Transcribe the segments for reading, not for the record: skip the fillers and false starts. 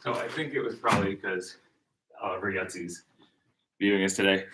So I think it was probably because Oliver Yutzi's viewing us today.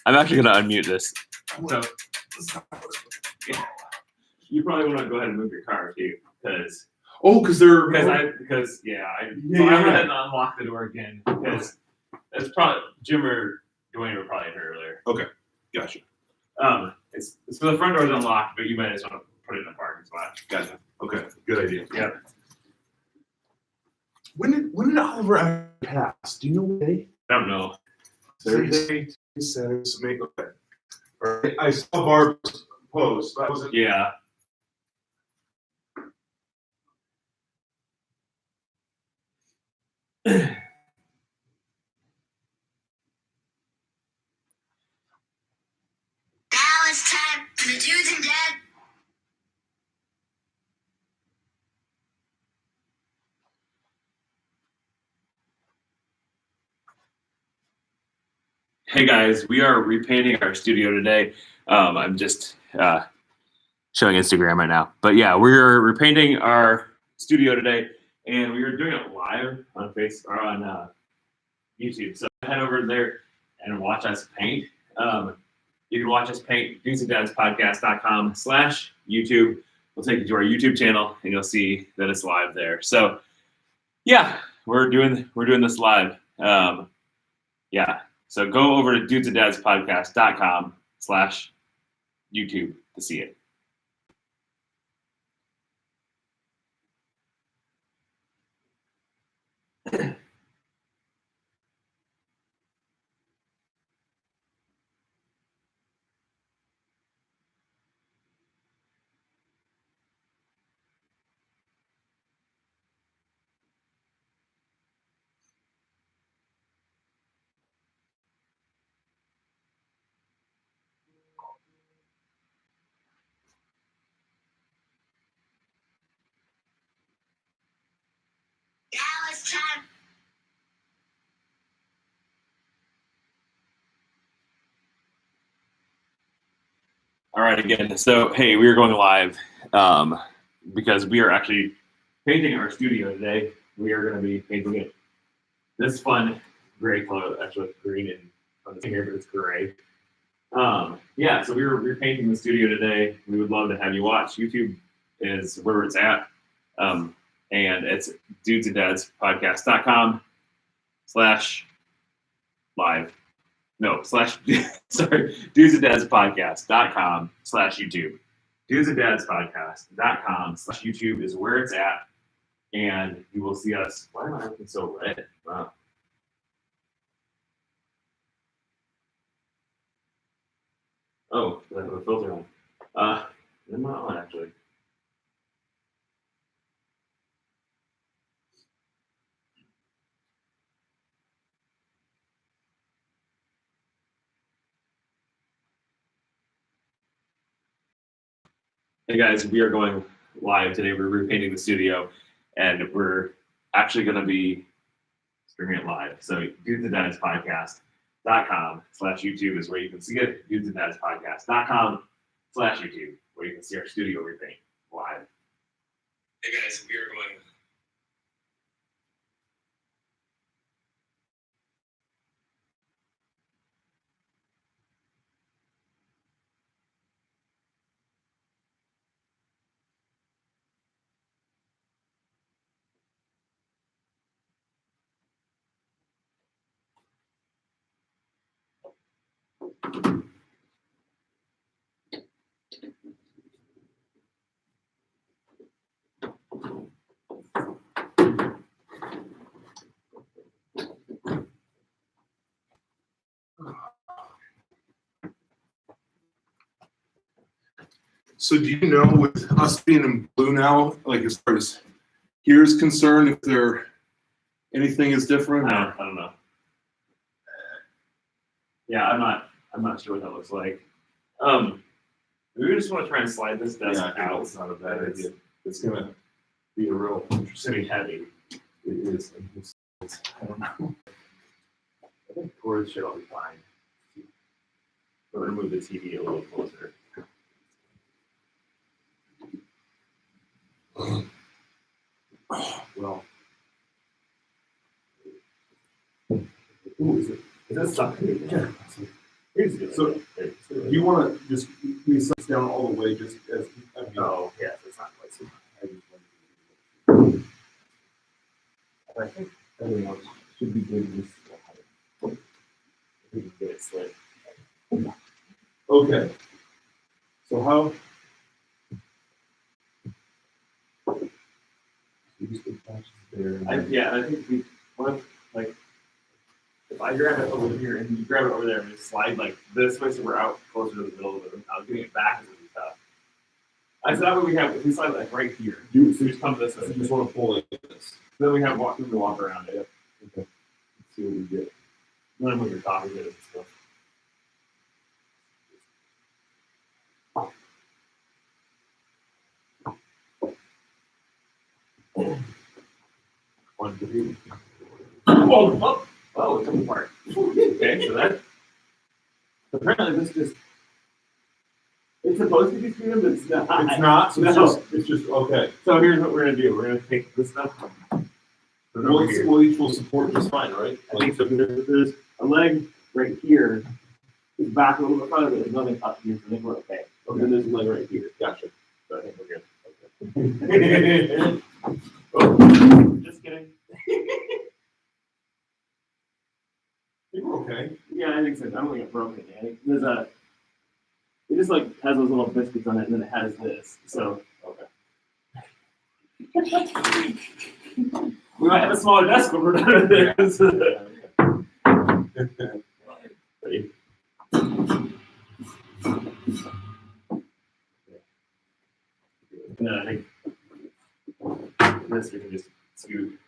I'm actually going to unmute this. So, yeah, you probably want to go ahead and move your car too, because they're I went ahead and unlock the door again because it's probably Jim or Dwayne were probably here earlier. Okay, gotcha. So the front door's unlocked, but you might just want to put it in the parking spot. Gotcha. Okay, good idea. Yeah. When did Oliver pass? Do you know what day? I don't know. Thursday, Saturday, okay. All right. I saw Barb's post. That wasn't. Yeah. Now it's time for the dudes and dads. Hey guys, we are repainting our studio today. I'm just showing Instagram right now. But yeah, we're repainting our studio today, and we are doing it live on YouTube. So head over there and watch us paint. You can watch us paint dudesanddads.podcast.com/YouTube. We'll take you to our YouTube channel, and you'll see that it's live there. So yeah, we're doing this live. Yeah. So go over to dudesanddads.podcast.com/YouTube to see it. Now it's time. All right, again. So, hey, we are going live because we are actually painting our studio today. We are going to be painting it this fun gray color, actually with green and on the here, but it's gray. Yeah, so we're repainting the studio today. We would love to have you watch. YouTube is where it's at. And it's dudesanddads.com/live. No, sorry, dudesanddads.podcast.com/YouTube. Dudesanddads.podcast.com/YouTube is where it's at. And you will see us. Why am I looking so red? Wow. Oh, I have a filter on. I'm not on actually. Hey guys, we are going live today. We're repainting the studio, and we're actually going to be streaming it live. So, Dudes and Dads podcast. YouTube is where you can see it. Dudes and Dads Podcast.com/YouTube, where you can see our studio repaint live. Hey guys, we are going. So do you know, with us being in blue now, like as far as here is concerned, if there anything is different? I don't know. Yeah, I'm not sure what that looks like. We just want to try and slide this desk out. It's not a bad idea. It's gonna be a real It's interesting. gonna be heavy. It is. I don't know. I think cords should all be fine. We're gonna move the TV a little closer. Well, Ooh, is that something? yeah. Here's good. So, do you want to just please sit down all the way, just as Oh, yeah, it's not quite so. I think everything else should be good. Just we can get it slit. Okay. So how? You just attach it there. I think we want like if I grab it over here and you grab it over there and just slide like this way so we're out closer to the middle of it. Getting it back is gonna be tough. I said that way we have if we slide like right here. So we just come this way. You just want to pull like this. Then we have room to walk around it. Okay. Let's see what we get. Then when you're talking to it and stuff. One, two. Oh, it's coming apart. Okay, so that apparently this just it's supposed to be screwed, but it's not. It's not. So No. it's just okay. So here's what we're gonna do. We're gonna take this stuff. Put it over here. Well, each will support just fine, right? I think so. There's a leg right here. It's back a little bit farther, but there's nothing up here, so I think we're okay. And then there's a leg right here. Gotcha. So I think we're good. Okay. Oh, just kidding. I think we're okay. Yeah, I think so. I don't think it broke it. I think there's a. It just like has those little biscuits on it, and then it has this. So okay. We might have a smaller desk when we're done with this. Ready? And then I think this we can just scoot.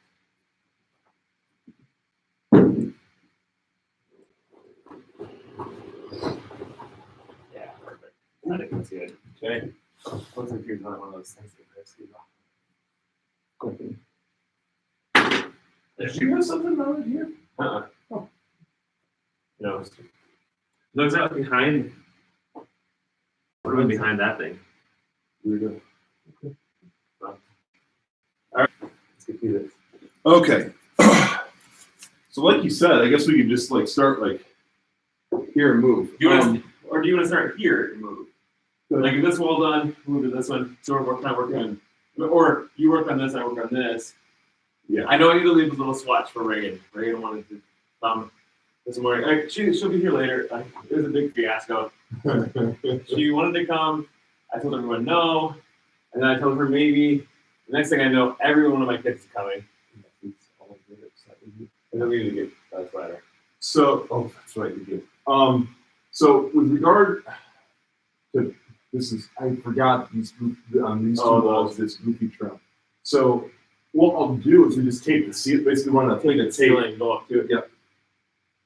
Yeah, perfect. I think that's good. Okay. Looks like here's another one of those things that Chris gave off. Clicking. Did you have something on here? Oh. No. No, is that behind? What am I behind that thing? We're good. All right, let's get through this. Okay. So like you said, I guess we could just like start like here and move. Do you want to, or do you want to start here and move? So like if this wall done, move to this one. So we're kind of working on, or you work on this, I work on this. Yeah. I know I need to leave a little swatch for Reagan. Reagan wanted to this morning. Like, she'll be here later. It was a big fiasco. She wanted to come. I told everyone no, and then I told her maybe. The next thing I know, every one of my kids is coming. And then we need to get that sweater. So, oh, that's right, you did. So with regard to this is, I forgot these two walls, this goofy trim. So what I'll do is we just tape the seal, basically run a thing of tape. Ceiling and go up to it. Yep.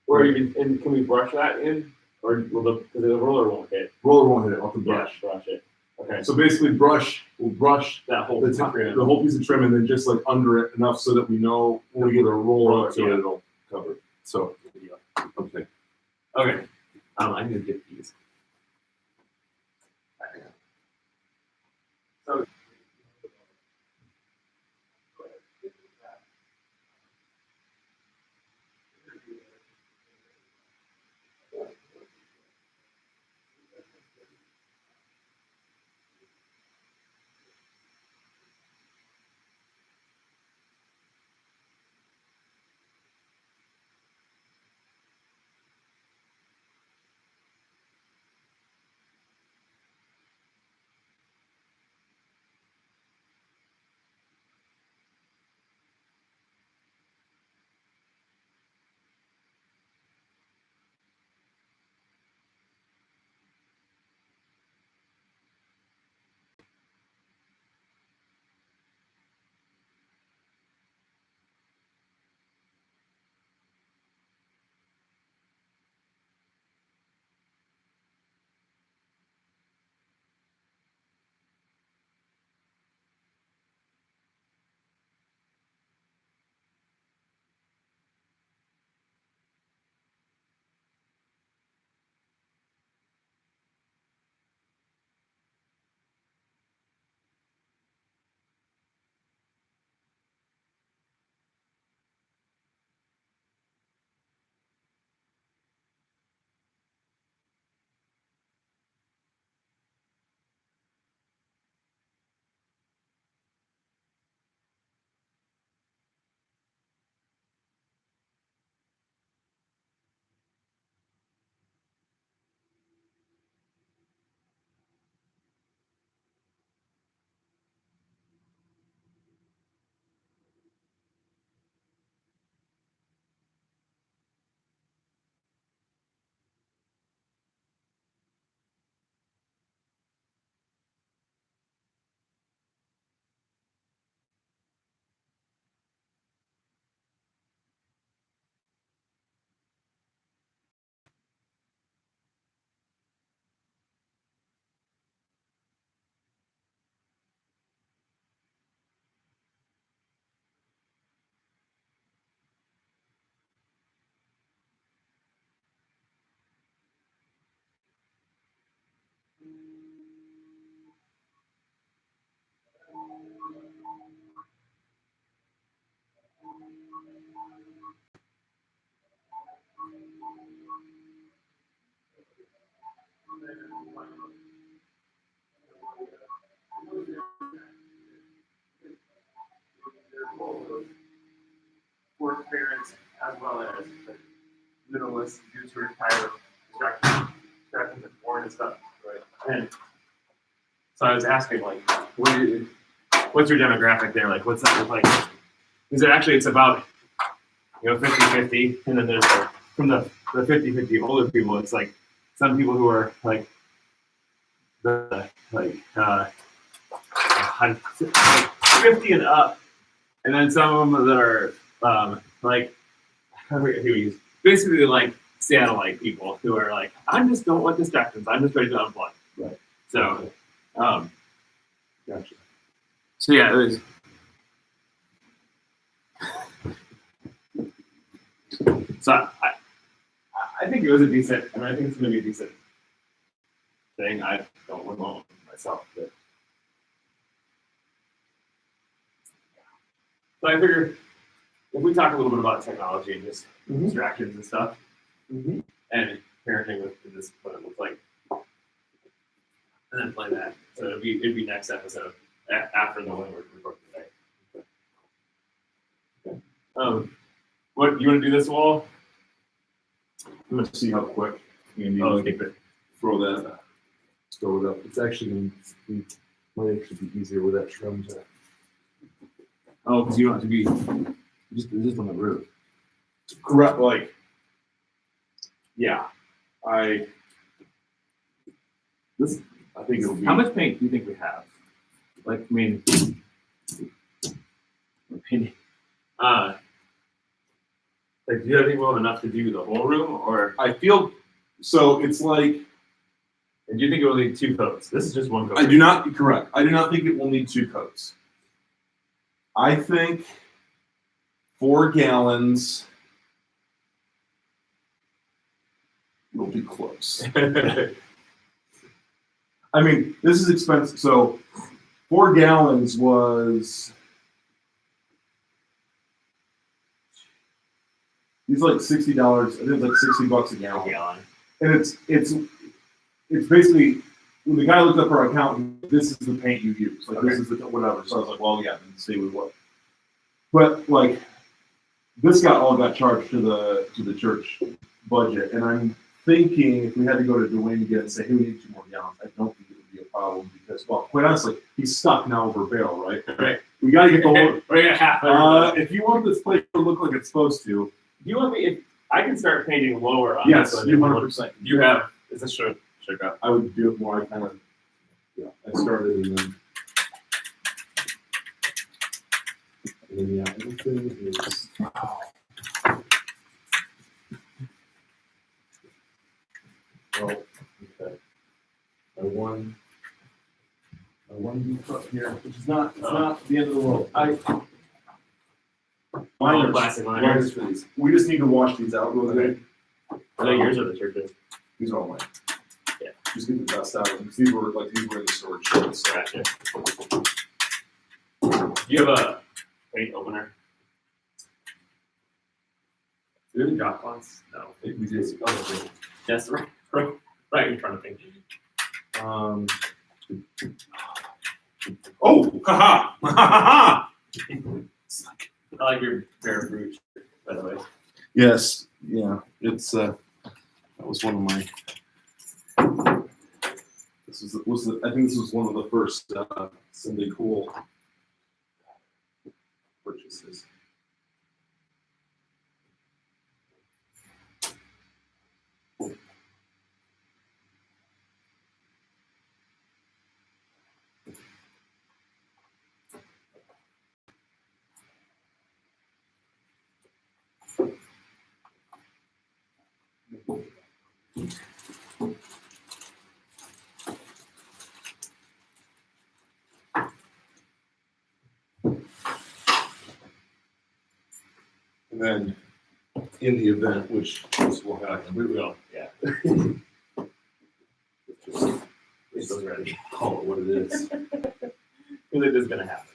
Or even, and can we brush that in? Or will because the roller won't hit. Roller won't hit it, I'll have to brush. Yeah, brush it. Okay. So basically we'll brush That whole the whole piece of trim and then just like under it enough so that we know when we get a roller to it, it'll cover it. So, okay. Okay. I need to get these. So for parents as well as the middleists due to retire distractions and porn and stuff. Right. And so I was asking like, what's your demographic there? Like, what's that look like? Is it actually, it's about, 50-50, and then there's like, from the 50-50 older people, it's like some people who are like like 50 and up, and then some of them that are like basically like satellite people who are like, I just don't want distractions. I'm just ready to unplug. Right. So, Gotcha. so yeah, it was. So I think it was a decent, and I think it's going to be a decent thing. I don't want myself, but so I figured if we talk a little bit about technology and just distractions and stuff, and parenting with this, what it looks like, and then play that. So it'd be next episode after the one we're recording today. What you want to do this wall? I'm gonna see how quick Andy Keep it. throw that stove it up. It's actually might actually be easier with that trim to. Oh, because you don't have to be just on the roof. Correct, like, yeah, I think it'll be. How much paint do you think we have? Like, I mean, opinion. Like, do you think we'll have enough to do the whole room, or I feel so. It's like and do you think it will need 2 coats? This is just 1 coat. I do not correct. I do not think it will need 2 coats. I think 4 gallons. It'll be close. I mean, this is expensive. So 4 gallons was these like $60. I think it's like $60 a gallon. And it's basically when the guy looked up our account, this is the paint you use. Like this is the whatever. So I was like, well, yeah, then stay with what. But like this all got charged to the church budget, and I'm thinking if we had to go to Dwayne again and say, hey, we need 2 more gallons, I don't think it would be a problem because, well, quite honestly, he's stuck now over a barrel, right? Right. We got to get the whole. We're gonna half. If you want this place to look like it's supposed to, Do you want me? If I can start painting lower on yes, this one. 100%. You have. Is this should up? I would do it more. I kind of, yeah. I started and then yeah, everything is. Well, okay. I won deep cut here, which is not the end of the world. Liners, Plastic liners. liners for these. We just need to wash these out real good. I think yours are the churches. These are all mine. Yeah. Just get the dust out of them. 'Cause these were in the storage shelves. Gotcha. Do you have a paint opener? Do you have any drop cloths? No. We just. Yes, right in front of me. Oh, haha, ha. I like your bare fruit, by the way. Yes, yeah, it's that was one of my. I think this was one of the first Sunday Cool purchases. And then, in the event, which this will happen, We will, yeah. just It's ready. call it what it is. Because it is gonna happen.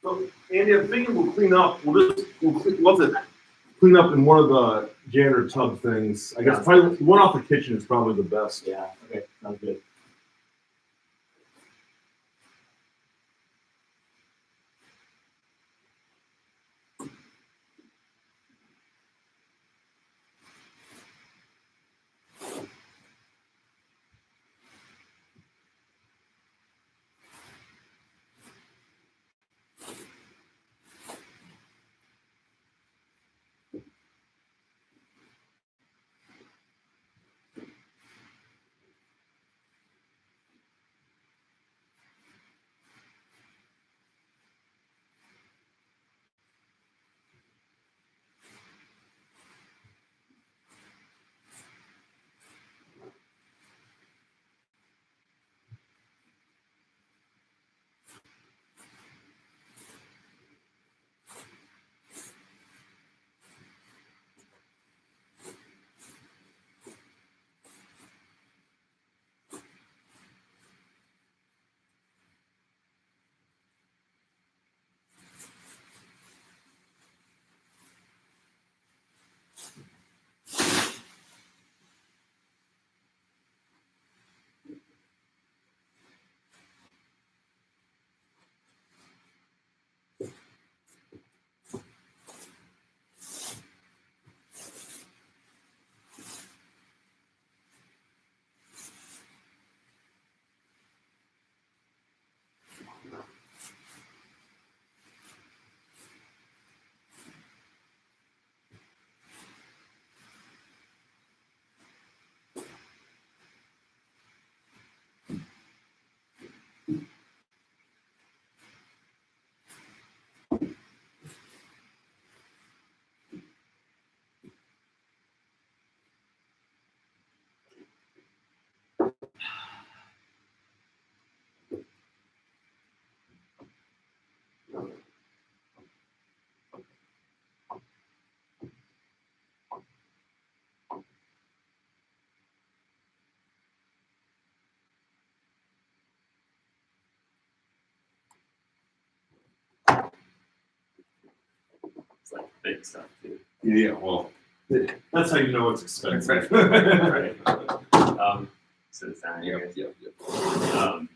So, Andy, I'm thinking we'll clean up. We'll clean up in one of the janitor tub things. I guess probably the one off the kitchen is probably the best. Yeah, okay, sounds good. It's like big stuff too. Yeah, well, that's how you know it's expensive. Right. So it's down here. Yep. Um,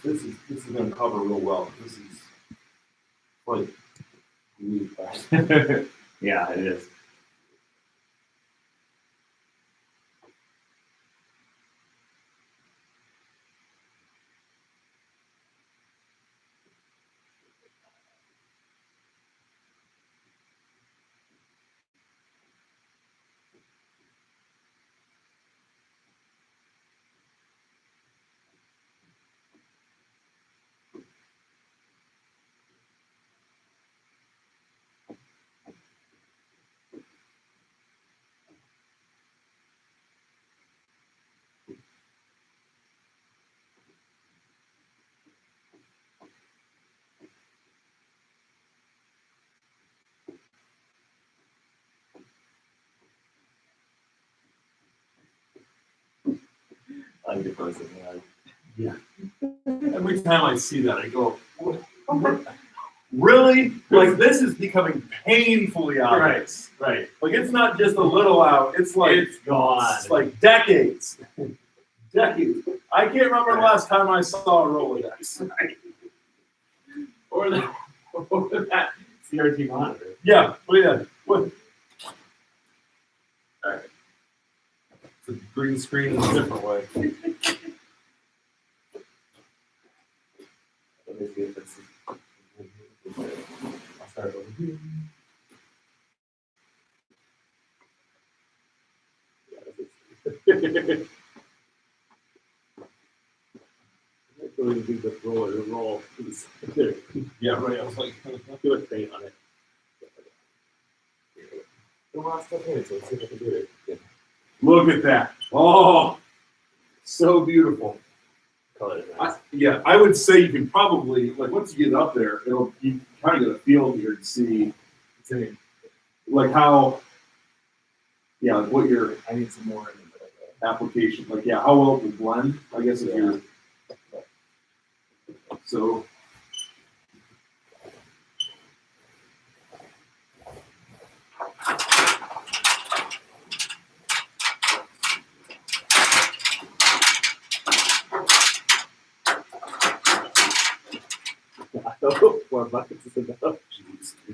This is gonna cover real well. This is like really fast. yeah, it is. I like to post it. Yeah. Every time I see that, I go, what? Really? Like this is becoming painfully obvious. Right. Like it's not just a little out. It's like It's gone. It's like decades. Decades. I can't remember the last time I saw a Rolodex. Or that CRT monitor. Yeah. What? All right. It's a green screen in a different way. Let me see if it's. I'll start over here. I really do the roll. Yeah, right. I was like, Do a paint on it. The last couple minutes, let's see if I can do it. look at that. Oh, so beautiful. Color is nice. Yeah, I would say you can probably like once you get up there, you kind of get a feel here to see like how, yeah, like what your I need some more. application, like yeah, how well it will blend. I guess if you're so. Four buckets is enough.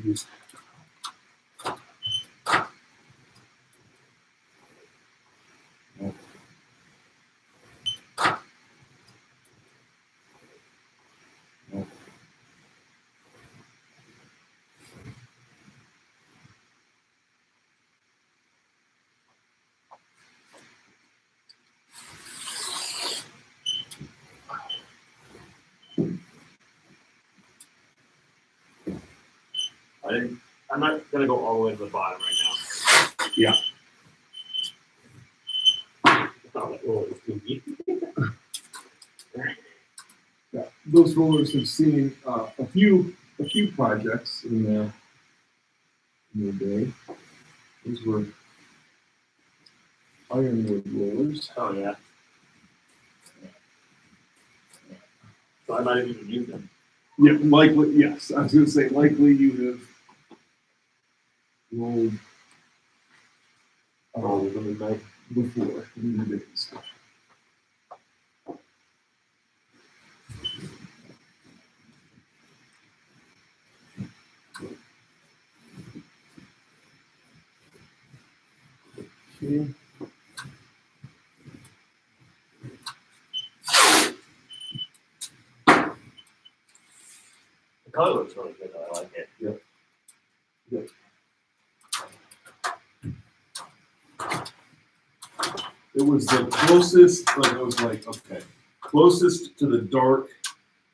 Jeez. I'm not gonna go all the way to the bottom right now. Yeah. Oh, it's too deep. Yeah, those rollers have seen a few projects in the day. These were ironwood rollers. Oh yeah. So I might have even used them. Yeah, likely. Yes, I was going to say likely you have rolled them the night before in the days. Okay. The color looks really good though. I like it. It was the closest, like it was like, okay, closest to the darkest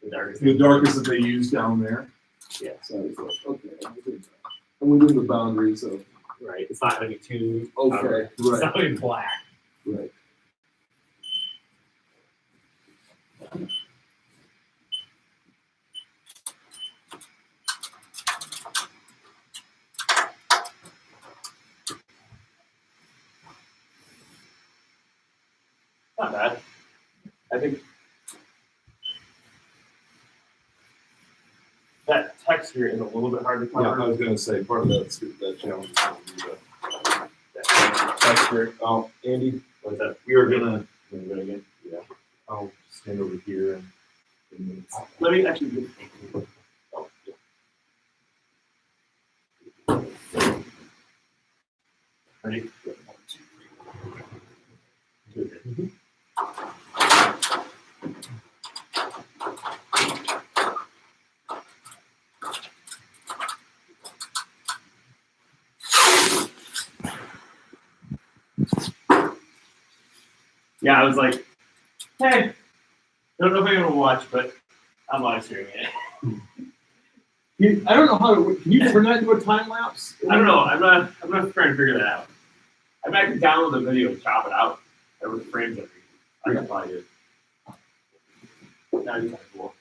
that they use down there. Yeah. So I was like, okay, I'm within the boundaries of, Right. It's not gonna be too. okay, It's right, not gonna be black. right. Not bad. I think that texture is a little bit hard to Yeah, cover. I was gonna say, part of that challenge is gonna be the That texture. Oh, Andy, What's that? we are gonna, Let me do it again. Yeah. I'll stand over here and. Let me actually do it. Oh, yeah. Ready? Good. Yeah, I was like, hey, I don't know if I'm gonna watch, but I'm live streaming it. I don't know how to, can you turn that into a time lapse? I don't know. I'm not trying to figure that out. I might have to download the video and chop it out. There were frames every. I can probably do it. That'd be kind of cool.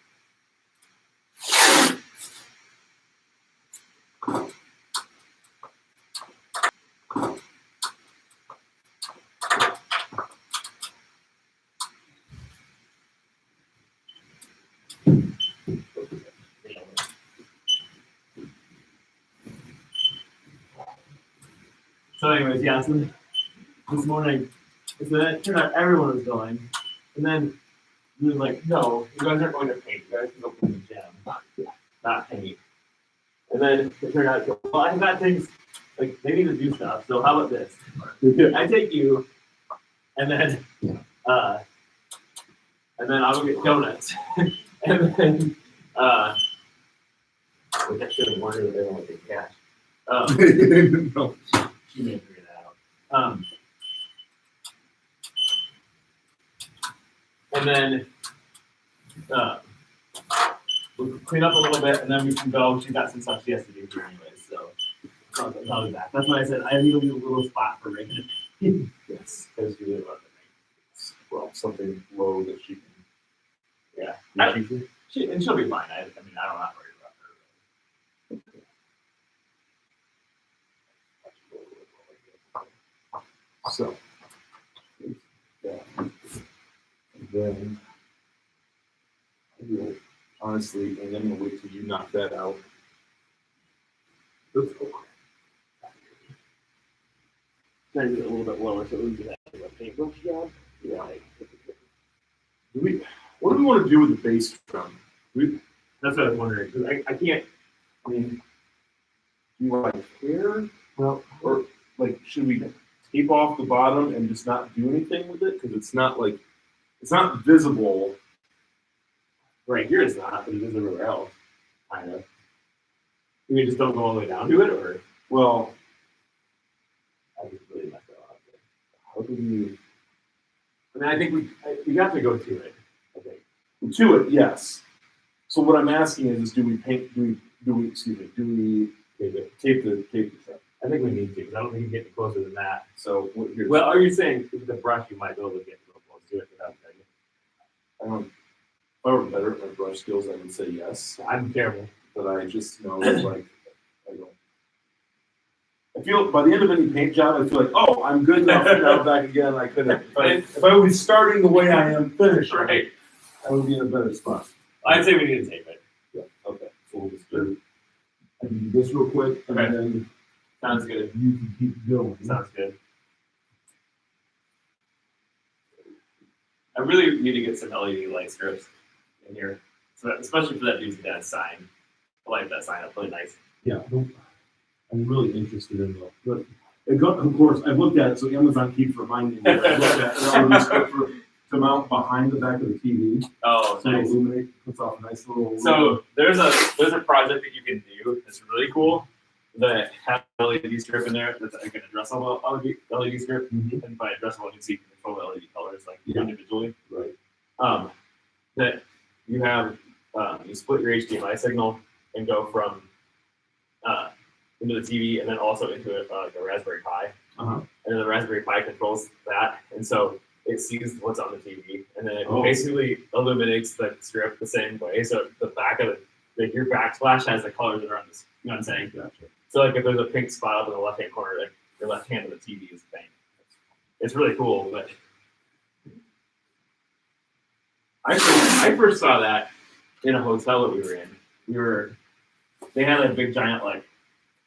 So, anyways, yeah. So this morning, so then it turned out everyone was going, and then he was like, "No, you guys aren't going to paint. You guys can go play the gym, not paint." And then it turned out, well, I've got things like they need to do stuff. So how about this? I take you, and then I'll go get donuts, and then which I should have warned her that they don't want to take cash. No. She may figure that out. And then we'll clean up a little bit, and then we can go. She's got some stuff she has to do here anyways, so I'll be back. That's why I said I need to leave a little spot for Reagan. Yes. Because you live on the Well, something low that she can. Yeah. She- And she'll be fine. I mean, I'm not worried about her. So. Yeah. And then. I will, honestly, and I'm gonna wait till you knock that out. Let's go. Try to get a little bit lower so we can have a paintbrush job. Yeah. What do we want to do with the base drum? That's what I was wondering. Because I can't. I mean, do you like hair? Well, or like, should we tape off the bottom and just not do anything with it? Because it's not like, it's not visible. Right here it's not, but it is everywhere else. Kind of. We just don't go all the way down to it, or Well, I just really messed that up. how do you I mean, I think we have to go to it. I think. to it? Yes. So what I'm asking is do we paint? Do we Tape the truck. I think we need to, because I don't think you can get any closer than that. So here's, Well, are you saying with the brush you might be able to get a little close to it without cutting it? I don't. If I were better at my brush skills, I would say yes. I'm terrible. But I just know like I don't. I feel by the end of any paint job, I feel like, oh, I'm good enough. Now back again. I could have. If I was starting the way I am finished, Right. I would be in a better spot. I'd say we need to tape it. Yeah. Okay. So we'll just do. I can do this real quick, and Okay. then Sounds good. you can keep going. Sounds good. I really need to get some LED light strips in here, so that, especially for that dude's dad's sign. I like that sign up, really nice. Yeah, I'm really interested in the. But of course, I've looked at it, so Amazon keeps reminding me. I looked at it on the to mount behind the back of the TV, Oh, so it nice. illuminates, puts off a nice little. So there's a project that you can do that's really cool that has LED strip in there that's like an addressable LED strip, Mhm. and by addressable you can see control the LED colors like Yeah. individually. Right. That you have you split your HDMI signal and go from into the TV and then also into like a Raspberry Pi, Uh-huh. and then the Raspberry Pi controls that, and so it sees what's on the TV, and then it Oh. basically illuminates the strip the same way. So the back of like your backsplash has the colors that are on this. You know what I'm saying? Gotcha. So like if there's a pink spot up in the left hand corner, like your left hand of the TV is pink. It's really cool, but I first saw that in a hotel that we were in. They had a big giant like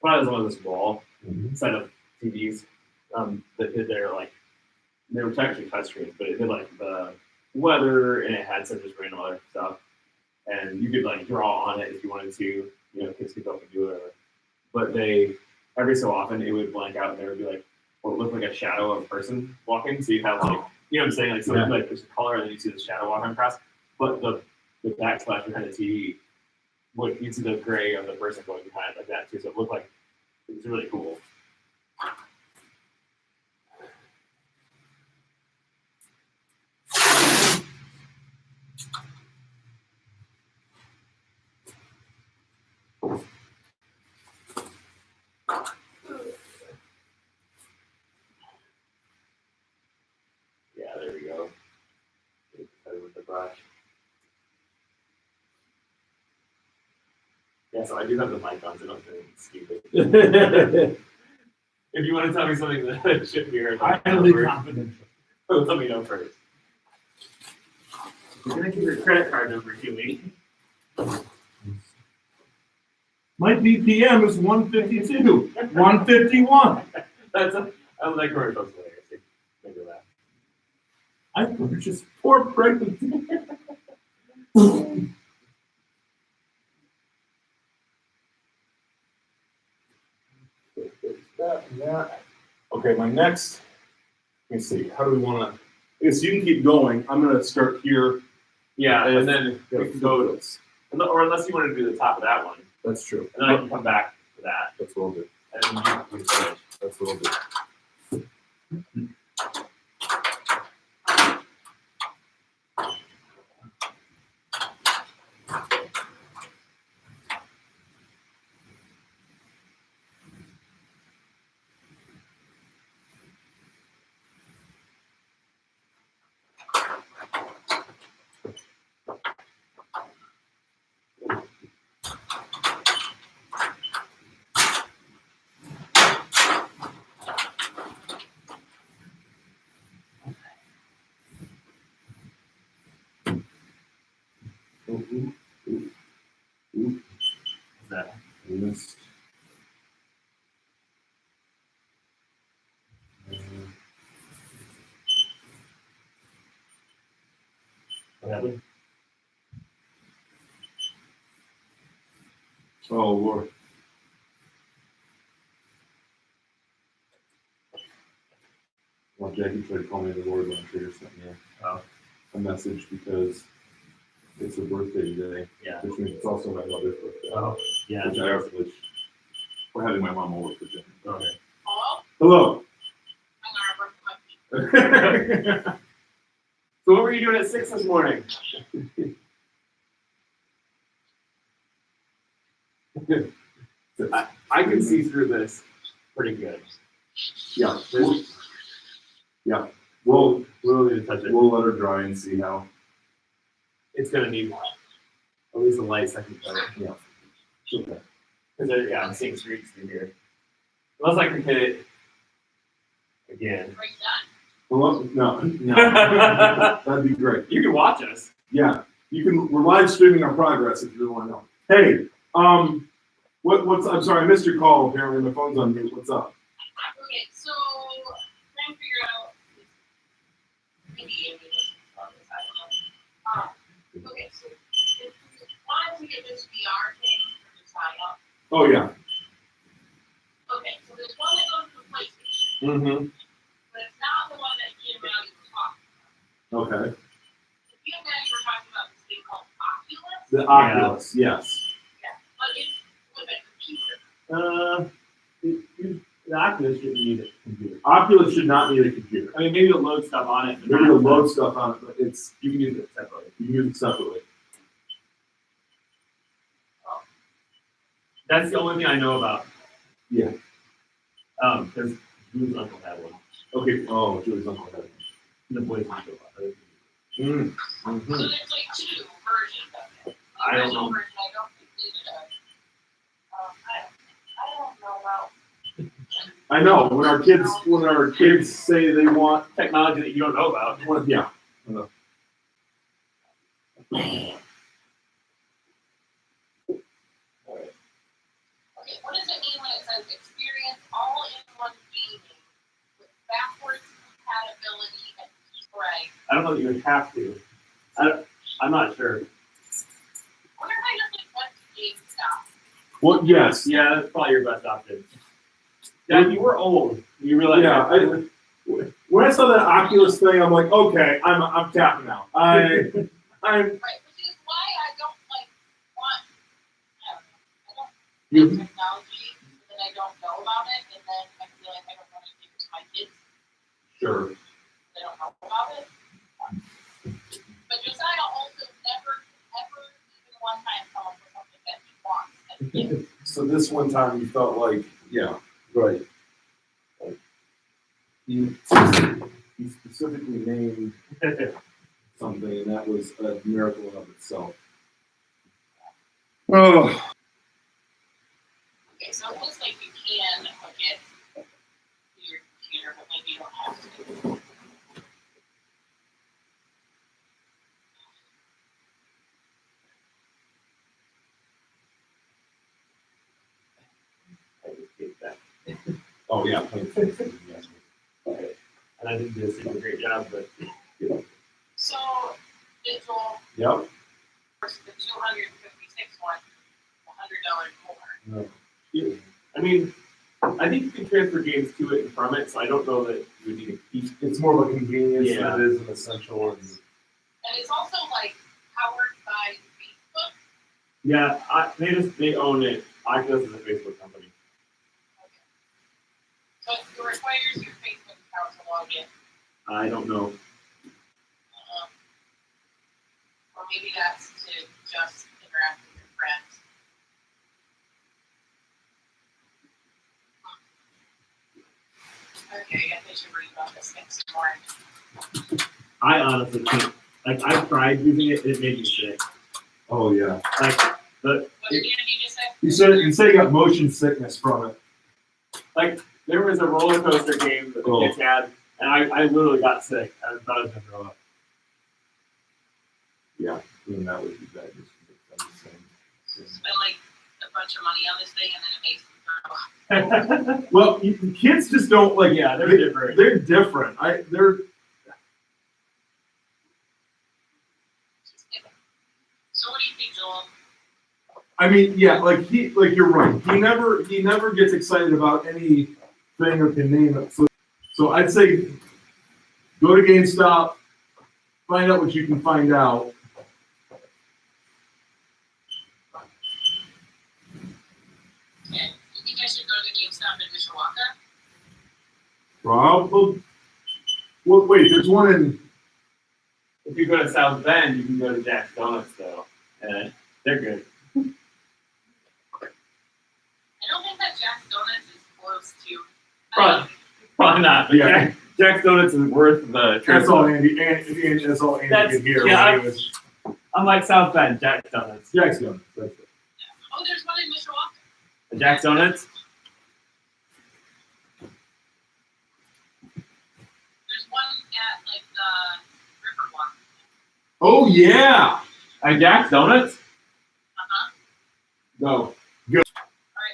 probably was on this wall Mhm. set of TVs that did their like they were actually touchscreens, but it did like the weather and it had some just random other stuff. And you could like draw on it if you wanted to, you know, kids could go up and do whatever. But they every so often it would blank out and there would be like what looked like a shadow of a person walking. So you have like you know what I'm saying? Like so Yeah. like there's a color and then you see the shadow walking across. But the backsplash behind the TV would you see the gray of the person going behind it like that too. So it looked like it was really cool. Yeah, there we go. With the brush. Yeah, so I do have the mic on, so don't say anything stupid. If you want to tell me something that shouldn't be heard, Highly confidential. let me know first. You're gonna give your credit card number to me. My BPM is 152, 151. That's I like commercials hilarious. Think of that. I purchased 4 pregnancy. That and that. Okay, my next. Let me see. How do we want to? I guess you can keep going. I'm going to start here. Yeah, and then Yeah, we can go to this. or unless you want to do the top of that one, That's true. and then I can come back to that, That's what I'll do. and then you can finish. That's what I'll do. Is that Missed. what happened? Oh Lord. Well, Jackie tried to call me the Lord when Trader sent me a message because it's her birthday today, Yeah. which means it's also my mother's birthday. Oh, yeah. Which we're having my mom over for dinner. Okay. Hello? Hello. I'm gonna brush my teeth. So what were you doing at 6 this morning? I can see through this pretty good. Yeah. Yeah. We'll need to touch it. We'll let her dry and see how. It's gonna need at least a light second coat. Yeah. Okay. Because yeah, I'm seeing streaks through here. Unless I can hit it again. Break that. Well, no. That'd be great. You can watch us. Yeah. We're live streaming our progress if you really want to know. Hey, what's I'm sorry, I missed your call. Apparently my phone's on mute. What's up? Okay, so trying to figure out maybe Amy was on this, I don't know. Okay, so if we wanted to get this VR thing for the sign up, Oh yeah. okay, so there's one that goes to the PlayStation, Mm-hmm. but it's not the one that you and Maddie were talking about. Okay. So you and Maddie were talking about this thing called Oculus. The Oculus, yes. Yeah, but it's with a computer. The Oculus shouldn't need a computer. Oculus should not need a computer. I mean, maybe you'll load stuff on it. but Maybe not- you'll load stuff on it, but You can use it separately. you can use it separately. That's the only thing I know about. Yeah. Because Drew's uncle had one. Okay. Oh, Julie's uncle had it. The boys didn't know about it. Mm. So Mm-hmm. there's like two versions of it. The I don't original know. version, I don't think needed a, I don't know about. I know when our kids say they want, Technology that you don't know about. yeah. Okay, what does it mean when it says experience all-in-one gaming with backwards compatibility and right? I don't know that you would have to. I'm not sure. What if I just like went to GameStop? Well, yes. Yeah, that's probably your best option. Dad, you were old. You realize Yeah. When I saw that Oculus thing, I'm like, okay, I'm tapping out. I'm Right, which is why I don't like want, I don't know, technology, and then I don't know about it, and then I feel like I don't want to give it to my kids, sure. they don't know about it. But Josiah also never, ever, even one time come up with something that he wants, and he So this one time you felt like, yeah, right. Like, he specifically named something, and that was a miracle in of itself. Oh. Okay, so it looks like you can hook it to your computer, but maybe you don't have to. I just hate that. Oh yeah. And I didn't do a super great job, but So, digital Yep. versus the 256 one, $100 more. I mean, I think you can transfer games to it and from it, so I don't know that you would need to keep. It's more of a convenience Yeah. than it is an essential. And it's also like powered by Facebook. Yeah, they own it. Oculus is a Facebook company. So it requires your Facebook account to log in. I don't know. Or maybe that's to just interact with your friends. Okay, I guess I should read about this next more. I honestly can't. Like, I tried using it, it made me sick. Oh yeah. Like, What did you just say? You said he got motion sickness from it. there was a roller coaster game that the kids had, and I literally got sick. I thought I was gonna throw up. Yeah, doing that would be bad. Just I'm just saying. Spend like a bunch of money on this thing and then it makes them throw up. Well, kids just don't like. Yeah, they're different. They're different. They're. So what do you think, Joel? I mean, yeah, like you're right. He never gets excited about anything or can name it. So I'd say go to GameStop, find out what you can find out. Yeah, you think I should go to GameStop in Mishawaka? Probably. Well, wait, there's one in. If you go to South Bend, you can go to Jack's Donuts though, and they're good. I Yeah. Jack's Donuts is worth the trip. That's all Andy. That's all Andy could hear. Yeah, when he was I'm like South Bend, Jack's Donuts. Jack's Donuts. That's it. Oh, there's one in Mishawaka. The Jack's Donuts? There's one at like the Riverwalk. Oh yeah. At Jack's Donuts? No. All right,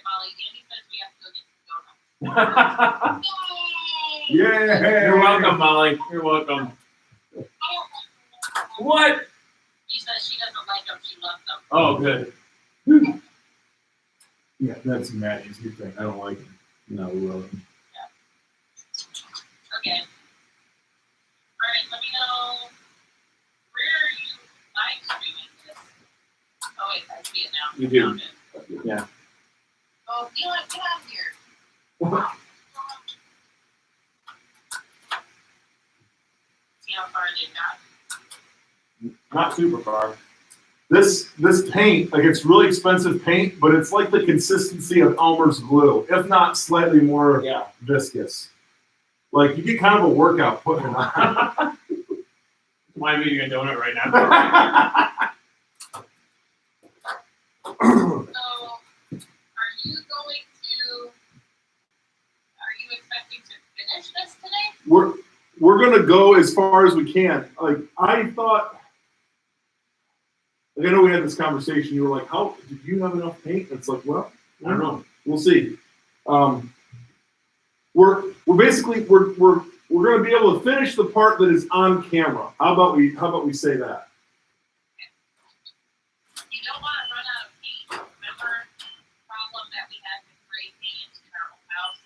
Molly. Andy says we have to go get some donuts. Yay! Yeah. You're welcome, Molly. You're welcome. What? She says she doesn't like them. She loves them. Oh, good. Yeah, that's Maddie's good thing. I don't like him. No, we love him. Okay. All right. Let me know. Where are you live streaming this? Oh wait, I see it now. You do. Found it. Yeah. Oh, Elon, get out of here. See how far they got. Not super far. This paint, like it's really expensive paint, but it's like the consistency of Elmer's glue, if not slightly more Yeah. viscous. Like you get kind of a workout putting it on. Why am I eating a donut right now? So, are you expecting to finish this today? We're gonna go as far as we can. Like I thought, like I know we had this conversation. You were like, "How did you have enough paint?" It's like, well, I don't know. we'll see. We're basically we're gonna be able to finish the part that is on camera. How about we say that? You don't want to run out of paint. Remember the problem that we had with gray paint in our old house?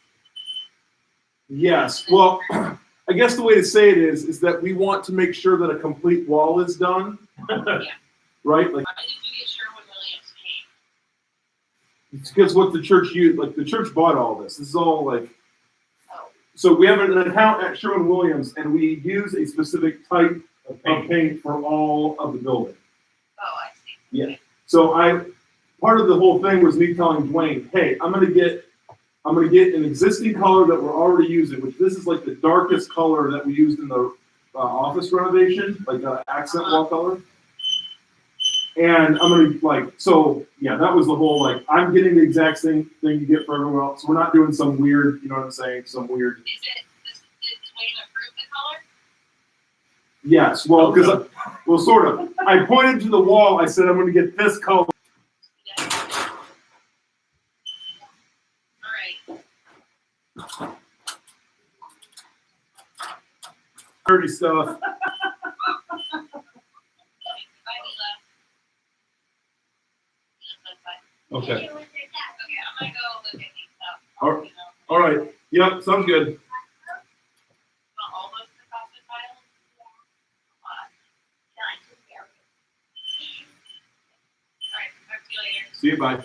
Yes. Well, I guess the way to say it is that we want to make sure that a complete wall is done. Right? Like Why did you get Sherwin-Williams paint? it's because what the church used, like the church bought all this. This is all like. Oh, So we have an account at Sherwin-Williams, and we use a specific type of paint for all of the building. oh, I see. Yeah. So part of the whole thing was me telling Dwayne, hey, I'm gonna get an existing color that we're already using, which this is like the darkest color that we used in the office renovation, like the accent wall color. And I'm gonna that was the whole I'm getting the exact same thing you get for everyone else. So we're not doing some weird, you know what I'm saying, some weird. Did Dwayne approve the color? Yes, well, because sort of. I pointed to the wall. I said I'm going to get this color. Yeah. All right. Dirty stuff. Bye, Mila. Okay. Okay, I'm gonna go look at these stuff. All right. All right. Yep. Sounds good. All those deposit files? All right, talk to you later. See you. Bye.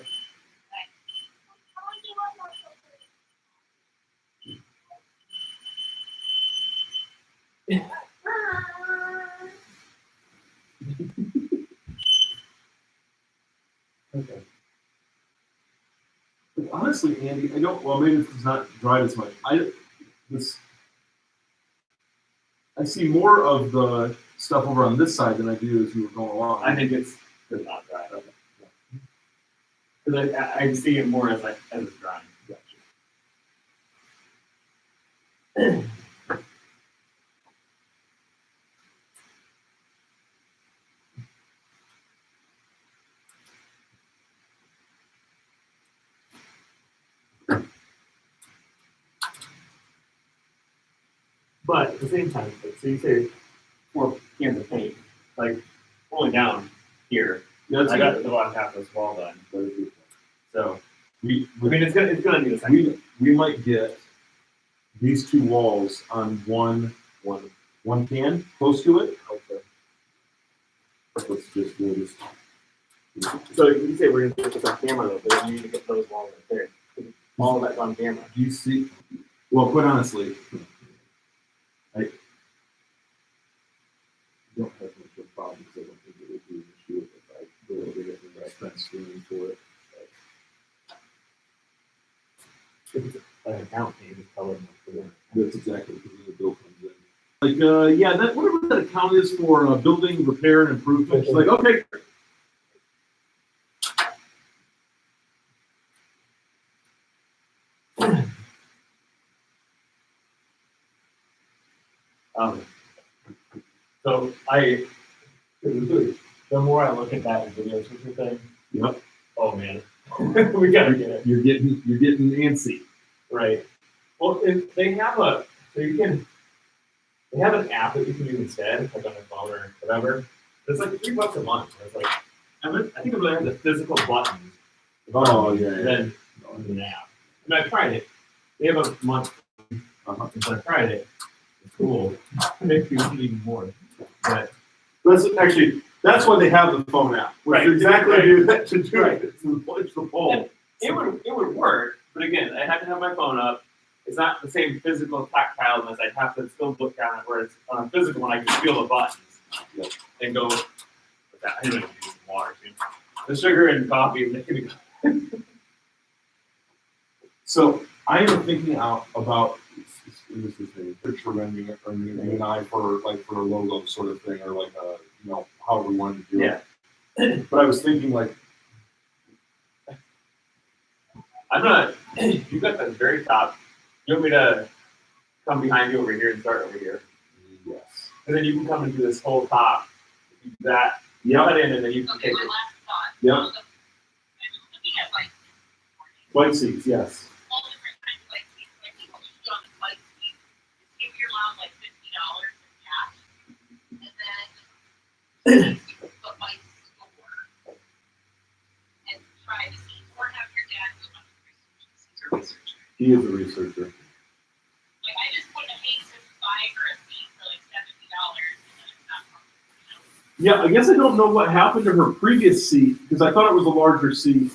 Okay. But honestly, Andy, I don't. Well, maybe it's not dried as much. I see more of the stuff over on this side than I do as you were going along. I think it's not dry. Okay. Because I see it more as it's drying. But at the same time, so you say 4 cans of paint, only down here. That's I got the bottom half of this wall done. So it's gonna be the same. we might get these two walls on one can close to it. Okay. Let's just do this. So you say we're gonna get this on camera though, but then you need to get those walls right there. All of that's on camera. Do you see? Well, quite honestly, I don't have much of a problem because I don't think it would be an issue if I really get the right spend screening for it. an account name is colored. That's exactly because the bill comes in. Like, yeah, that whatever that account is for building, repair, and improvement. She's like, okay. So the more I look at that video switcher thing, Yep. oh man, we gotta get it. You're getting antsy. Right. Well, if they have they have an app that you can use instead, like on your phone or whatever. It's like $3 a month. It's like, I think I'd rather have the physical buttons. Oh, yeah. Than an app. I mean, I tried it. They have a month. Since I tried it, it's cool. It makes me need even more. But that's why they have the phone app. Right. Exactly. Right. Do that to do Right. it. It's the poll. it would work, but again, I had to have my phone up. It's not the same physical tactileness. I'd have to still look down at where it's on a physical one. I can feel the buttons and go with that. I need to use some water too. The sugar and coffee is making me go. So I am thinking out about this is a picture rendering or an eye for a logo sort of thing, or like however we wanted to do it. But I was thinking like I'm gonna. You got the very top. You want me to come behind you over here and start over here, yes. and then you can come and do this whole top. You do that. Cut in, and then you can Okay, take my it. last thought. Yeah. I'm looking at like White seats, yes. all different kinds of like things. Like people should do on the bike seat. Give your mom like $50 in cash, and then put bike store and try to see, or have your dad do a bunch of research. He's a researcher. He is a researcher. Like I just wouldn't hate to buy her a seat for like $70 and then it's not comfortable, you know? Yeah, I guess I don't know what happened to her previous seat because I thought it was a larger seat.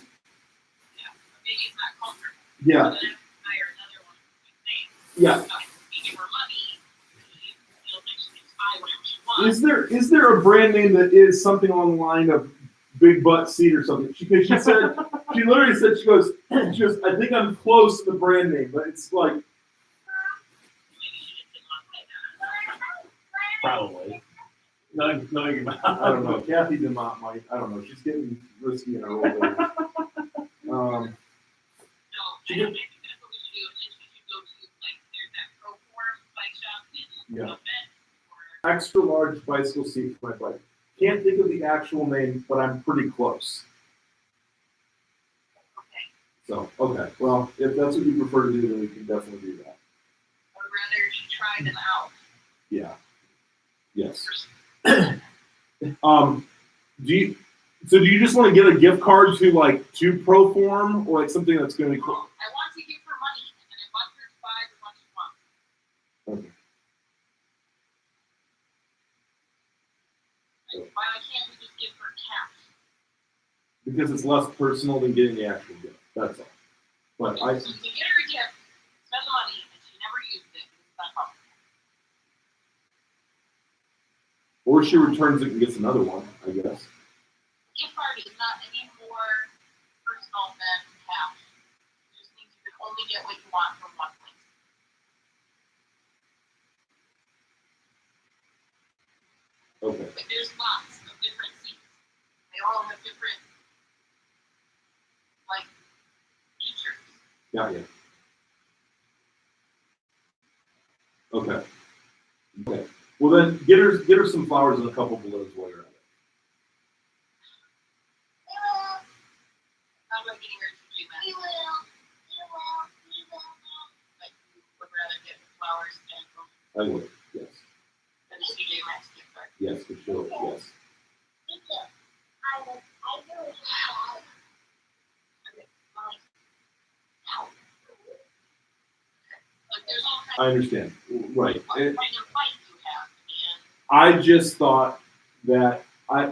Yeah, maybe it's not comfortable. Yeah. So then I have to hire another one for the same. Yeah. So we give her money, she feels like she can buy whatever she wants. Is there a brand name that is something along the line of big butt seat or something? She said she literally said she goes I think I'm close to the brand name, but it's like Maybe she just didn't want to pay that. Probably. Knowing about. I don't know. Kathy DeMont might. I don't know. She's getting risky in her old age. So I think that's what we should do. And then she should go to like there's that Pro Form bike shop in Yeah. Clement or Extra large bicycle seat for my bike. Can't think of the actual name, but I'm pretty close. okay. So okay. Well, if that's what you prefer to do, then we can definitely do that. I would rather she try them out. Yeah. Yes. First. Do you just want to get a gift card to Proform or like something that's going to be cool? I want to give her money and then I want her to buy what she wants. Okay. Like, why can't we just give her cash? Because it's less personal than getting the actual gift. That's all. But So you can get her a gift, spend the money, and she never used it. It's not comfortable. or she returns it and gets another one, I guess. Gift card is not any more personal than cash. It just means you can only get what you want from one place. Okay. Like there's lots of different seats. They all have different like features. Got you. Okay. Okay. Well then, get her some flowers and a couple balloons while you're at it. How about getting her to do that? You will. Like you would rather get flowers than I would. Yes. than the CJ Maxx gift card. Yes, for sure. Yes. Like there's all kinds I understand. Right. of And kind of fight you have, and I just thought that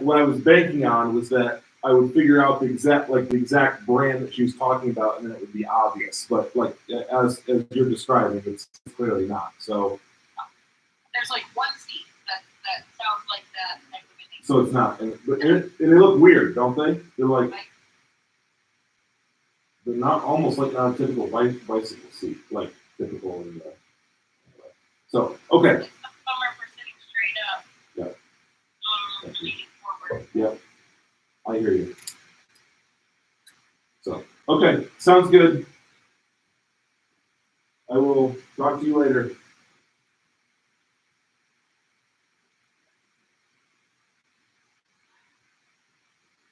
what I was banking on was that I would figure out the exact brand that she was talking about, and then it would be obvious. But like as you're describing, it's clearly not. So there's like one seat that sounds like that type of thing. so it's not. And they look weird, don't they? They're like they're not almost like non-typical bicycle seat, like typical in the. So okay. It's the bummer for sitting straight up. Yeah. Leaning forward. Yep. I hear you. So okay, sounds good. I will talk to you later.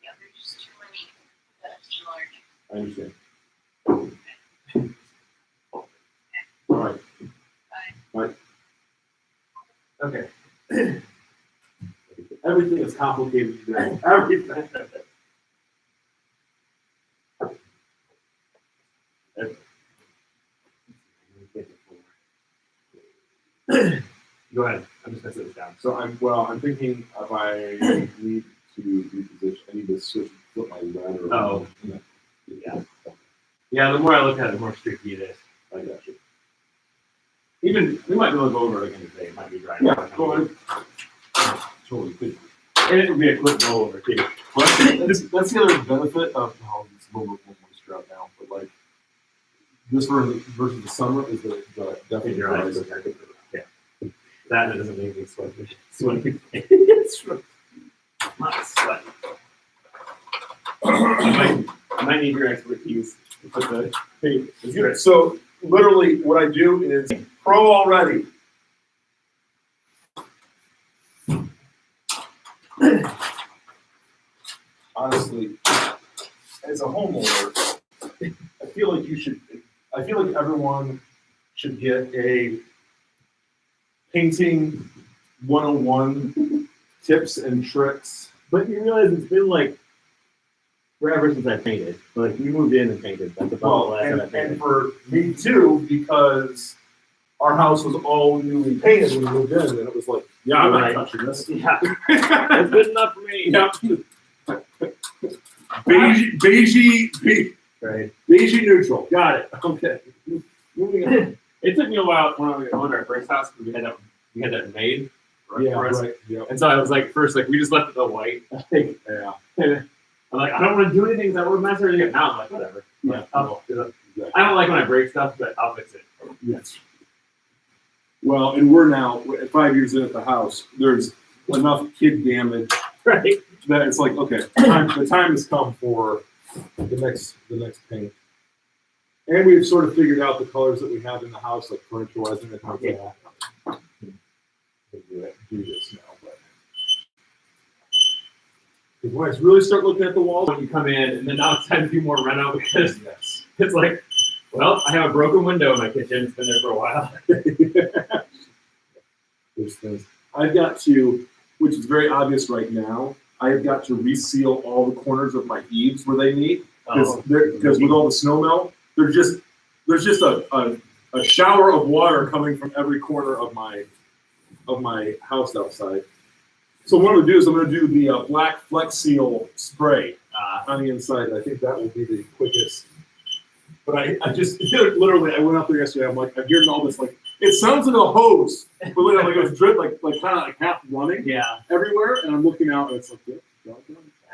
Yeah, there's just too many that seem large. I understand. All right. Bye. Bye. Okay. Everything is complicated today. Everything. Go ahead. I'm just gonna sit this down. So I'm thinking if I need to reposition, I need to flip my ladder. Oh. Yeah. Yeah, the more I look at it, the more streaky it is. I got you. Even we might be able to go over it again today. It might be dry. Yeah, go ahead. Totally good. And it would be a quick go over too. Well, that's the other benefit of how it's a little bit more moisture out now. But like this versus the summer is that definitely Your eyes dries. are yeah. That doesn't make me sweaty. Sweaty. Not sweat. I might need your expertise to put the Hey, so literally what I do is pro already. Honestly, as a homeowner, I feel like everyone should get a painting 101 tips and tricks. But you realize it's been like forever since I painted. Like you moved in and painted. That's about the last time I And painted. for me too, because our house was all newly painted when we moved in, and it was like, yeah, I'm not Right. touching this. Yeah, that's good enough for me. Yeah. Beige Right. neutral. Got it. Okay. Moving on. It took me a while when we owned our first house because we had that made for us. Right. Yeah. And so I was like, first, like we just left it the white. Yeah. And I'm like, I don't want to do anything that would mess everything up. Now I'm like, whatever. Yeah. I don't like when I break stuff, but I'll fix it. Yes. Well, and we're now at 5 years in at the house. There's enough kid damage Right. that it's like, okay, the time has come for the next paint. And we've sort of figured out the colors that we have in the house, like furniture-wise and everything. Yeah. Do this now, but because when I really start looking at the walls, When you come in, and then now it's time to do more reno because yes. it's like, well, I have a broken window in my kitchen. It's been there for a while. There's things I've got to, which is very obvious right now. I have got to reseal all the corners of my eaves where they meet because with all the snow melt, there's just a shower of water coming from every corner of my house outside. So what I'm gonna do is I'm gonna do the black Flex Seal spray on the inside. I think that will be the quickest. But I just literally I went out there yesterday. I'm like, I'm hearing all this like it sounds like a hose, but like it was drip like kind of like half running Yeah. everywhere, and I'm looking out and it's like, yeah,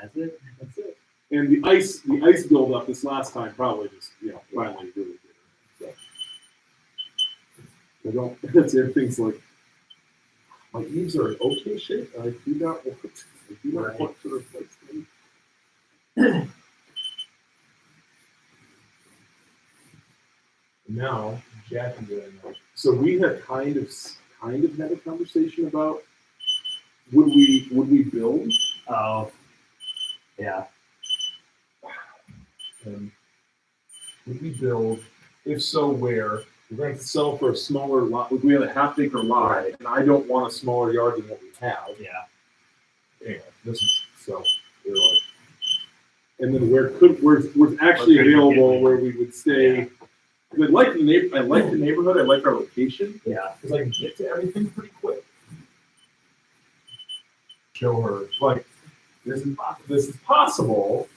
That's it. That's it. and the ice buildup this last time probably just finally really did it. So I don't. That's the other thing's like my eaves are in okay shape. I do not want to replace them. Now, Jack and I. So we had kind of had a conversation about would we build? Oh. Yeah. Would we build? If so, where? We're going to sell for a smaller lot. We have a half-acre lot, Right. and I don't want a smaller yard than what we have. Yeah. Anyway, this is so we're like, and then where's actually Where could you available get where we would stay. Yeah. 'Cause I like the neighborhood. I like our location Yeah. because I can get to everything pretty quick. Show her like this is possible,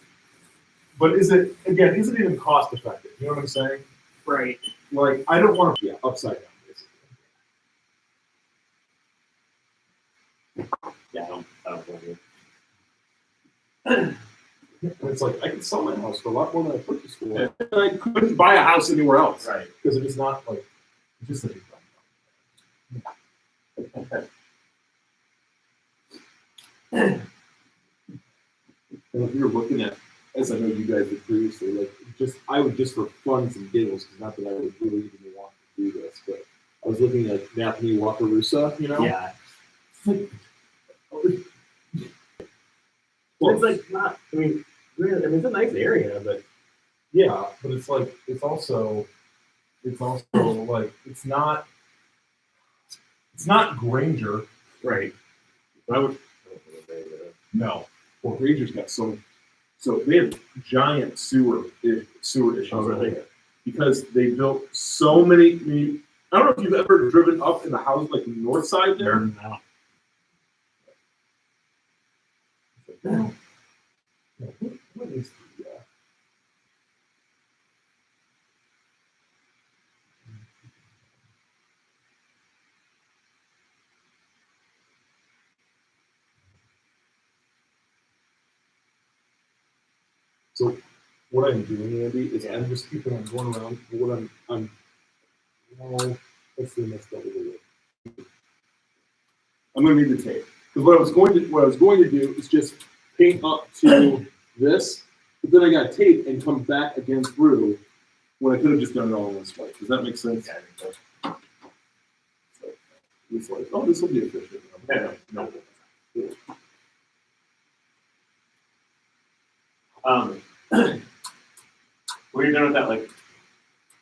but is it even cost effective? You know what I'm saying? Right. Like I don't want to upside down basically. Yeah. I don't blame you. And it's like I could sell my house for a lot more than I purchased for it. And I couldn't buy a house anywhere else. Right. Because it's not like just a big And if you're looking at, as I know you guys did previously, like I would just for funs and giggles, because not that I would really even want to do this, but I was looking at Napanee Wakarusa, you know? Yeah. Well, It's like not. I mean, really, it's a nice area, but yeah, but it's like it's also like it's not Granger. right. I would. No. Well, Granger's got so they have giant sewer issues Oh, really? over there because they built so many. I mean, I don't know if you've ever driven up in the house like the north side there. No. No. What is the So what I'm doing, Andy, is I'm just keeping on going around. What I'm no, let's see next double video. I'm gonna need the tape. Because what I was going to do is just paint up to this, but then I got tape and come back again through when I could have just done it all in this way. Does that make sense? Yeah, I think so. So it's like, oh, this will be efficient. Yeah, no. Were you done with that like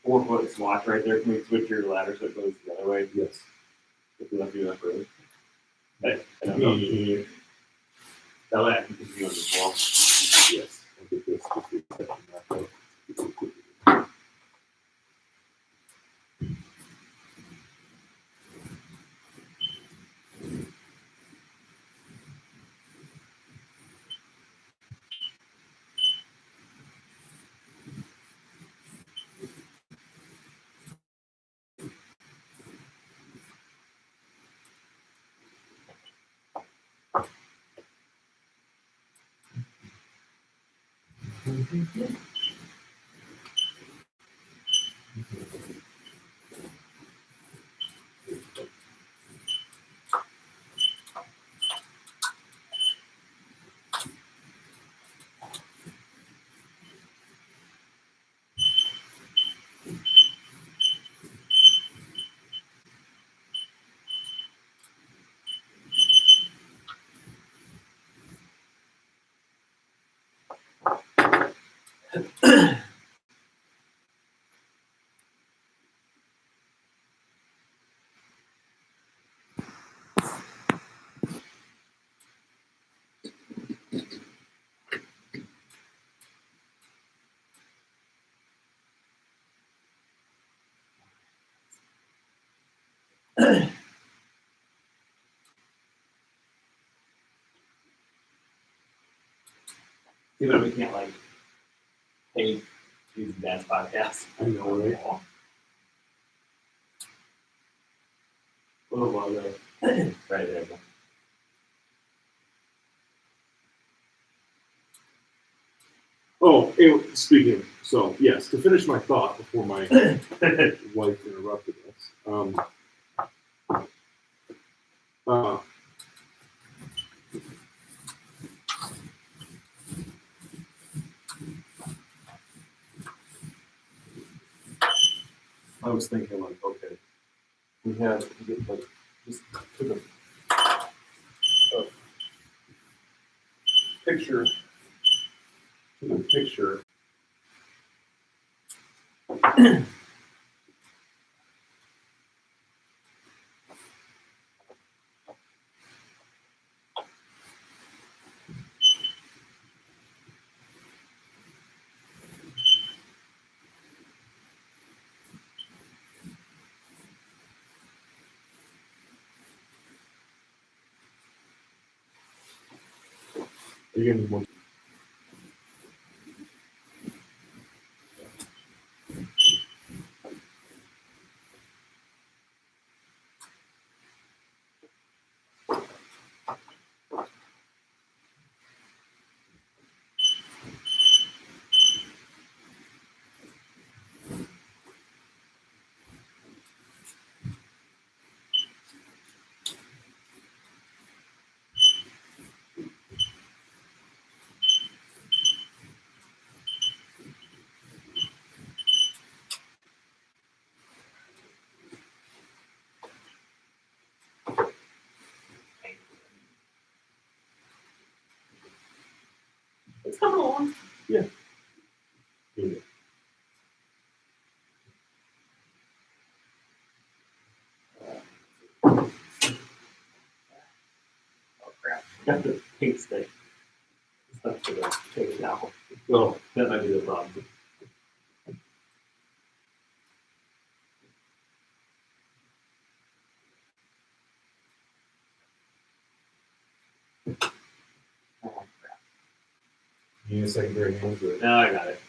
4-foot swatch right there? Can we switch your ladder so it goes the other way? Yes. If we left you that road. I don't know. That way I can continue on this wall. Yes. I'll get this. See that we can't like paint these dance podcasts. I know, right? A little while ago. Right there. Oh, anyway, speaking. So yes, to finish my thought before my wife interrupted us. I was thinking like, okay, we had to get like just took a picture. Took a picture. Are you gonna need one? It's coming along. Yeah. Oh crap! Got the pink stick. It's not gonna take it now. So, That might be the problem. Oh crap! you need a secondary hand to it. No, I got it.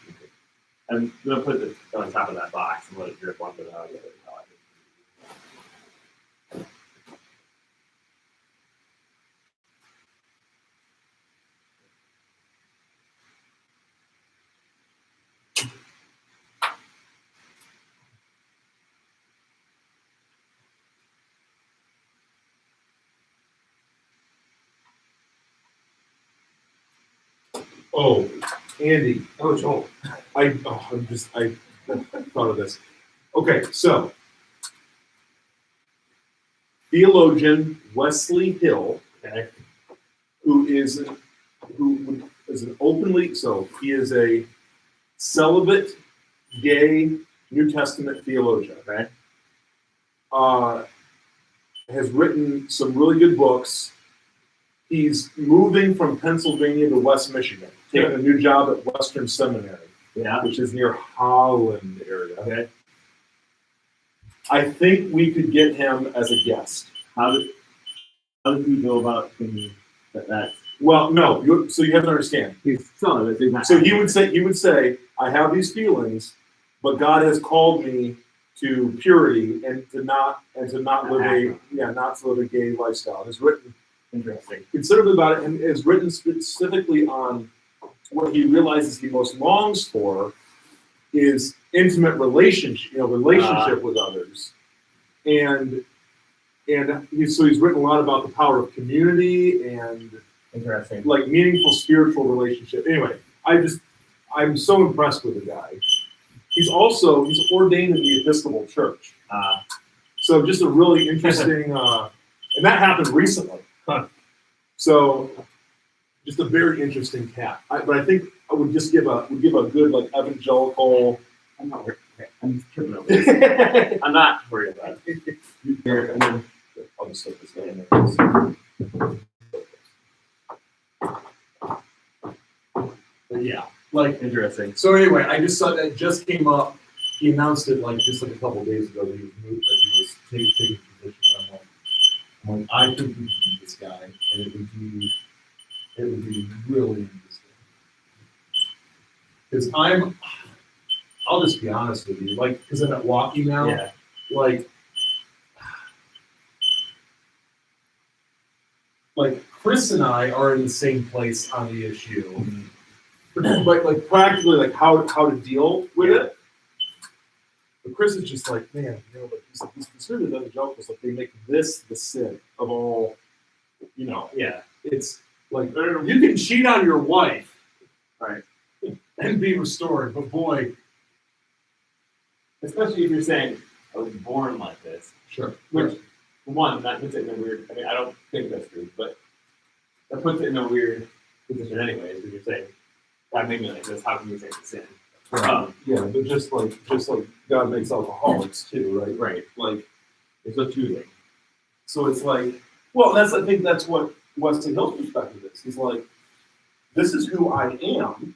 I'm gonna put it on top of that box and let it drip onto the other. Oh, Andy. Oh, Joel. I thought of this. Okay, so theologian Wesley Hill, Okay. who is an openly, so he is a celibate, gay New Testament theologian. Okay. Has written some really good books. He's moving from Pennsylvania to West Michigan, taking a new job at Western Seminary, Yeah. which is near Holland area. Okay. I think we could get him as a guest. How did you go about thinking that? Well, no, so you have to understand. He's son of it. So he would say, I have these feelings, but God has called me to purity and to not live a gay lifestyle. Has written Interesting. considerably about it and is written specifically on what he realizes he most longs for is intimate relationship with others. And he's written a lot about the power of community and Interesting. like meaningful spiritual relationship. Anyway, I'm so impressed with the guy. He's ordained in the Episcopal Church. So just a really interesting, and that happened recently. Huh. So just a very interesting cat. But I think I would just give a good like evangelical. I'm not worried. Okay. I'm just tripping over this. I'm not worried about it. Here, and then I'll just slip this guy in there. But yeah, like Interesting. so. Anyway, I just saw that just came up. He announced it like just like a couple days ago that he was taking position. I'm like, I think we need this guy, and it would be really interesting. Because I'll just be honest with you, like, because I'm at walking now, Yeah. like Chris and I are in the same place on the issue, but like practically like how to deal with it. But Chris is just like, man, like these conservative evangelicals, like they make this the sin of all, Yeah. It's like you can cheat on your wife, Right. and be restored, but boy, Especially if you're saying I was born like this. sure, Which, one, that puts it in a weird. I mean, I don't think that's true, but that puts it in a weird position, anyways. Because you're saying God made me like this. How can you say it's sin? yeah, but just like God makes alcoholics too, right? Right. Like, It's a choosing. so it's like, well, I think that's what Wesley Hill's perspective is. He's like, this is who I am.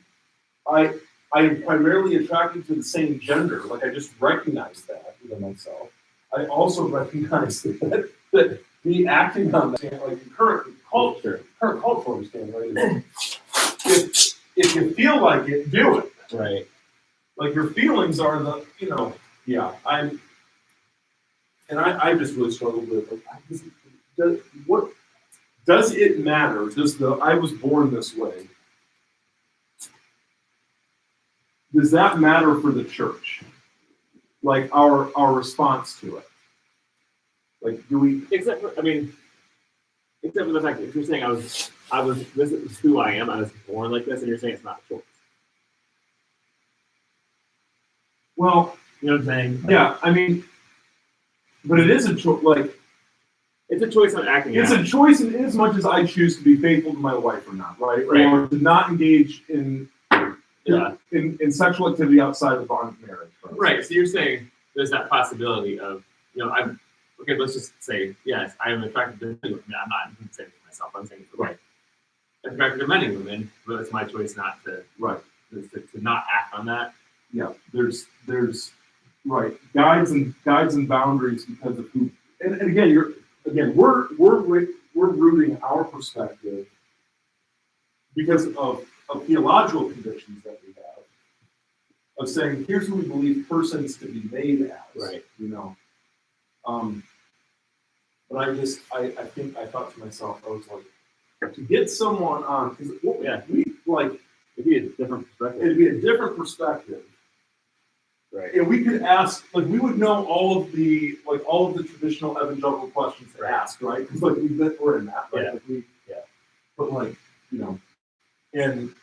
I am primarily attracted to the same gender. Like, I just recognize that within myself. I also recognize that me acting on that, like current cultural understanding, right? If you feel like it, do it. Right. Like your feelings are yeah. I just really struggled with like, what does it matter? I was born this way? Does that matter for the church? Like our response to it? Like, do we? Except for the fact that if you're saying this is who I am, I was born like this, and you're saying it's not a choice. Well, You know what I'm saying? yeah. I mean, but it is a choice. Like, It's a choice I'm acting It's out. a choice in as much as I choose to be faithful to my wife or not, right? Right. Or to not engage Yeah. in sexual activity outside of bond of marriage. Right. So you're saying there's that possibility of, okay, let's just say, yes, I am attracted to women. I'm not saying it for myself. I'm saying for attracted to many women, but it's my choice not to to not act on that. Yeah. There's right guides and boundaries because of who and again we're rooting our perspective because of theological convictions that we have of saying here's who we believe persons to be made as. Right. But I think I thought to myself, I was like, to get someone on, because we like It'd be a different perspective. it'd be a different perspective. Right. And we could ask, like, we would know all of the traditional evangelical questions to ask, right? Because like we're in that, right? Yeah. Like, but like, and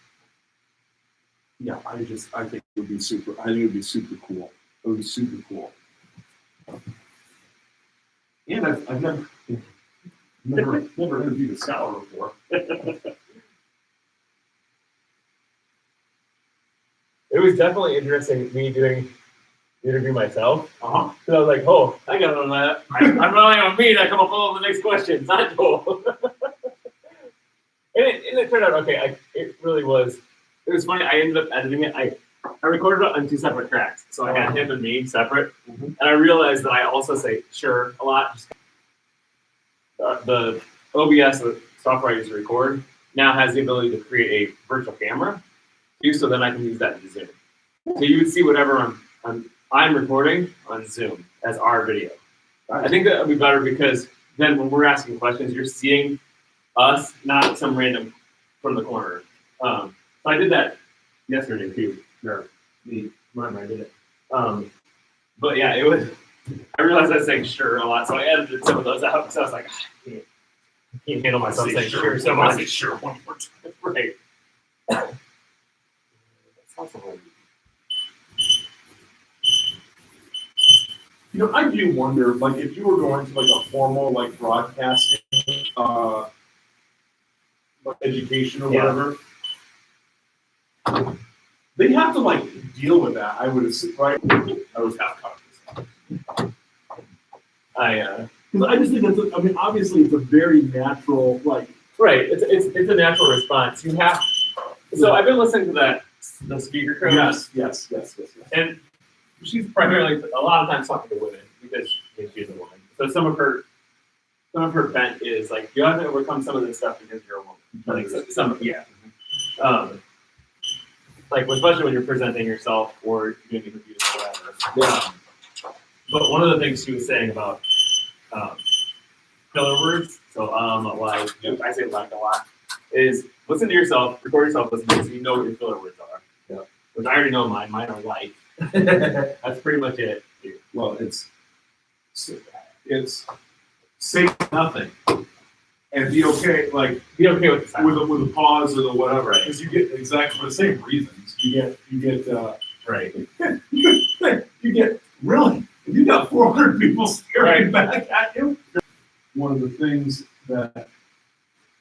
yeah, I think it would be super. I think it would be super cool. It would be super cool. And I've never interviewed a scholar before. It was definitely interesting me doing the interview myself. Uh-huh. So I was like, oh, I got on that. I'm relying on me to come up with all the next questions, not Joel. and it turned out okay. It really was. It was funny. I ended up editing it. I recorded it on 2 separate tracks. So I had him and me separate. Mm-hmm. And I realized that I also say sure a lot. The OBS, the software I use to record, now has the ability to create a virtual camera. So then I can use that in Zoom. So you would see whatever I'm recording on Zoom as our video. I think that would be better because then when we're asking questions, you're seeing us, not some random from the corner. So I did that yesterday too. Remember I did it. But yeah, it was. I realized I was saying sure a lot, so I edited some of those out because I was like, I can't handle myself saying sure so much. Sure one more time. Right. I do wonder, like, if you were going to like a formal like broadcasting education or whatever, they have to like deal with that. I would assume, right? I was half conscious. Because I just think that's. Obviously, it's a very natural like. Right. It's a natural response. You have. So I've been listening to the speaker coach. Yes. And she's primarily a lot of times talking to women because she's a woman. So some of her bent is like you have to overcome some of this stuff because you're a woman. Like especially when you're presenting yourself or doing interviews or whatever. Yeah. But one of the things she was saying about filler words, so like I say like a lot, is listen to yourself, record yourself listening so you know what your filler words are. Yeah. Which I already know mine. Mine are like. That's pretty much it. Well, it's say nothing and be okay. Like be okay with the silence. with a pause or the whatever, right? Because you get exactly for the same reasons. You get right. You get really. If you got 400 people staring back at you. One of the things that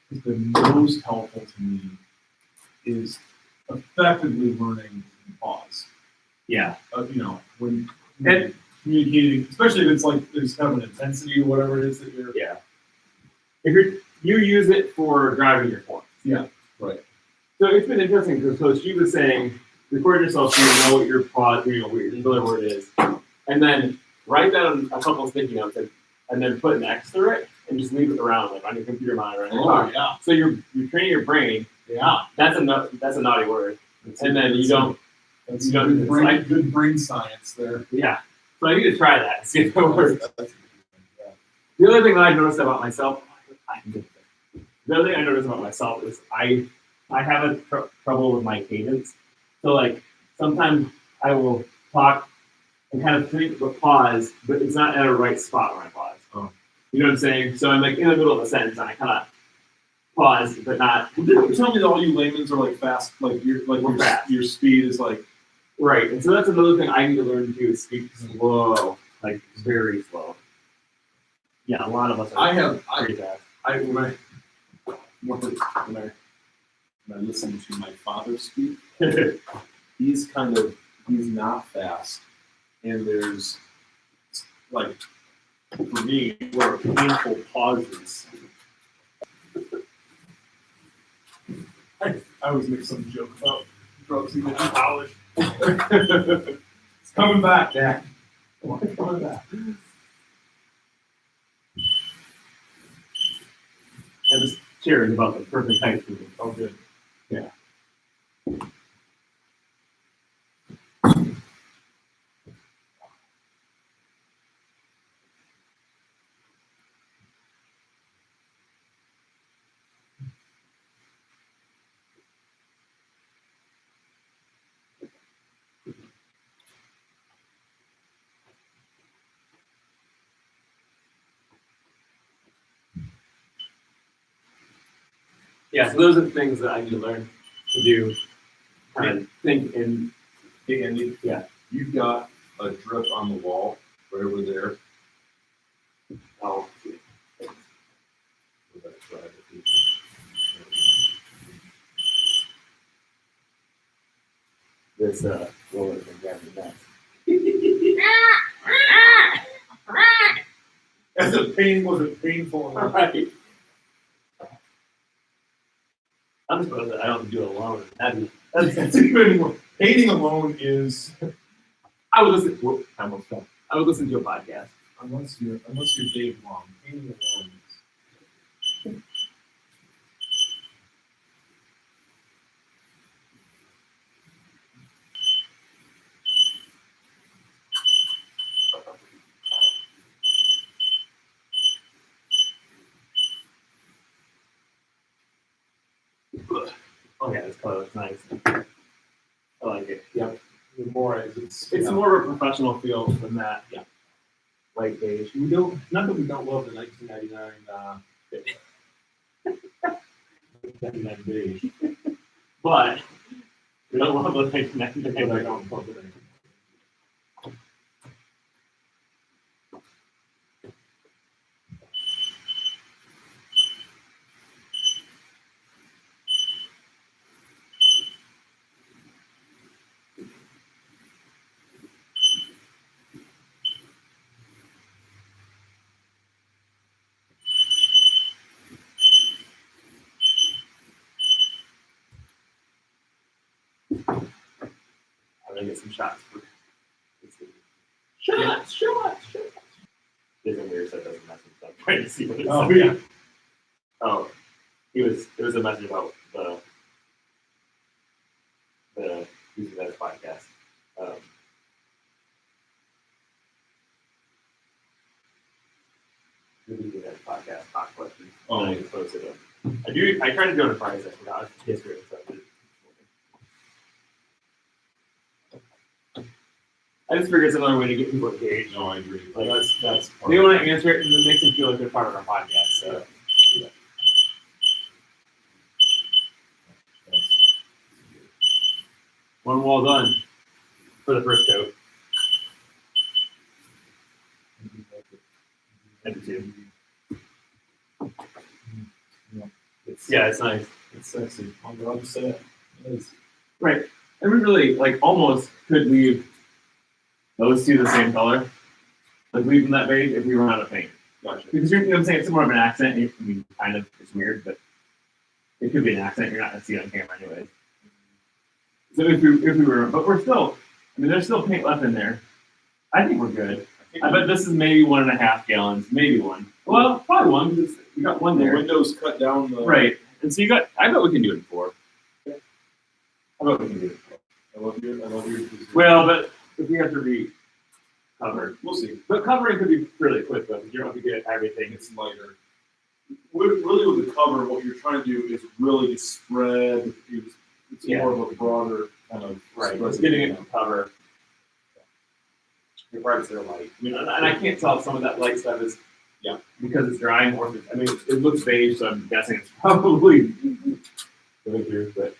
has been most helpful to me is effectively learning to pause. Yeah. When communicating, especially if it's like there's kind of an intensity or whatever it is that you're. Yeah. If you use it for driving your point. Yeah. Right. So it's been interesting because so she was saying, record yourself so you know what your pause, what your filler word is, and then write down a couple of sticky notes and then put an X through it and just leave it around like on your computer monitor. Oh yeah. So you're training your brain. Yeah. That's a naughty word. And then you don't. That's good brain science there. Yeah. So I need to try that and see if it works. Yeah. The other thing that I noticed about myself, the other thing I noticed about myself is I have trouble with my cadence. So like sometimes I will talk and kind of think but pause, but it's not at a right spot when I pause. Oh. You know what I'm saying? So I'm like in the middle of a sentence and I kind of pause, but not. Well, tell me that all you layman's are like fast, like your speed is like. Right, and so that's another thing I need to learn to do is speak slow, like very slow. Yeah, a lot of us. I have, pretty fast. when I listen to my father speak, he's not fast. And there's, like, for me, there are painful pauses. I always make some joke about drugs even in college. It's coming back, Dad. It's coming back. I just cheering about the perfect height for me. Oh, good. Yeah. Yeah, so those are the things that I need to learn to do. Kind of think in. Hey, Andy. Yeah. You've got a drip on the wall right over there. Oh, this roller can grab me nuts. As the pain wasn't painful enough. Right. I'm supposed to. I don't do it alone. That's even anymore. Painting alone is, I would listen. Whoop, I almost fell. I would listen to a podcast. unless you're Dave Long, painting alone is. Oh yeah, this color looks nice. I like it. Yep. The more it's It's more of a professional feel than that. Yeah. Light beige. We don't, not that we don't love the 1999 beige, But we don't love the 1999. but I don't love it. I'm gonna get some shots for. Shots. Isn't weird, so it doesn't mess with stuff. Trying to see what it Oh says. yeah. Oh, it was a message about the using that as podcast. Using that as podcast, hot questions. Oh. And I just posted them. I tried to do it on Fridays. I forgot history and stuff. I just figured it's another way to get people engaged. No, I agree. Like, That's part They of want it. to answer it, and it makes them feel like they're part of our podcast. So, That's- one wall done for the first coat. I do too. Yeah, it's nice. It's sexy. I'm glad you said it. It is. Right. And we really like almost could leave those two the same color. Like leave them that beige if we run out of paint. Gotcha. Because you know what I'm saying, it's more of an accent. I mean, kind of, it's weird, but it could be an accent. You're not gonna see it on camera anyways. So if we were, but we're still. I mean, there's still paint left in there. I think we're good. I bet this is maybe 1.5 gallons, maybe one. Well, probably one because you got one The there. windows cut down the. Right. And so you got. I bet we can do it in 4. I bet we can do it in 4. I love your. Well, but if we have to recover, We'll see. but covering could be really quick though. Because you don't have to get everything. It's lighter. Really, with the cover, what you're trying to do is really just spread. It's Yeah. more of a broader kind of. Right. spread. It's getting it to cover. The parts that are light. I mean, and I can't tell if some of that light stuff is because it's drying or if it's, I mean, it looks beige, so I'm guessing it's probably going through, but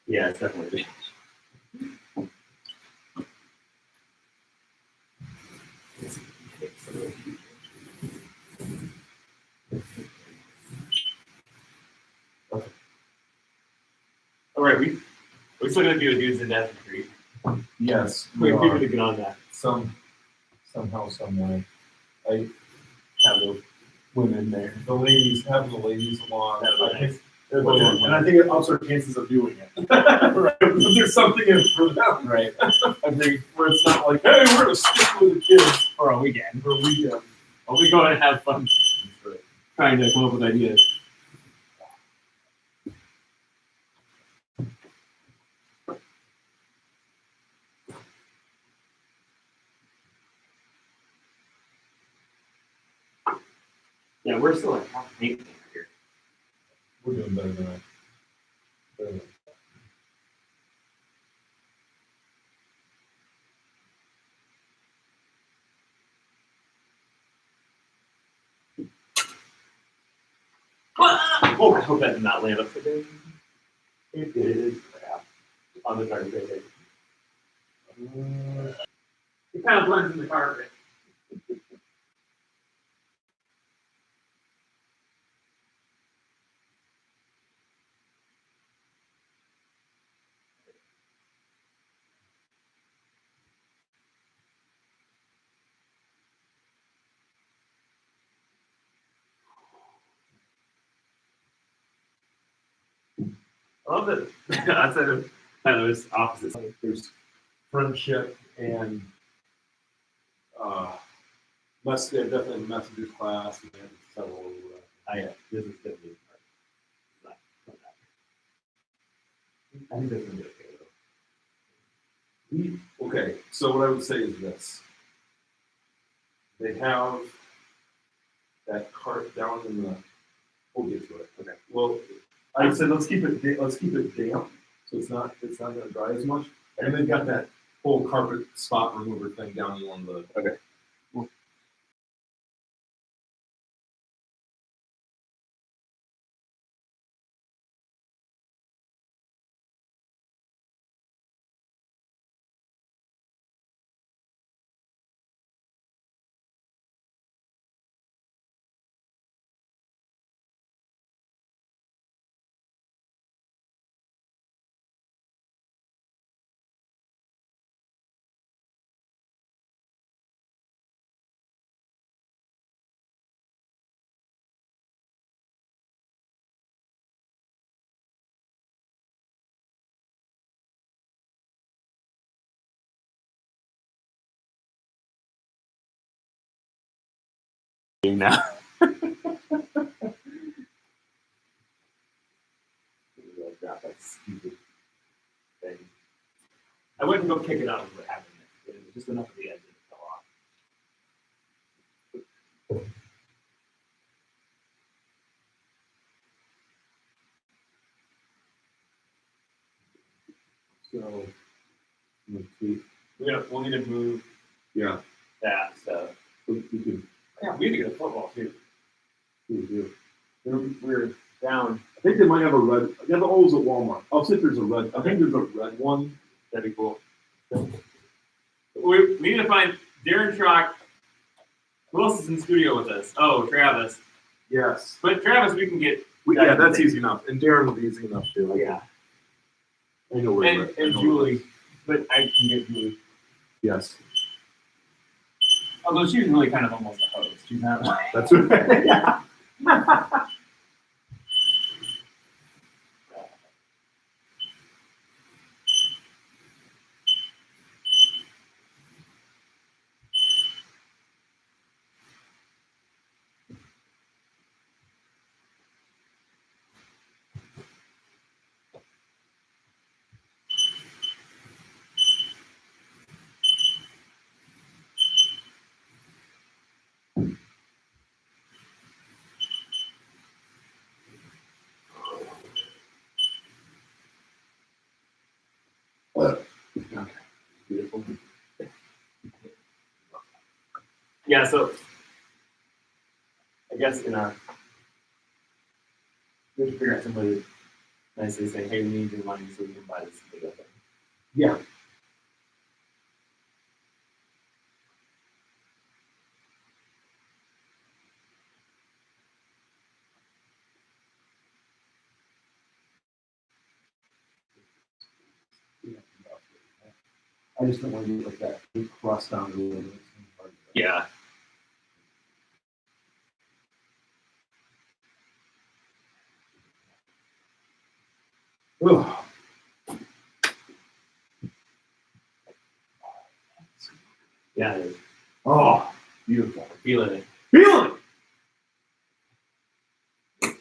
yeah, it's definitely beige. All right, we're still gonna do a dudes and dads retreat. Yes. We're going to get on that. Somehow, some way. I have the women there. The ladies, having the ladies along. I think, and I think it ups our chances of doing it. Right. There's something in it for them. Right. Agreed. Where it's not like, hey, we're gonna stick with the kids For a weekend. for a weekend. Well, we go and have fun trying to come up with ideas. Yeah, we're still like half painting here. We're doing better than that. Better than that. Oh, I hope that did not land up today. It did. Crap. On the carpet. It kind of blends in the carpet. I love that. Outside of kind of this opposite. Like, there's friendship and definitely a messages class and several. This is gonna be hard. I think that's gonna be okay though. Okay, so what I would say is this. They have that cart down in the. We'll get to it. Okay. Well, I said let's keep it damp, so it's not gonna dry as much. And they've got that whole carpet spot remover thing down in one of the. Okay. Now. Drop that stupid thing. I wouldn't go kick it out of what happened. It was just enough of the edge that it fell off. So. We'll need to move Yeah. that stuff. We can. Yeah, we need to get a football too. We do. We're down. I think they might have a red. Yeah, the holes at Walmart. I'll see if there's a red. I think there's a red one. That'd be cool. We need to find Darren Schrock. Who else is in the studio with us? Oh, Travis. Yes. But Travis, we can get. Yeah, that's easy enough. And Darren will be easy enough too. Yeah. I know where. And Julie. But I can get Julie. Yes. Although she's really kind of almost a host. She's not like. That's right. Yeah. Okay. Beautiful. Yeah, so I guess in our we have to figure out somebody to nicely say, hey, we need your money so we can buy this big thing. Yeah. I just don't want to get like that big crust down the road. Yeah. Ugh. Yeah, it is. Oh, beautiful. I'm feeling it. Feeling it.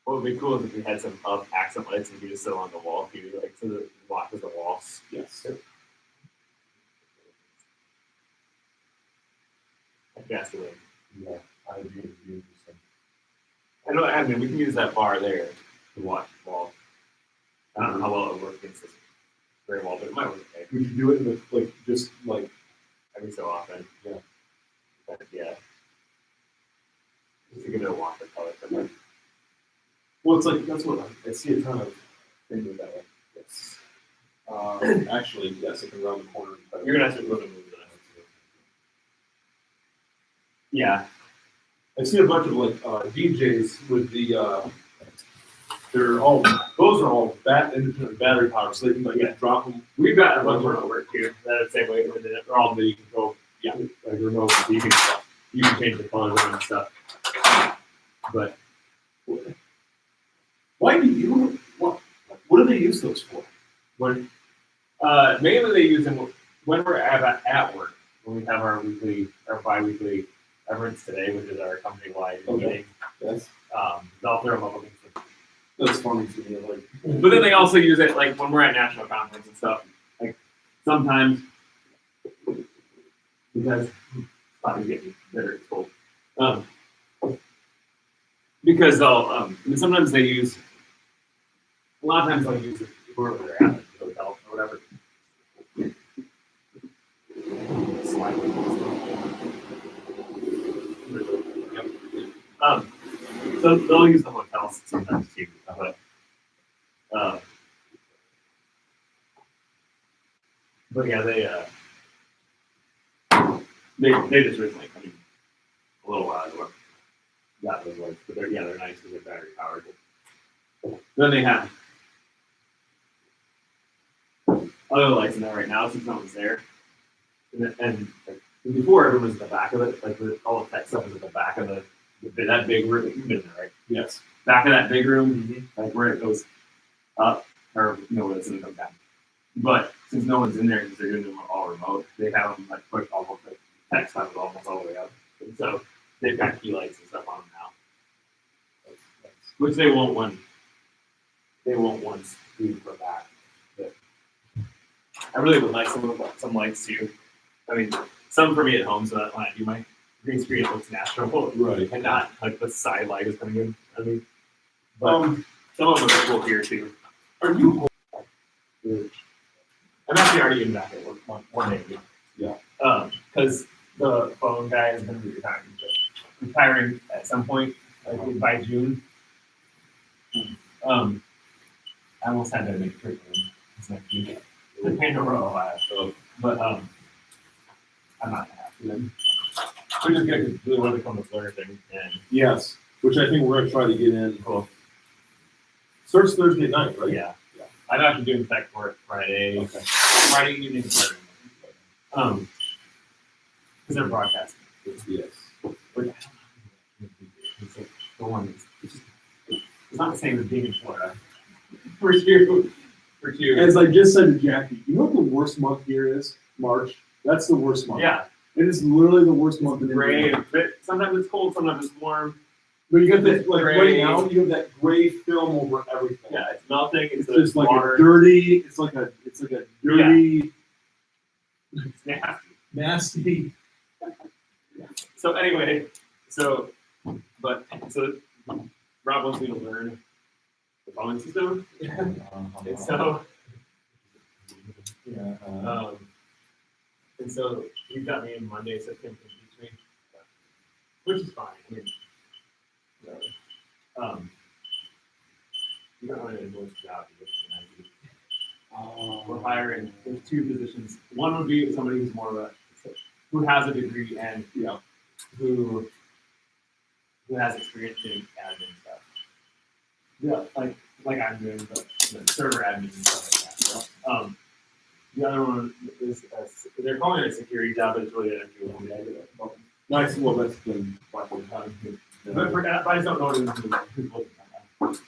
What would be cool is if we had some accent lights and we just sit on the wall, maybe like to the block of the wall. Yes. Like that's the way. Yeah, I agree with you. I mean, we can use that bar there to watch the ball. I don't know how well it works against this very well, but it might work okay. We should do it with like just like Every so often. Yeah. But yeah. Just to give it a wash of color for them. well, it's like that's what I see a ton of things with that way. Yes. Actually, yes, I can round the corner. You're gonna have to move that. Yeah. I see a bunch of like DJs with the they're all those are all independent battery powered, so they can like drop them. We've got a bunch of remote too. That's the same way with it. They're all that you can control. Yeah. Like remote, so you can change the colors and stuff. But Why do you what do they use those for? when mainly they use them when we're at work, when we have our weekly or bi-weekly Everence Today, which is our company-wide meeting. Yes. They'll throw them up against the. That's funny to me. Like, But then they also use it like when we're at national conference and stuff. Like sometimes because probably getting better at school. Because they'll sometimes they use a lot of times they'll use it wherever they're at, the hotel or whatever. So they'll use the hotels sometimes too, but yeah, they just recently, I mean, a little while ago, got those lights, but they're nice because they're battery powered. Then they have other lights in there right now since no one's there, and before everyone was at the back of it, like all the tech stuff was at the back of that big room. You've been there, right? yes. Back of that big room, like where it goes up, or where it's going to come down. But since no one's in there because they're doing them all remote, they have them like pushed almost like tech stuff almost all the way up. And so they've got key lights and stuff on them now, which they won't once we put back. But I really would like some lights too. I mean, some for me at home, so that when I do my green screen, it looks natural, Right. and not like the side light is coming in. I mean, but some of them are cool here too. Are you? I'm actually already in back at work one day. Yeah. Because the phone guy is going to be retiring at some point, like by June. I almost had to make a trip for him this next week. The Pandora, Ohio. But I'm not happy. Which is good because really want to come to Florida thing. And Yes. Which I think we're gonna try to get in. cool. Starts Thursday night, right? Yeah. I'm actually doing tech work Friday. Okay. Friday evening. Because they're broadcasting. Yes. The one it's not the same as being in Florida. For you. As I just said to Jackie, you know what the worst month here is? March. That's the worst month. Yeah. It is literally the worst month in Gray. India. Sometimes it's cold, sometimes it's warm. But you got that like Gray. right now you have that gray film over everything. Yeah, it's melting. It's just like water. a dirty. It's like a dirty, It's nasty. nasty. So anyway, so Rob wants me to learn the phone system. And so and so he got me in Monday, so Tim can teach me, which is fine. I mean, you don't really know which job you We're hiring. There's two positions. One would be somebody who's more of who has a degree and who has experience doing admin stuff. Yeah, like I'm doing, but server admins and stuff like that. So, the other one is they're calling it a security job, but it's really an entry level. Nice. Well, that's been quite some time. But I just don't know who's looking at that.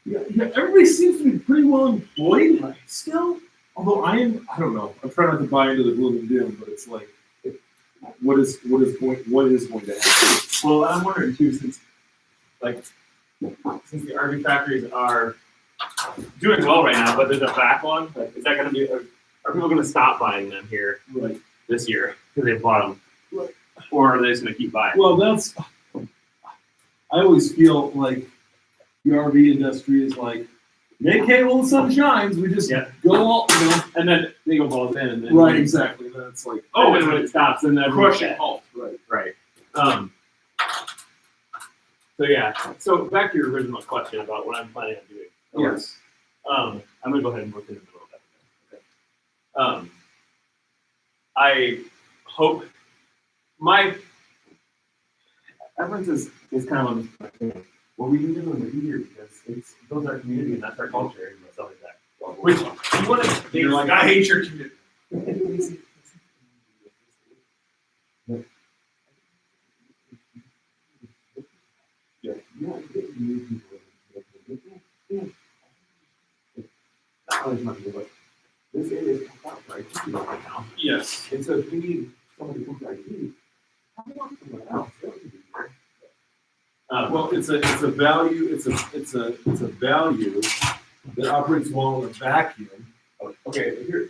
Yeah, everybody seems to be pretty well employed still. Although I don't know. I'm trying not to buy into the gloom and doom, but it's like, what is going to happen? Well, I'm wondering too, since the RV factories are doing well right now, but there's a backlog. Like, is that going to be? Are people going to stop buying them here this year because they bought them, or are they just going to keep buying? Well, that's. I always feel like the RV industry is like, make hay while the sun shines. We just go all, and then they go balls in, and then right, exactly. And then it's like, and when it stops, and then crushing halt. Right. So yeah. So back to your original question about what I'm planning on doing. Yes. I'm gonna go ahead and work in the middle of that. Okay. I hope everyone is kind of on this. What we do in the here because it's builds our community and that's our culture and stuff like that. Which you want to? You're like, I hate your community. This area is pumped out for IT right now. Yes. And so if we need somebody from IT, how do you want someone else? That would be great. Well, it's a value. It's a value that operates well in a vacuum. Okay, you're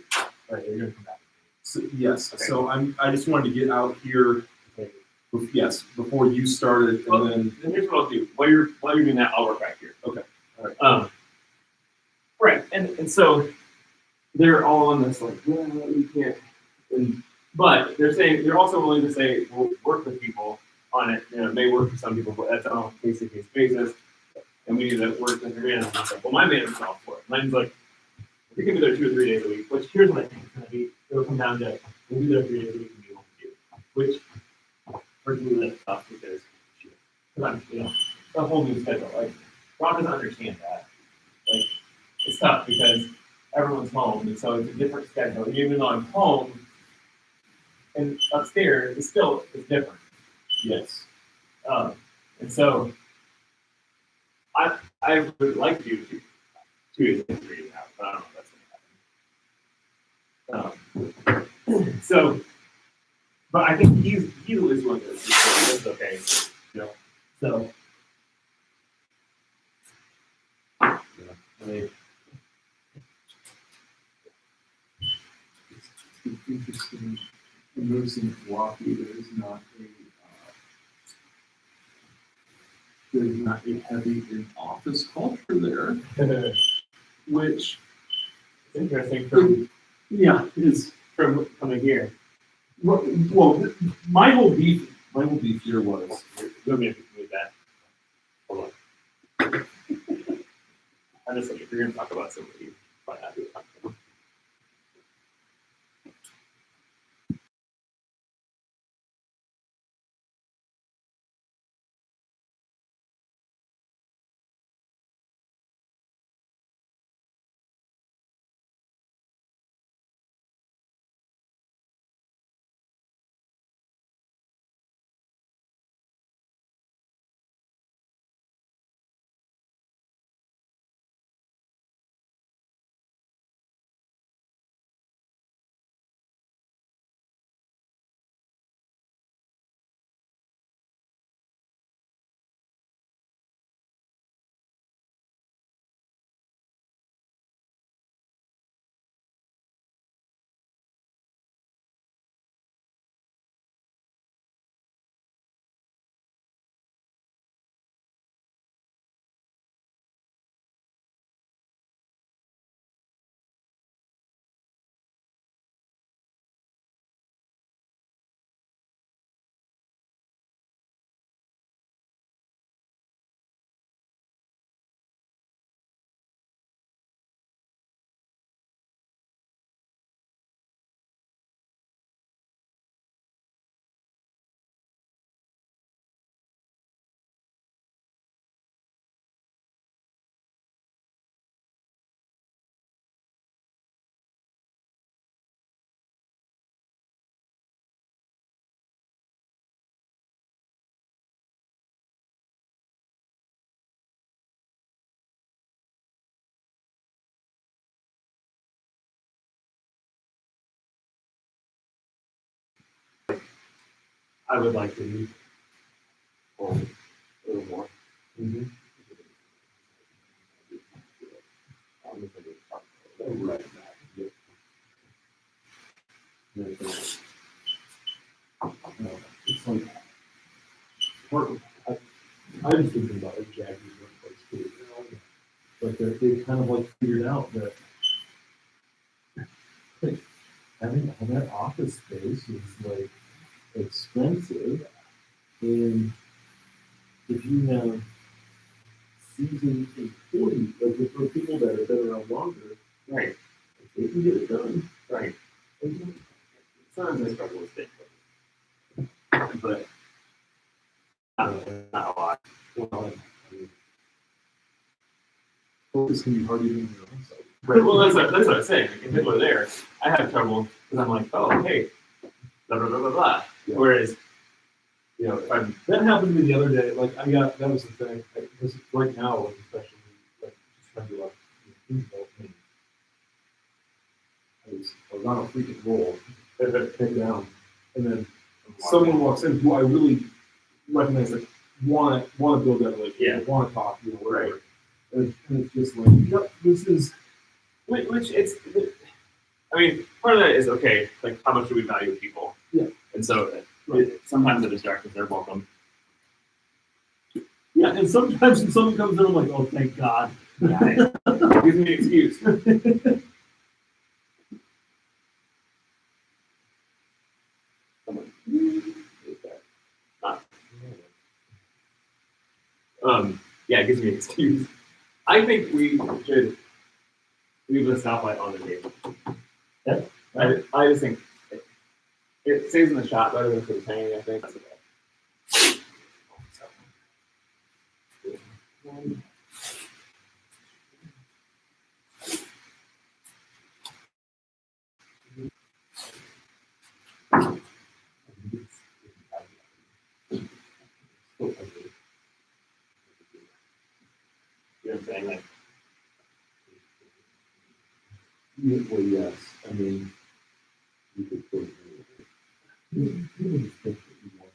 gonna come back. So, yes. Okay. So I just wanted to get out here. Okay. Yes, before you started, Well, and then here's what I'll do. While you're doing that, I'll work back here. Okay. All right. Right, and so they're all on this like, well, we can't. But they're also willing to say we'll work with people on it. It may work for some people, but that's on a case-to-case basis. And we need to work with your manager. Like, well, my manager's all for it. Mine's like, we can be there 2 or 3 days a week. Which here's what I think it's gonna be. It'll come down to we'll be there 3 days a week and be able to do. Which we're doing that stuff because I'm, a whole new schedule. Like Rob doesn't understand that. Like it's tough because everyone's home, and so it's a different schedule. And even though I'm home and upstairs, it's different. yes. And so I would like to do 2 days and 3 days out, but I don't know if that's gonna happen. So, but I think he's at least one of those. It's okay. So. I mean, It's interesting. In noticing Milwaukee, there's not a heavy in-office culture there, which it's interesting is from coming here. well. My whole beef here was Let me move that. Hold on. I'm just like, if you're gonna talk about somebody, probably not do it. I would like to be a little more. Mm-hmm. Right. It's like I was thinking about like Jackie's workplace too. Like they kind of like figured out that like, having all that office space is like expensive, and if you have seasoned employees, like if there are people that have been around longer, Right. they can get it done. Right. Sometimes I struggle with it, but not a lot. Well, I mean, focus can be hard even in your own site. Right. Well, that's what I was saying. Like, if people are there, I have trouble because I'm like, oh, hey, blah blah blah blah blah. Yeah. Whereas, you know, if I'm That happened to me the other day. Like that was the thing. Because right now, like, especially, like just trying to like things about me. I was on a freaking roll, head down, and then someone walks in who I really recognize, like want to build that relationship, want to talk, whatever. Right. And it's just like, yep, this is. which it's. I mean, part of that is okay. Like, how much do we value people? Yeah. And so Right. sometimes the distractions are welcome. Yeah, and sometimes when someone comes in, I'm like, oh, thank God. Yeah, it gives me an excuse. Yeah, it gives me an excuse. I think we should leave the stoplight on the table. Yeah. I just think it stays in the shot better than if it's hanging, I think. That's okay. You know what I'm saying? Like, Yeah, well, yes. I mean, you could put it you can just think that you want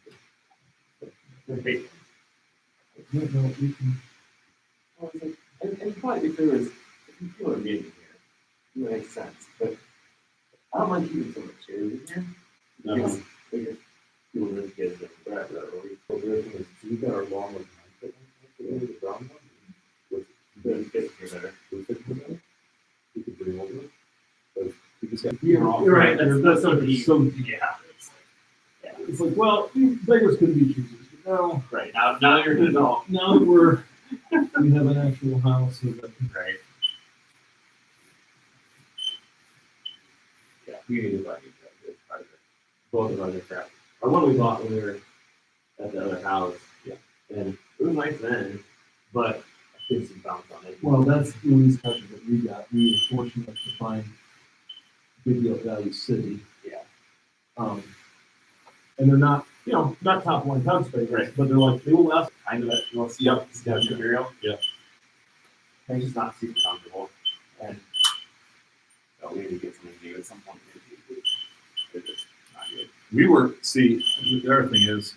it. hey, No, you can. well, it's like, and probably if people are meeting here, it makes sense. But I don't mind keeping some of the chairs in here. Because like, people really kids and whatever. Or Well, the other thing is, so we've got our long one, the brown one. With the kids here better. with it, we could bring over it. But we just got You're right. That's so deep. So Yeah. it's like, well, beggars couldn't be choosers. But now, Right. Now you're an adult. now that we have an actual house with a Right. Yeah, we need to buy new crap. Part of it. Both of our new crap. Our one we bought when we were at the other house. Yeah. And it was nice then, but I did some bounce on it. well, that's Louis' cousin that we got. We were fortunate to find Big Valley City. Yeah. And they're not, not top line house space, Right. but they're like, they will last. Kind of that. Well, see, Yep. that material. Yeah. And it's just not super comfortable. And so we need to get something new at some point. They're just not good. We were, see, the other thing is,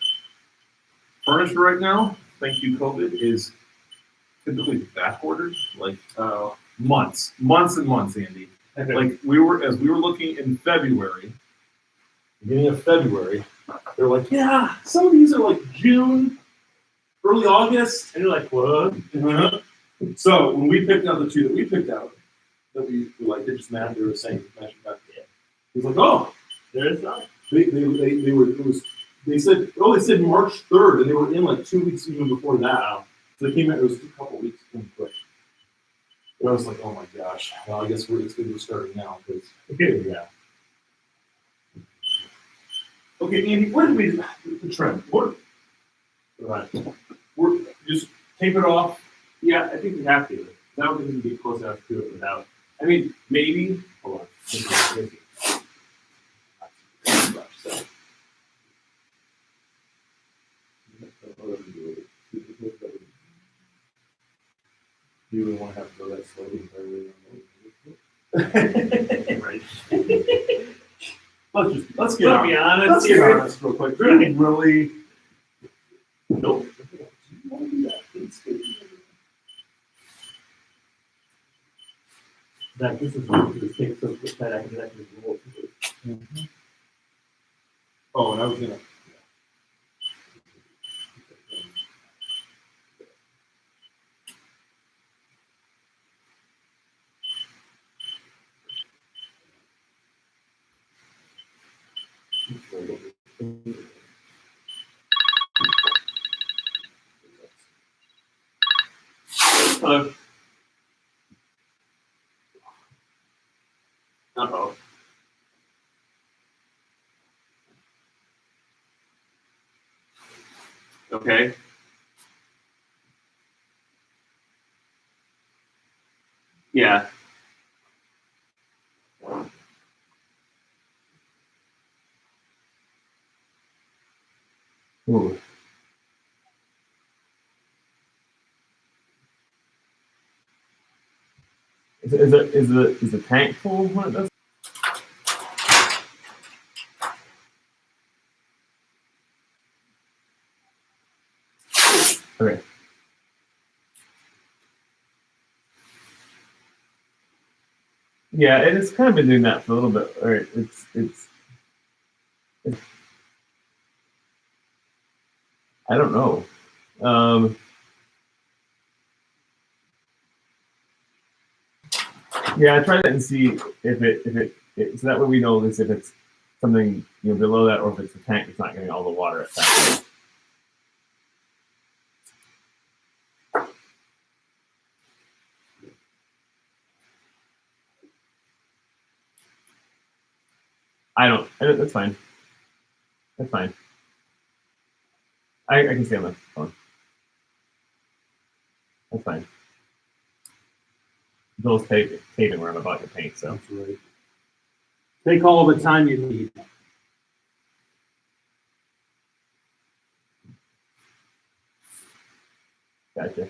furniture right now, thank you COVID, is typically back ordered, like, months and months, Andy. Like, as we were looking in February, beginning of February, they're like, yeah, some of these are like June, early August, and you're like, what? So when we picked out the two that we picked out, that we like, they just matched, they were saying matching back. He's like, oh, There is not. they were, they said March 3rd, and they were in like 2 weeks even before that. So they came out, it was a couple weeks, pretty quick. But I was like, oh my gosh, well, I guess it's going to be starting now, because, yeah. Okay, Andy, what did we, the trend, Right. we're, just tape it off. Yeah, I think we have to. I don't think we can get close enough to it without. I mean, maybe. Hold on. So, You would want to have to go that slowly. right. let's get Let's on. be honest Let's get here. honest real quick. Really? Nope. That this is the thing, so that I can actually roll. Oh, and I was gonna. Hello. Uh-oh. Okay. Yeah. Ooh. Is the tank full when it does? Okay. Yeah, it has kind of been doing that for a little bit. All right, it's I don't know. Yeah, try that and see if it so that way we know at least if it's something below that or if it's the tank that's not getting all the water at that point. That's fine. That's fine. I can stay on the phone. That's fine. Joel's taping where I'm about to paint, so. That's right. Take all the time you need. Gotcha.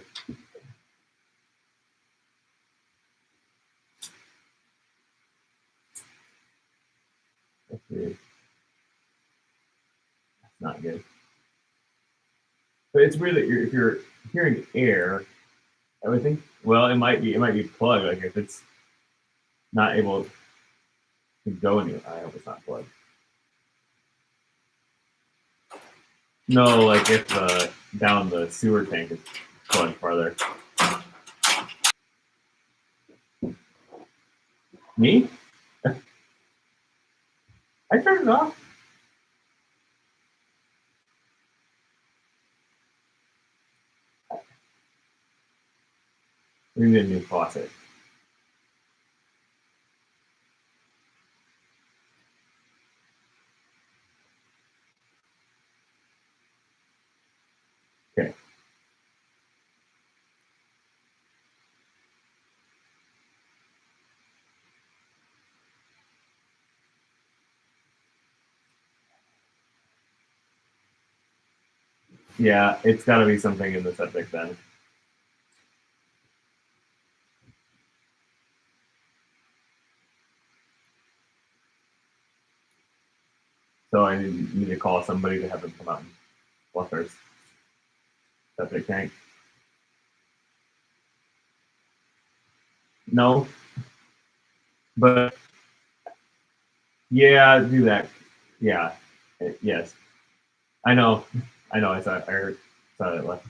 That's weird. That's not good. But it's weird that if you're hearing air, I would think. Well, it might be plugged. Like if it's not able to go anywhere. I hope it's not plugged. No, like if down the sewer tank is plugged farther. Me? I turned it off. We need a new faucet. Okay. Yeah, it's got to be something in the septic then. So I need to call somebody to have them come out and flush our septic tank. No, but yeah, do that. Yeah, yes, I know. I know. I saw it left.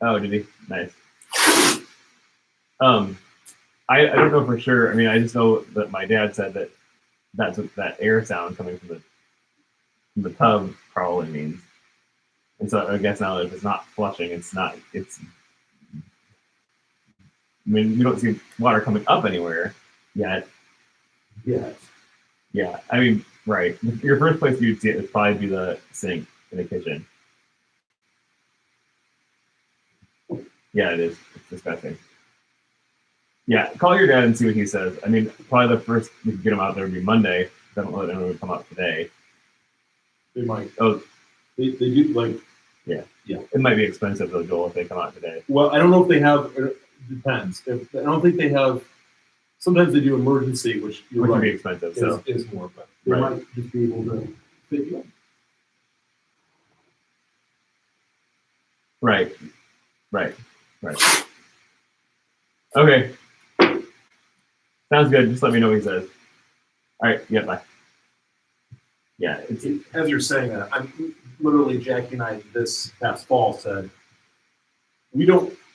Oh, did he? Nice. Um, I don't know for sure. I mean, I just know that my dad said that that's what that air sound coming from the tub probably means. And so I guess now that if it's not flushing, it's not. It's. I mean, we don't see water coming up anywhere yet. Yes. Yeah, I mean, right. Your first place you'd see it would probably be the sink in the kitchen. Yeah, it is. It's disgusting. Yeah, call your dad and see what he says. I mean, probably the first we could get him out there would be Monday. Don't let anyone come out today. They might. Oh, They do like. yeah. Yeah. It might be expensive though, Joel, if they come out today. Well, I don't know if they have. It depends. I don't think they have sometimes they do emergency, which you're Which would right, be expensive. So is more, but they Right. might just be able to fit you in. right. Okay. Sounds good. Just let me know what he says. All right. Yeah. Bye. Yeah. It's As you're saying that, I'm literally Jackie and I this past fall said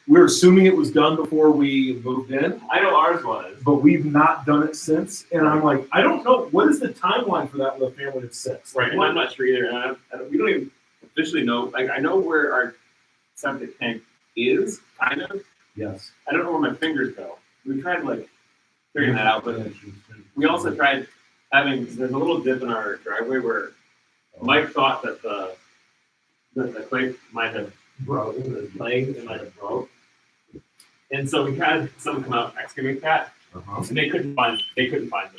we're assuming it was done before we moved in, I know ours was. but we've not done it since. And I'm like, I don't know what is the timeline for that with a family of 6. Right, and I'm not sure either. And we don't even officially know. Like, I know where our septic tank is, kind of. Yes. I don't know where my fingers go. We tried like figuring that out, but we also tried having. There's a little dip in our driveway where Mike thought that the clay might have broke. The clay it might have broke, and so we had someone come out and excavate that, Uh-huh. and they couldn't find the line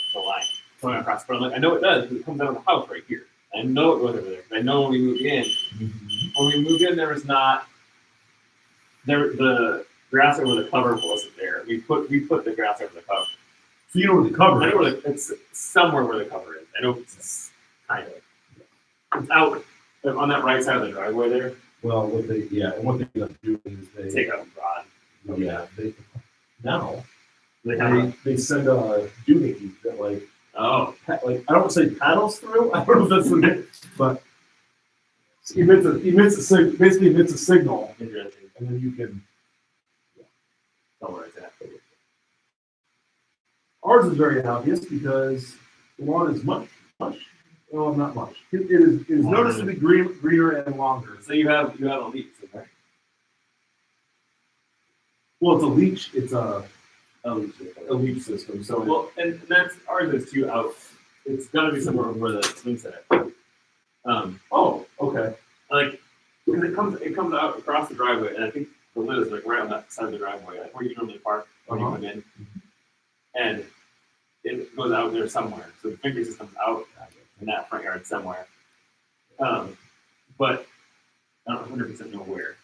going across. But I'm like, I know it does because it comes out of the house right here. I know it goes over there. I know when we moved in. When we moved in, there was not the grass over the cover wasn't there. We put the grass over the cover. So you know where the cover I know is. it's somewhere where the cover is. I know it's kind of. It's out on that right side of the driveway there. Well, what they do is they Take out the rod. now They have they send a doohickey that like oh I don't want to say paddles through. I don't know if that's the name, but basically emits a signal, interesting. and then you can. Don't worry, it's that. Ours is very obvious because the lawn is much. Well, not much. It is noticeably greener and longer. So you have a leak in there. Well, it's a leach. It's A leak. a leach system. So Well, and that's ours is too out. It's gonna be somewhere where the swing set. oh, okay. Like because it comes out across the driveway, and I think the lid is like right on that side of the driveway, like where you normally park when you come in, and it goes out there somewhere. So the finger system's out in that front yard somewhere. But I don't 100% know where.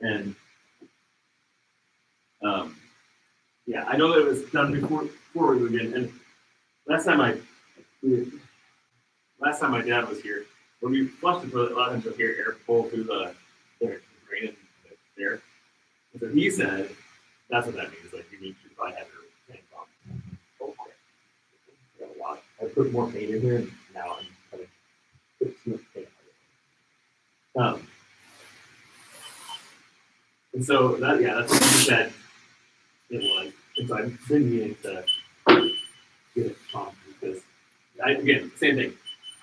And yeah, I know that it was done before we moved in. And last time my dad was here, when we flushed the toilet, a lot of times you'll hear air pull through the drain in there. And so he said that's what that means. Like you need to probably have your tank pump. Okay. I got a lot. I put more paint in here and now I'm kind of put too much paint on it. And so that's what he said it was. And so I've been meaning to get it pumped because again, same thing.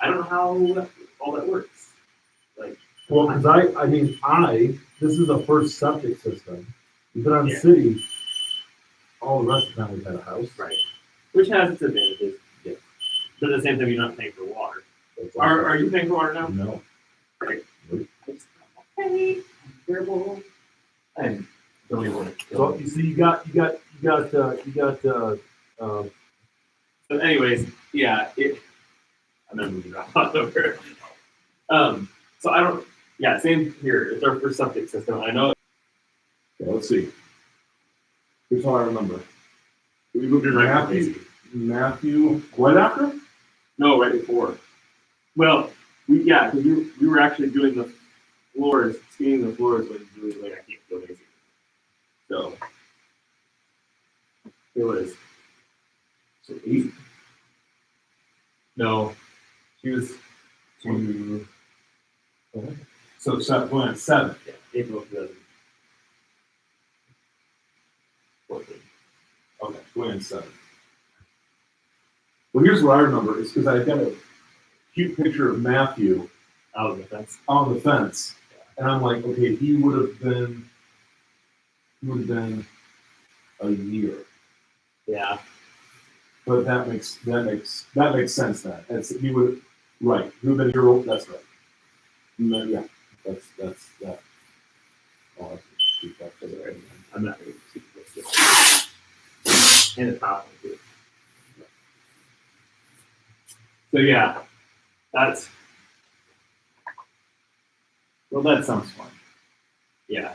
I don't know how all that works. Like Well, because this is the first septic system. We've been on Yeah. city. All the rest of the time we've had a house. right. Which has its advantages. Yeah. But at the same time you're not paying for water. That's Are you paying for water now? No. Okay. Terrible. I don't even want to kill So you see, you got. So anyways, yeah, I'm gonna move it all over. So I don't. Yeah, same here. It's our first septic system. I know. Okay, let's see. Here's how I remember. We moved in right after. Matthew, right after? No, right before. Well, because we were actually doing the floors, skinning the floors when really like I can't feel lazy. So it was So 8. no, she was 2. So 7. Yeah, April 2014. Okay, 27. Well, here's what I remember. Is because I got a cute picture of Matthew Out of the fence. on the fence, and I'm like, okay, he would have been a year. Yeah. But that makes sense then. He would right. He would have been a year old. That's right. And then, yeah, that's that. Oh, I have to keep that for the right. I'm not going to keep this. And the top one too. So yeah, that sounds fun. Yeah.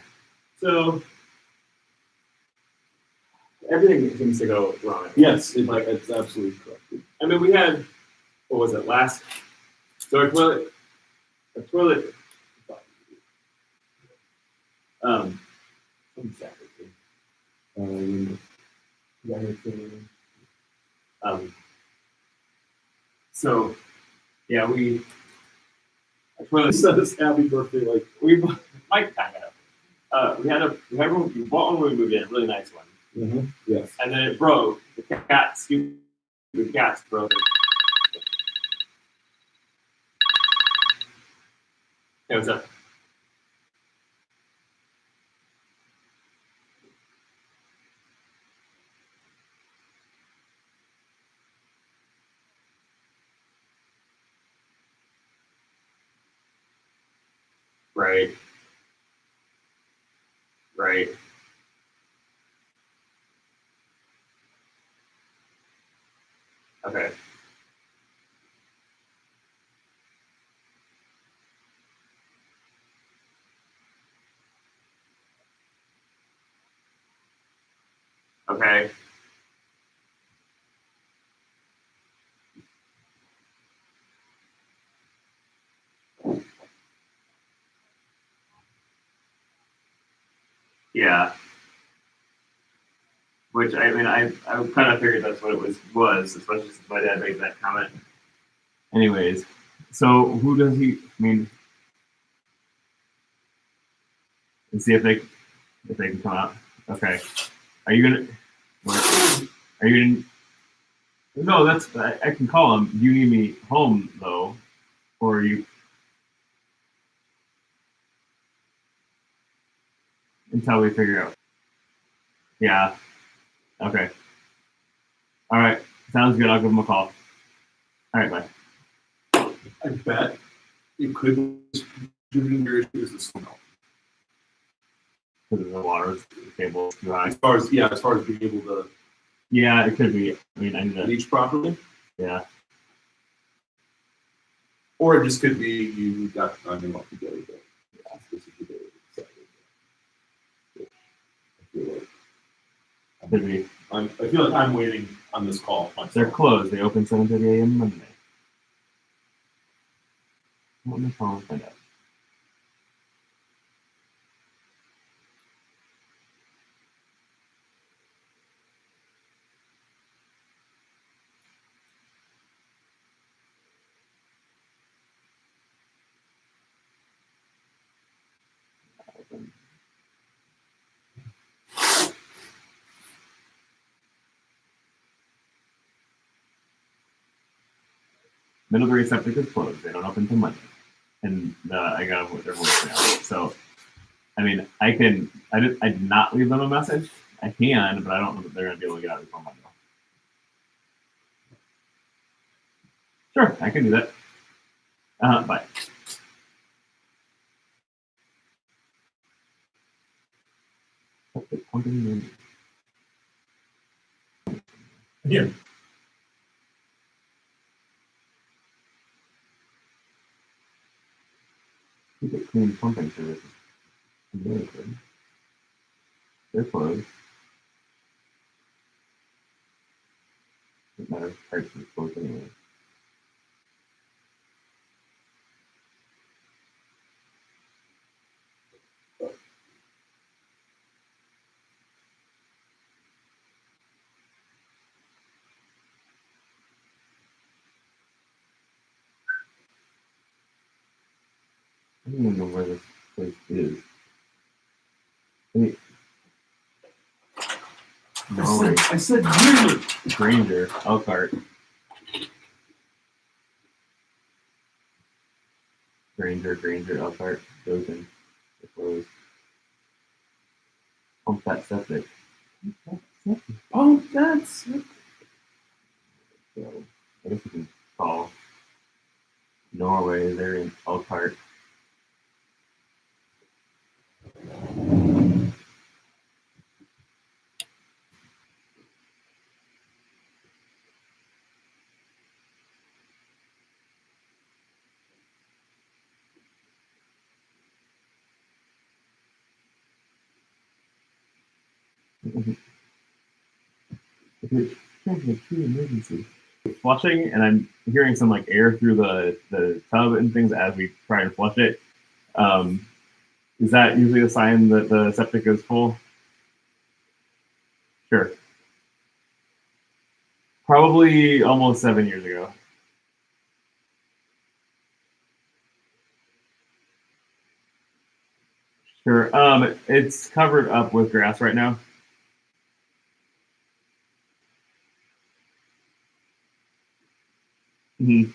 So everything seems to go wrong. Yes, it's absolutely correct. I mean, we had, what was it, so our toilet, um, exactly. Yeah, it's, So, yeah, our toilet, Says happy birthday, like Mike kind of. We bought one when we moved in, a really nice one. yes. And then it broke. The stupid cats broke it. Hey, what's up? Right. Right. Okay. Okay. Yeah. Which I mean, I kind of figured that's what it was, especially since my dad made that comment. Anyways, so who does he? I mean, and see if they can come out. Okay. Are you gonna? What, are you gonna? No, I can call him. You need me home though, or you until we figure out. Yeah. Okay. All right. Sounds good. I'll give him a call. All right. Bye. I bet it could be your issue is the smell. Because the water table is too high. As far as being able to Yeah, it could be. I mean, I need to. leach properly, Yeah. or it just could be you got the timing off together. But yeah, this is the day I feel like Could be. I feel like I'm waiting on this call. They're closed. They open 7:30 a.m. Monday. Let me call and find out. Middlebury Septic is closed. They don't open until Monday. And I got their voicemail. So, I mean, I did not leave them a message. I can, but I don't know that they're going to be able to get out before Monday. Sure, I can do that. Bye. Yeah. Keep it clean pumping services. Very good. They're closed. Doesn't matter if parts are closed anyway. I don't even know where this place is. Wait. No, I said really. Granger, Elkhart. Granger, Elkhart, Dothan. They're closed. Pump that septic. Oh, that's So I guess we can call Norway. They're in Elkhart. If it's a true emergency. Flushing, and I'm hearing some like air through the tub and things as we try and flush it. Is that usually a sign that the septic is full? Sure. Probably almost 7 years ago. Sure. It's covered up with grass right now. Mhm.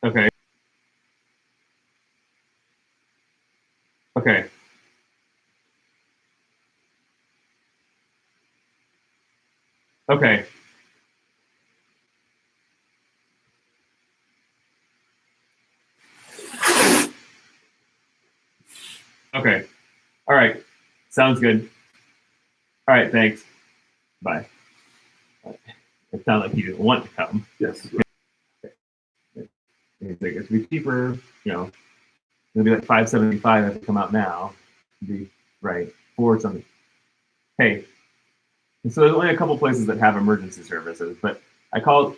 Okay. Okay. Okay. Okay. All right. Sounds good. All right. Thanks. Bye. It sounded like he didn't want to come. Yes. He's like, it's be cheaper, you know, it'll be like $575 if it come out now. It'd be right for something. Hey, so there's only a couple places that have emergency services, but I called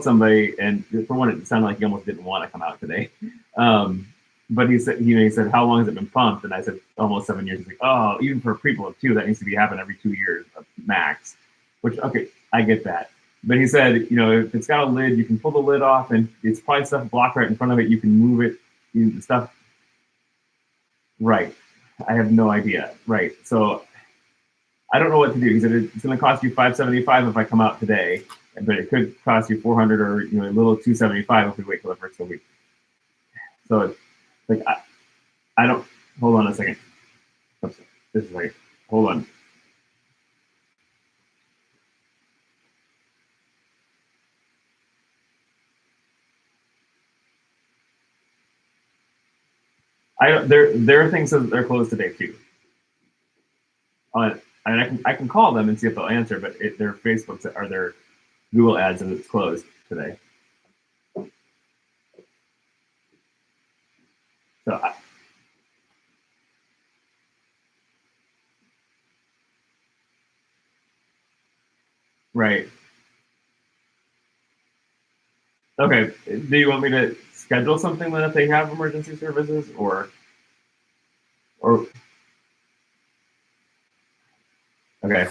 somebody, and for one, it sounded like he almost didn't want to come out today. But he said, he said, how long has it been pumped? And I said, almost 7 years. He's like, oh, even for a people of 2, that needs to be happening every 2 years max. Which, okay, I get that. But he said, if it's got a lid, you can pull the lid off, and it's probably stuff blocked right in front of it. You can move it, stuff. Right. I have no idea. Right. So I don't know what to do. He said it's going to cost you $575 if I come out today, but it could cost you $400 or a little $275 if we wait till the first of the week. So it's like I don't. Hold on a second. Oops, this is like, hold on. There are things that they're closed today too. And I can call them and see if they'll answer, but their Facebooks or their Google ads and it's closed today. So right. Okay. Do you want me to schedule something then if they have emergency services or okay.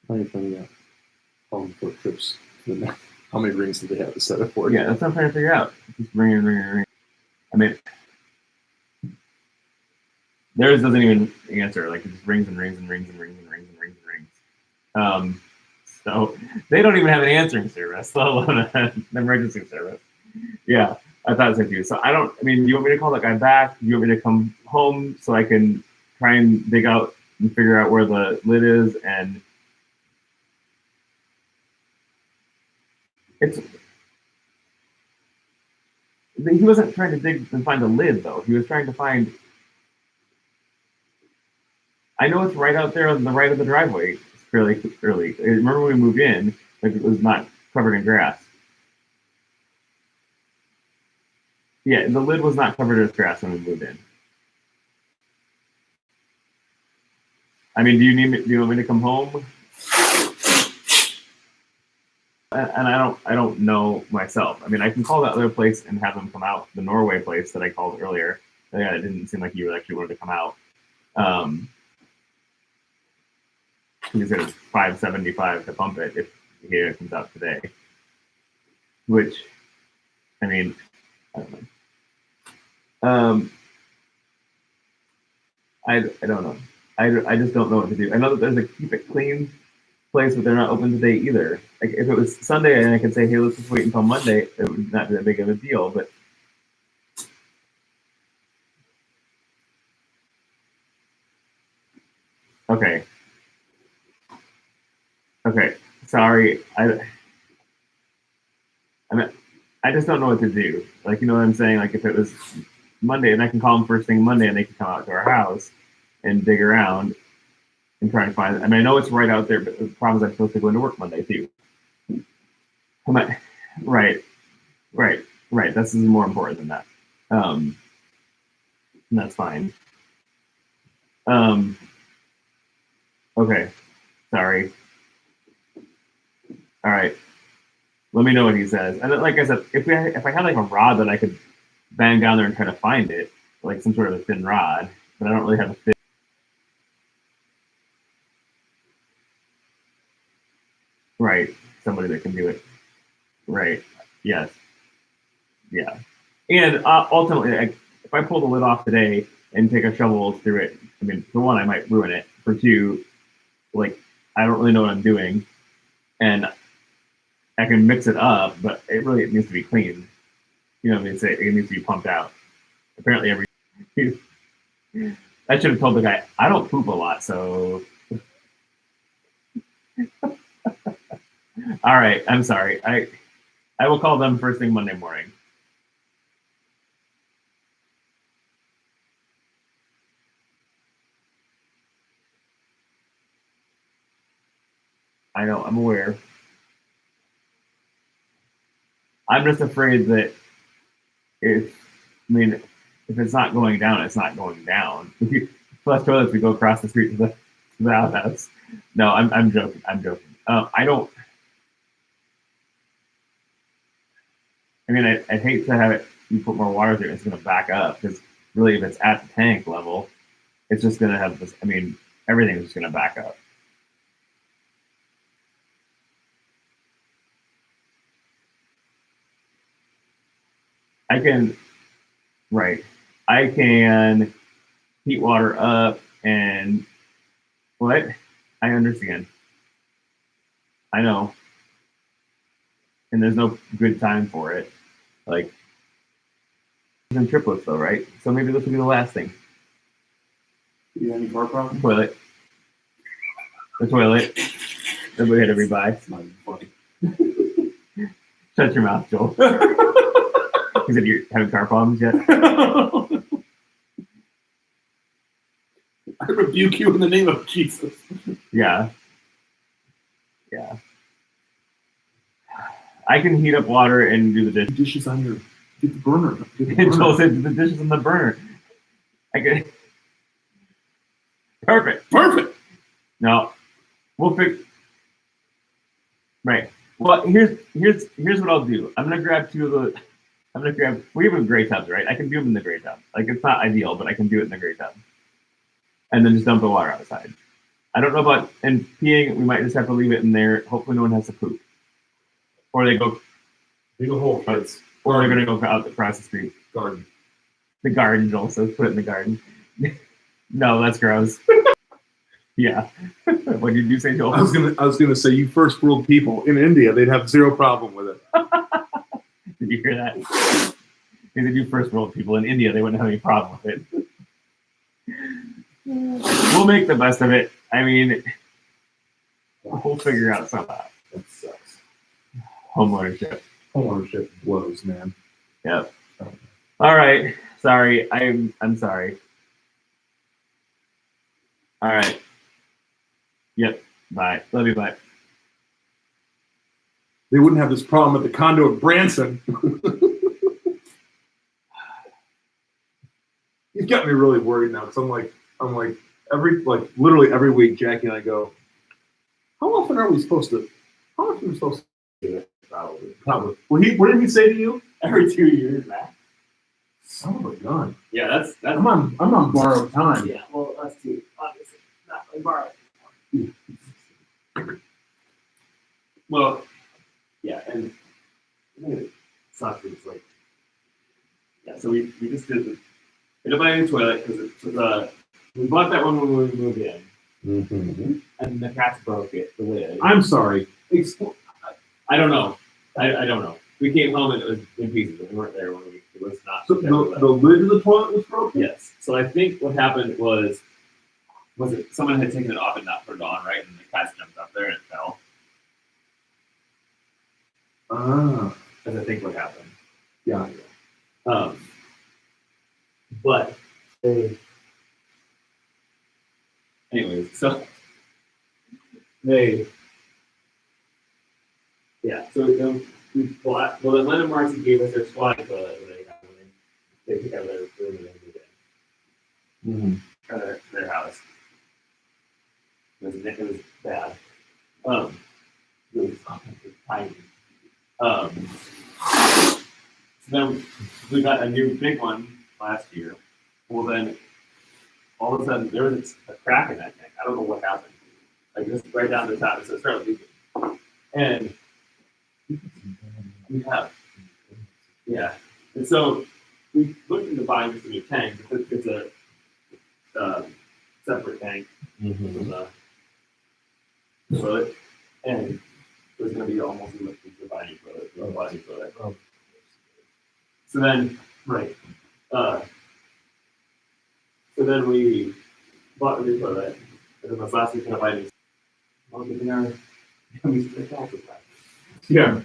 Funny, for trips. How many rings do they have to set up for? Yeah, that's what I'm trying to figure out. Just ring. I mean, theirs doesn't even answer. Like it just rings and rings and rings and rings and rings and rings and rings. So they don't even have an answering service, let alone an emergency service. Yeah, I thought so too. So I mean, do you want me to call that guy back? Do you want me to come home so I can try and dig out and figure out where the lid is? And he wasn't trying to dig and find a lid though. He was trying to find. I know it's right out there on the right of the driveway. It's fairly early. Remember when we moved in, like it was not covered in grass. Yeah, the lid was not covered with grass when we moved in. I mean, do you want me to come home? And I don't know myself. I mean, I can call that other place and have them come out. The Norway place that I called earlier. Yeah, it didn't seem like you actually wanted to come out. He said it's $575 to pump it if he comes out today. Which, I mean, I don't know. Um, I don't know. I just don't know what to do. I know that there's a keep it clean place, but they're not open today either. Like if it was Sunday and I could say, hey, let's just wait until Monday, it would not be that big of a deal. But okay, okay, sorry. I mean, I just don't know what to do. Like you know what I'm saying? Like if it was Monday and I can call them first thing Monday and they can come out to our house and dig around and try and find it. I mean, I know it's right out there, but the problem is I'm supposed to go into work Monday too. Right, right, right. This is more important than that. And that's fine. Um, okay, sorry. All right. Let me know what he says. And then, like I said, if I had like a rod that I could bang down there and try to find it, like some sort of a thin rod, but I don't really have a thin. Right, somebody that can do it. Right. Yes. Yeah. And ultimately, if I pull the lid off today and take a shovel through it, I mean, for one, I might ruin it. For two, like I don't really know what I'm doing, and I can mix it up, but it needs to be clean. You know what I mean? It needs to be pumped out. Apparently, I should have told the guy I don't poop a lot, so. All right, I'm sorry. I will call them first thing Monday morning. I know, I'm aware. I'm just afraid that if it's not going down, it's not going down. If you flush toilets, we go across the street to the outhouse. No, I'm joking. I'm joking. I don't. I mean, I'd hate to have it. You put more water through it, it's going to back up because really, if it's at the tank level, it's just going to have this. I mean, everything's just going to back up. I can, right. I can heat water up and what? I understand. I know. And there's no good time for it. Like, in triplets though, right? So maybe this will be the last thing. You have any car problems? Toilet. The toilet. Everybody had every buy. It's not even funny. Shut your mouth, Joel. He said you're having car problems yet? I rebuke you in the name of Jesus. Yeah. Yeah. I can heat up water and do the Dishes on your get the burner. Joel said the dishes on the burner. I can. Perfect. No, we'll fix. Right. Well, here's what I'll do. I'm gonna grab two of the. I'm gonna grab. We have gray tubs, right? I can do them in the gray tub. Like it's not ideal, but I can do it in the gray tub. And then just dump the water outside. I don't know about and peeing. We might just have to leave it in there. Hopefully, no one has to poop. Or they go. Dig a hole, kids. Or they're gonna go out across the street. Garden. The garden, Joel says. Put it in the garden. No, that's gross. Yeah. What did you say, Joel? I was gonna say you first world people in India, they'd have zero problem with it. Did you hear that? They do first world people in India, they wouldn't have any problem with it. We'll make the best of it. I mean, we'll figure out somehow. That sucks. Homeownership. Homeownership blows, man. Yep. All right. Sorry. I'm sorry. All right. Yep. Bye. Love you. Bye. They wouldn't have this problem at the condo at Branson. You've got me really worried now because I'm like literally every week, Jackie and I go, how often are we supposed to do it? Probably. What did he say to you? Every 2 years, Matt. Son of a gun. Yeah, that's I'm on borrowed time. Yeah, well, us too, obviously. Not like borrowed. well, yeah, and it sucks. It's like, yeah. So we just did We had to buy a new toilet because we bought that one when we moved in, Mm-hmm. and the cats broke it. The lid. I'm sorry. I don't know. I don't know. We came home and it was in pieces. We weren't there when it was not. So the lid of the toilet was broken? Yes. So I think what happened was it someone had taken it off and not put it on right, and the cats jumped up there and it fell. Ah, That's I think what happened. yeah. But anyways, so so we bought, well, Atlanta Marcy gave us their squad toilet when they took out their room and they moved in. Their house. It was bad. It was tiny. So then we got a new big one last year. Well, then all of a sudden there was a crack in that tank. I don't know what happened. Like just right down the top, so it started leaking. And we have, yeah. And so we looked into buying just a new tank. It's a separate tank from the toilet, and it was going to be almost a lift to buy a new toilet. So then, right. So then we bought a new toilet, and then this last week, I buy a new. Well, good thing we split taxes back. Yeah.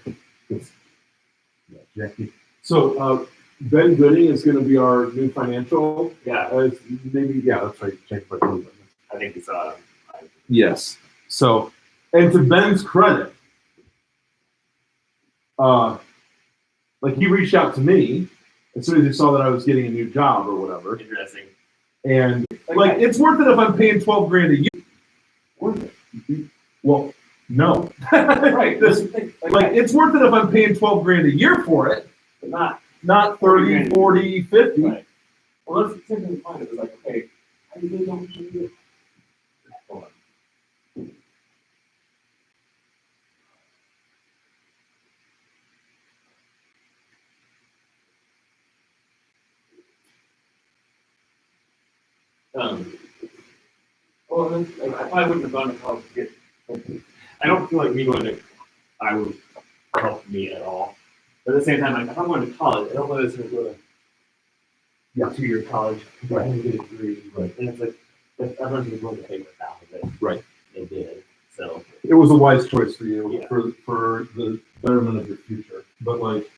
Jackie. So Ben Gooding is going to be our new financial. Yeah, That's right. Check for it. I think it's Yes. So, and to Ben's credit, like he reached out to me as soon as he saw that I was getting a new job or whatever. interesting. And like, it's worth it if I'm paying $12,000 a year. Worth it? Well, no. Right. Like, it's worth it if I'm paying $12,000 a year for it, But not 30, 40, 50. Right. Well, that's the same point. It was like, okay, I really don't need it. Hold on. Well, then, like, I probably wouldn't have gone to college to get. I don't feel like me going to, I would help me at all. But at the same time, like, if I'm going to college, I don't want to go to 2-year college, right, and get a degree, right? And it's like, if everyone's going to pay for half of it, Right. They did. So It was a wise choice for you Yeah. for the betterment of your future. But like,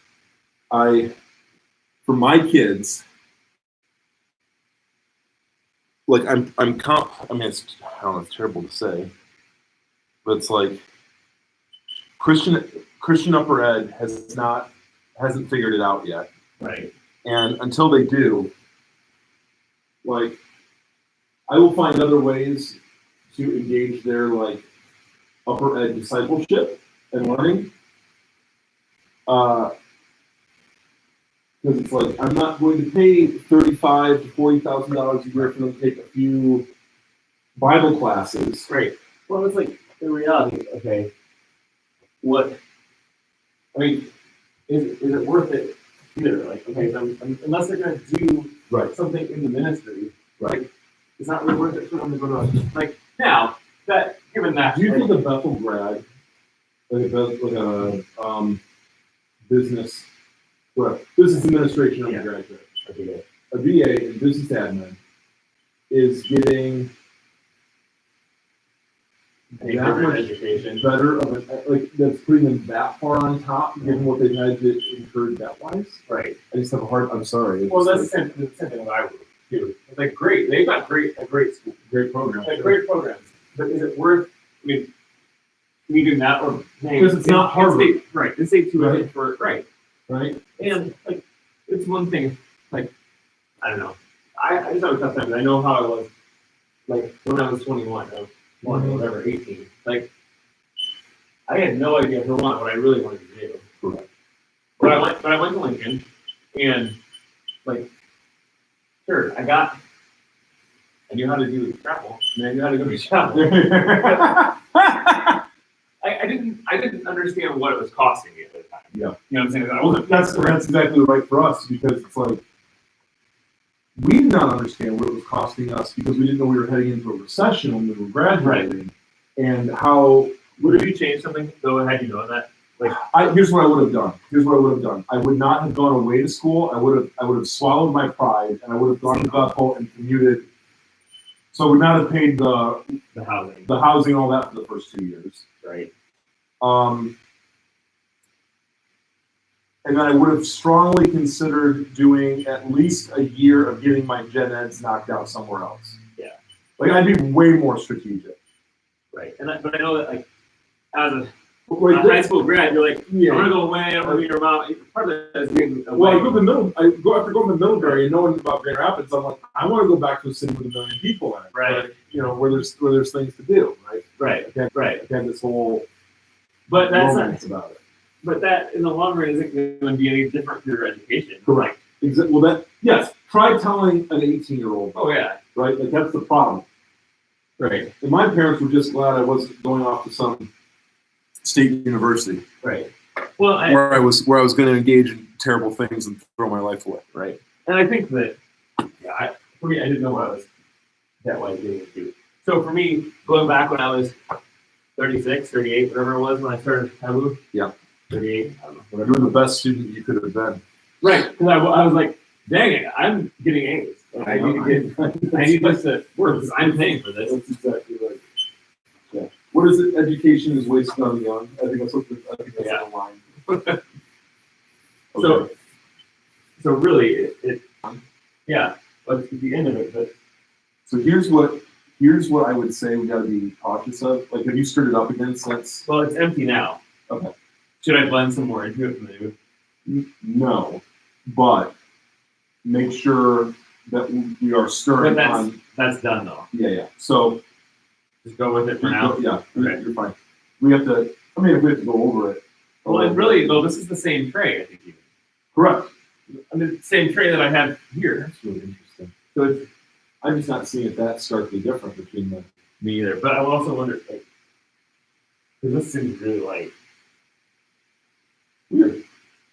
for my kids, like I mean, I don't know, it's terrible to say, but it's like Christian upper ed hasn't figured it out yet. right. And until they do, like, I will find other ways to engage their like upper ed discipleship and learning. Because it's like I'm not going to pay $35,000 to $40,000 a year for them to take a few Bible classes. Right. Well, it's like the reality. Okay. What? I mean, is it worth it? Either like, okay, so unless they're going to do Right. something in the ministry, Right. like, it's not really worth it for them to go to like now. That given that, Do you right, think a Bethel grad, like a business administration undergraduate, a BA in business admin, is getting pay that for much education? better of a, like that's putting them that far on top, given what they've had to incur debt wise? Right. I just have a hard. I'm sorry. Well, that's the same thing that I would do. It's like great. They've got great school, great program. like great programs. But is it worth? I mean, me doing that or paying? Because it's not Harvard. Right. It's say tuition Right. for right. Right. And like, it's one thing. Like, I don't know. I just have a tough time. I know how I was. Like when I was 21, I was whatever, 18. Like, I had no idea for one what I really wanted to do. Correct. But I went to Lincoln, and like, sure, I knew how to do travel, and I knew how to go to travel. I didn't understand what it was costing me at the time. Yeah. You know what I'm saying? I Well, wasn't. that's exactly right for us, because it's like we did not understand what it was costing us because we didn't know we were heading into a recession when we were graduating, and how. Would have you changed something though had you known that? Here's what I would have done. I would not have gone away to school. I would have swallowed my pride, and I would have gone to Bethel and commuted. So I would not have paid the housing, all that for the first 2 years. Right. And then I would have strongly considered doing at least a year of getting my gen eds knocked out somewhere else. Yeah. Like I'd be way more strategic. Right. But I know that like as a Like, high school grad, you're like, yeah. I'm gonna go away. I'm gonna be your mom. Part of that is being away. Well, after going to the military and knowing about Grand Rapids, I'm like, I want to go back to a city with 1 million people in it. Right. Like, where there's things to do. Right. Right. Right. I had this whole But that's romance about it. But that in the long run isn't going to be any different for your education. Correct. Well, yes. Try telling an 18-year-old. Oh yeah. Right. Like that's the problem. Right. And my parents were just glad I wasn't going off to some state university. Right. Well, where I was going to engage in terrible things and throw my life away. Right. And I think that, for me, I didn't know what I was that way getting into. So for me, going back when I was 36, 38, whatever it was when I started Taboo. Yeah. 38. I don't know. You were the best student you could have been. Right. Because I was like, dang it, I'm getting A's. And I need this to work because I'm paying for this. That's exactly right. Yeah. What is it? Education is wasted on the young. I think that's the line. Okay. So really, that's the end of it. But so here's what I would say we got to be cautious of. Like, have you stirred it up again since? Well, it's empty now. Okay. Should I blend some more into it from the new? No, but make sure that we are stirring that's done though. Yeah. So just go with it for now. Yeah. Okay. You're fine. We have to. I mean, if we have to go over it. Well, and really though, this is the same tray. I think even. Correct. I mean, the same tray that I have here. That's really interesting. So I'm just not seeing it that starkly different between them. Me either. But I also wonder, like, because this seems really light. Weird.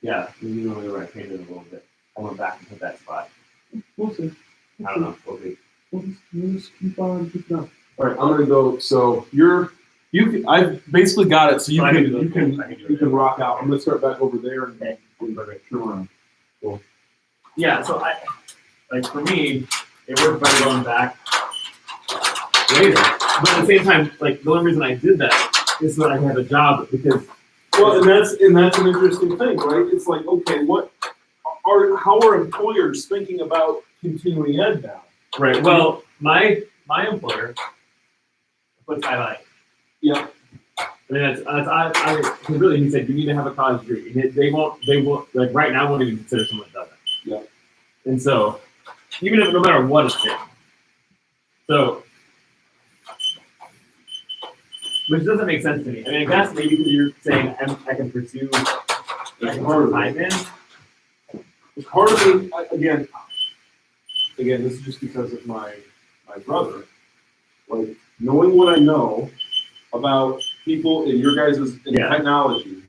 Yeah, you know where I painted a little bit. I went back and hit that spot. We'll see. I don't know. We'll see. We'll just keep on. All right, I'm gonna go. So I've basically got it. So you can rock out. I'm gonna start back over there and turn around. Cool. Yeah. So for me, it worked better going back later. But at the same time, like the only reason I did that is so that I had a job because. Well, and that's an interesting thing, right? It's like, okay, how are employers thinking about continuing ed now? Right. Well, my employer puts highlight. Yeah. I mean, because really, he said you need to have a college degree. And they won't, like right now, won't even consider someone that doesn't. Yeah. And so, even if no matter what it's in. So, which doesn't make sense to me. I mean, I guess maybe because you're saying I can pursue more time in. It's hard to me, again, this is just because of my brother. Like, knowing what I know about people in your guys' technology,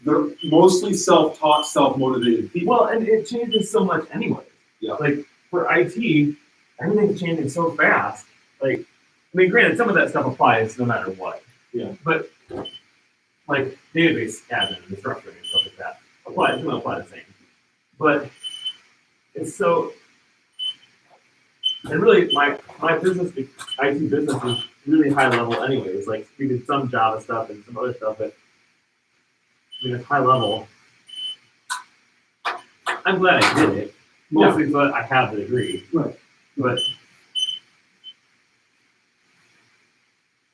they're mostly self-taught, self-motivated people. Well, and it changes so much anyway. Yeah. Like, for IT, everything's changing so fast. Like, I mean, granted, some of that stuff applies no matter what. Yeah. But, like, database admin and structuring and stuff like that applies. It's going to apply the same. But it's so, and really, my business, IT business is really high level anyways. Like, we did some Java stuff and some other stuff, but I mean, it's high level. I'm glad I did it. Mostly so that I have the degree. Right. But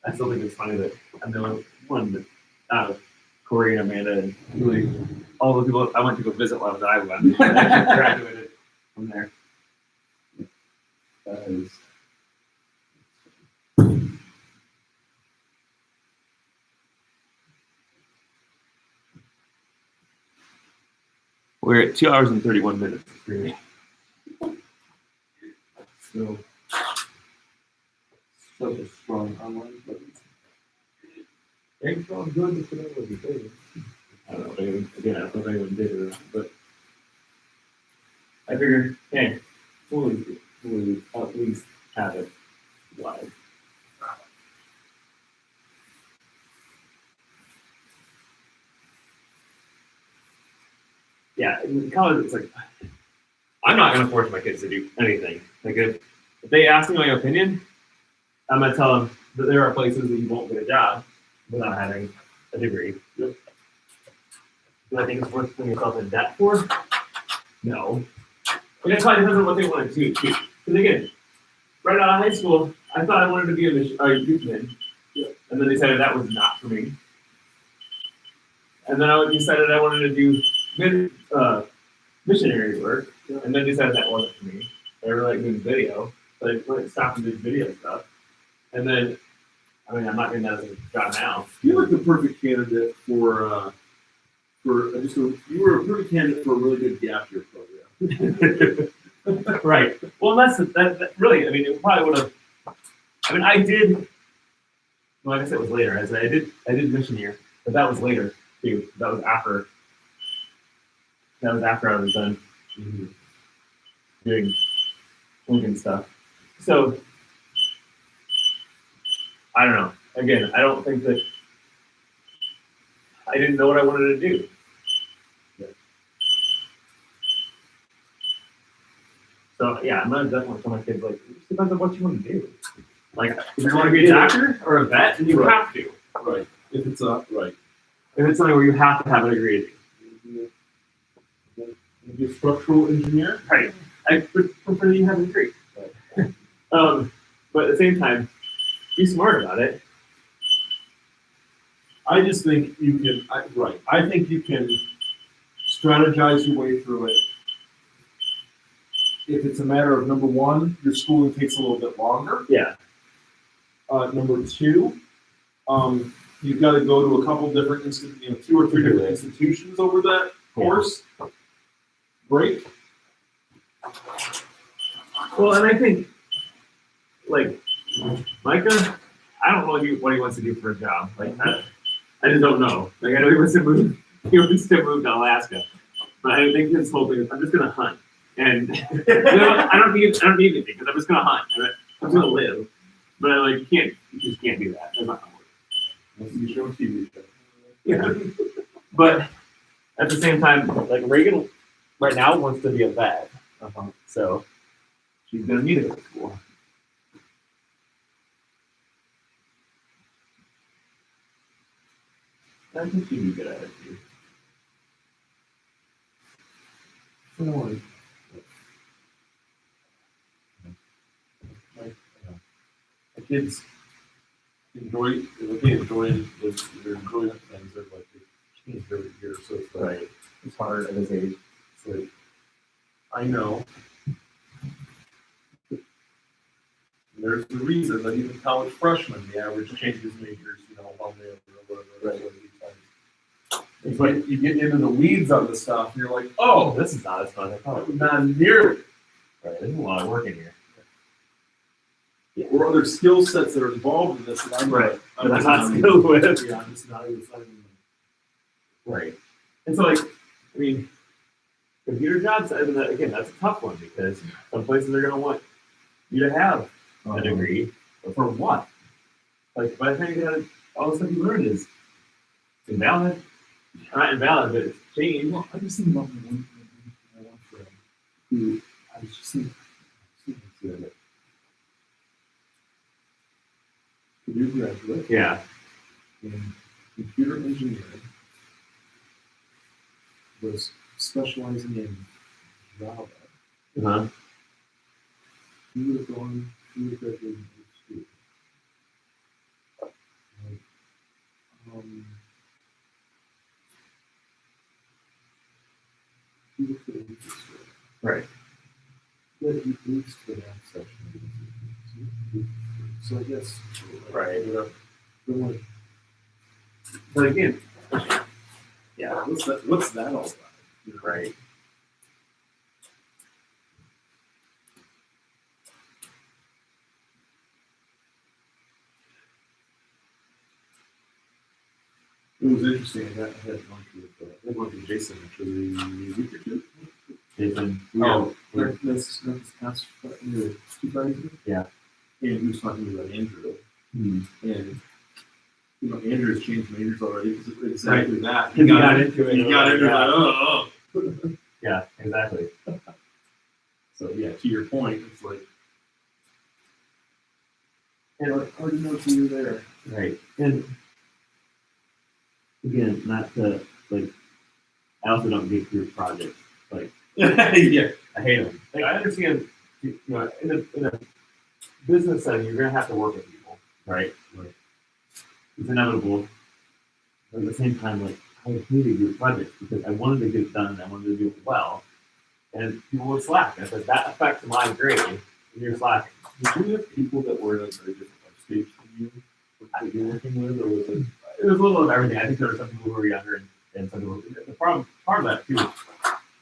I still think it's funny that I'm the only one that out of Corey and Amanda and really all the people I went to go visit while I went. And I graduated from there. That is. We're at 2 hours and 31 minutes. So, such a strong online presence. It's all good if it was a thing. I don't know. Again, I don't know if anyone did it or not, but I figured, hey, we'll at least have it live. Yeah, in college, it's like, I'm not going to force my kids to do anything. Like, if they ask me my opinion, I'm going to tell them that there are places that you won't get a job without having a degree. Do I think it's worth putting yourself in debt for? No. And it probably depends on what they want to do, too. Because again, right out of high school, I thought I wanted to be a youthman. And then decided that was not for me. And then I decided I wanted to do missionary work. And then decided that wasn't for me. I really like doing video. So I went and stopped and did video stuff. And then, I mean, I'm not doing that as a job now. You're like the perfect candidate for you were a perfect candidate for a really good gap year program. Right. Well, that really, I mean, it probably would have, I mean, I did, well, I guess it was later. I did mission year, but that was later too. That was after I was done doing Lincoln stuff. So, I don't know. Again, I don't think that I didn't know what I wanted to do. So yeah, I'm gonna definitely tell my kids like, it just depends on what you want to do. Like, if you want to be a doctor or a vet, then you have to. Right. If it's right. If it's something where you have to have a degree. Maybe a structural engineer. Right. I prefer that you have a degree. Right. But at the same time, be smart about it. I just think you can. I think you can strategize your way through it. If it's a matter of number one, your schooling takes a little bit longer. Yeah. Number two, you've got to go to a couple different 2 or 3 different institutions over that course. Break. Well, and I think, like, Micah, I don't know what he wants to do for a job. Like, I just don't know. Like, I know he wants to move. He wants to move to Alaska, but I think his whole thing is, I'm just gonna hunt, and I don't need anything because I'm just gonna hunt. I'm just gonna live. But you just can't do that. That's not gonna work. Unless you show TV show. Yeah. But at the same time, like Reagan right now wants to be a vet. So she's gonna need it at school. I think she'd be good at it too. My kids enjoy they're enjoying things. They're like they change every year, so it's like Right. It's hard at this age. it's like I know. There's the reason that even college freshmen, the average changes majors, one way or whatever. It's like you get into the weeds on the stuff, and you're like, oh, This is not as fun as I thought. not nearly. Right. There's a lot of work in here. Or other skill sets that are involved in this that I'm Right. I'm That's not skilled with. Yeah, I'm just not even. Right. And so, like, I mean, computer jobs, again, that's a tough one because some places are going to want you to have a degree. But for what? Like, by the time you got all the stuff you learned is invalid. Not invalid, but it's changed. Well, I just think about one friend who I was just thinking the other day. New graduate Yeah. in computer engineering, was specializing in Java. Uh-huh. He would have graduated in school. He looked at the story. Right. But he moves to the next section. So I guess. Right. But like, But again, Yeah, what's that all about? right. It was interesting. I had lunch with Jason actually a week or two. Jason. This past two Fridays ago. Yeah. And he was talking about Andrew, Hmm. and Andrew's changed majors already. It's exactly that. He got into it. He got into it. Yeah. Oh. Yeah, exactly. So yeah, to your point, it's like, and I already know you were there. Right. And again, not to like, I also don't get group projects. Like, Yeah. I hate them. Like, I understand, in a business setting, you're gonna have to work with people, right? Like, it's inevitable. But at the same time, like, I hated group projects because I wanted to get it done and I wanted to do it well. And people would slack. I said, that affects my grade. And you're slacking. Did you have people that were at a very different life stage than you that you're working with, or was it? It was a little of everything. I think there were some people who were younger and some people. The problem, part of that too,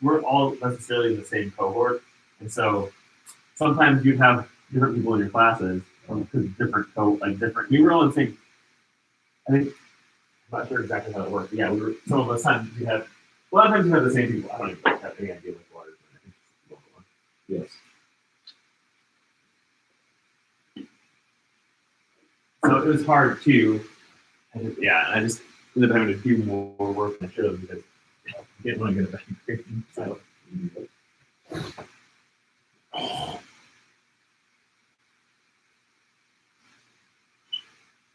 we're all necessarily in the same cohort, and so sometimes you'd have different people in your classes because different. We were all in the same. I think I'm not sure exactly how it worked. But yeah, we were. Some of us times you have. A lot of times you have the same people. I don't even have any idea what water. Yes. So it was hard too. I just ended up having to do more work than I should have because I didn't want to get a bad grade. So.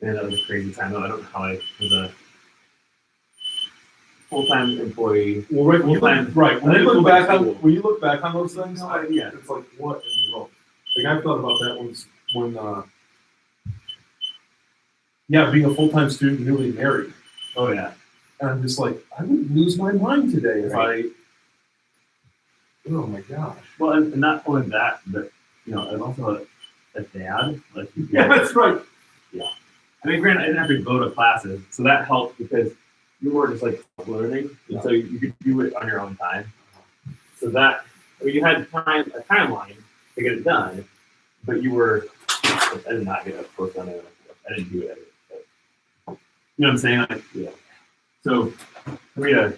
Yeah, that was a crazy time. I don't know how I was a full-time employee. Well, right, Full-time. right. When I you did look back full-time on when you look back on those things, No idea. it's like what in the world? Like I've thought about that when being a full-time student, newly married, Oh yeah. and I'm just like, I would lose my mind today if Right. oh my gosh. Well, and not only that, but I'm also a dad. Like, Yeah, that's right. I mean, granted, I didn't have to go to classes, so that helped because you were just like learning, and so you could do it on your own time. So that you had a timeline to get it done, but you were. I did not get a course on it. I didn't do it. But, you know what I'm saying? Like, yeah. So for me to.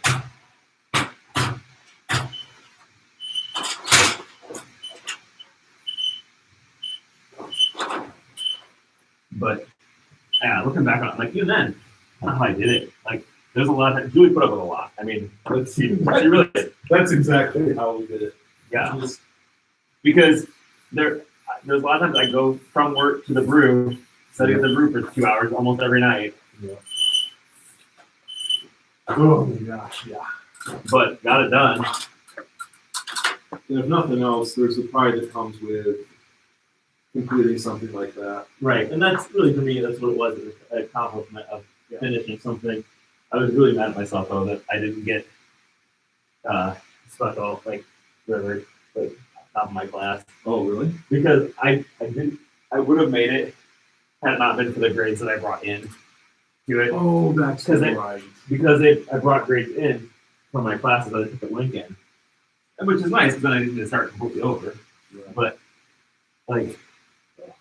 But yeah, looking back on it, like even then, I don't know how I did it. Like there's a lot of Julie put up with a lot. I mean, let's see, she really did. That's exactly how we did it. Yeah, because there's a lot of times I go from work to the brew, study at the brew for 2 hours almost every night. Yeah. Oh my gosh, yeah. But got it done. And if nothing else, there's the pride that comes with completing something like that. Right, and that's really for me. That's what it was, an accomplishment of finishing something. I was really mad at myself though that I didn't get special like top of my class. Oh, really? Because I would have made it had it not been for the grades that I brought in to it. Oh, that's 'Cause right. Because I brought grades in from my classes that I took at Lincoln, which is nice because then I didn't start completely over. Yeah. But like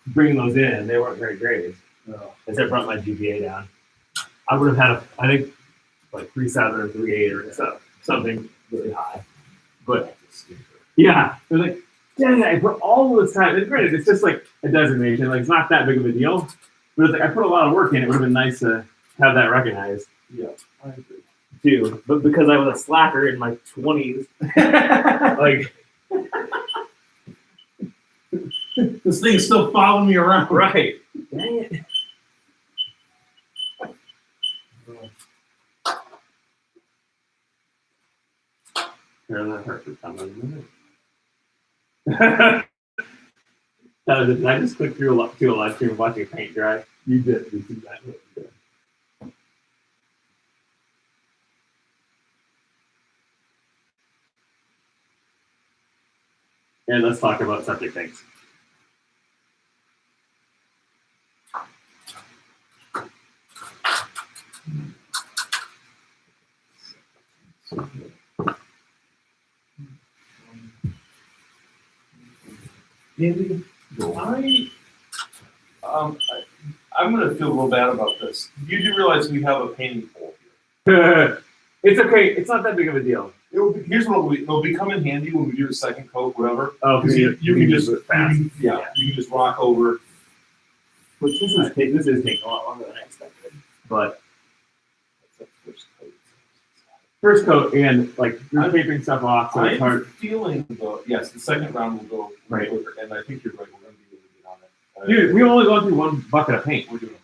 bringing those in, they weren't great grades. No. As I brought my GPA down, I would have had I think like 3.7 or 3.8 or something really high. But yeah, they're like, dang it, I put all this time. And granted, it's just like a designation, like it's not that big of a deal. But it's like I put a lot of work in. It would have been nice to have that recognized. Yeah, I agree. Too, but because I was a slacker in my 20s, like This thing is still following me around. right. Dang it. Here, that hurt for something. Did I just click through to a live stream watching paint dry? You did. You did that. And let's talk about septic tanks. Andy, I'm going to feel real bad about this. You do realize we have a painting pool here. It's okay. It's not that big of a deal. Here's what it'll become in handy when we do the second coat, whatever. Oh, Because you can just fast. you can just rock over. Which this is taking a lot longer than I expected. But first coat and like you're taping stuff off, so it's I'm hard. feeling though, yes, the second round will go Right. quicker, and I think you're right. We're gonna be able to get on it. Dude, we only gone through one bucket of paint. We're doing okay.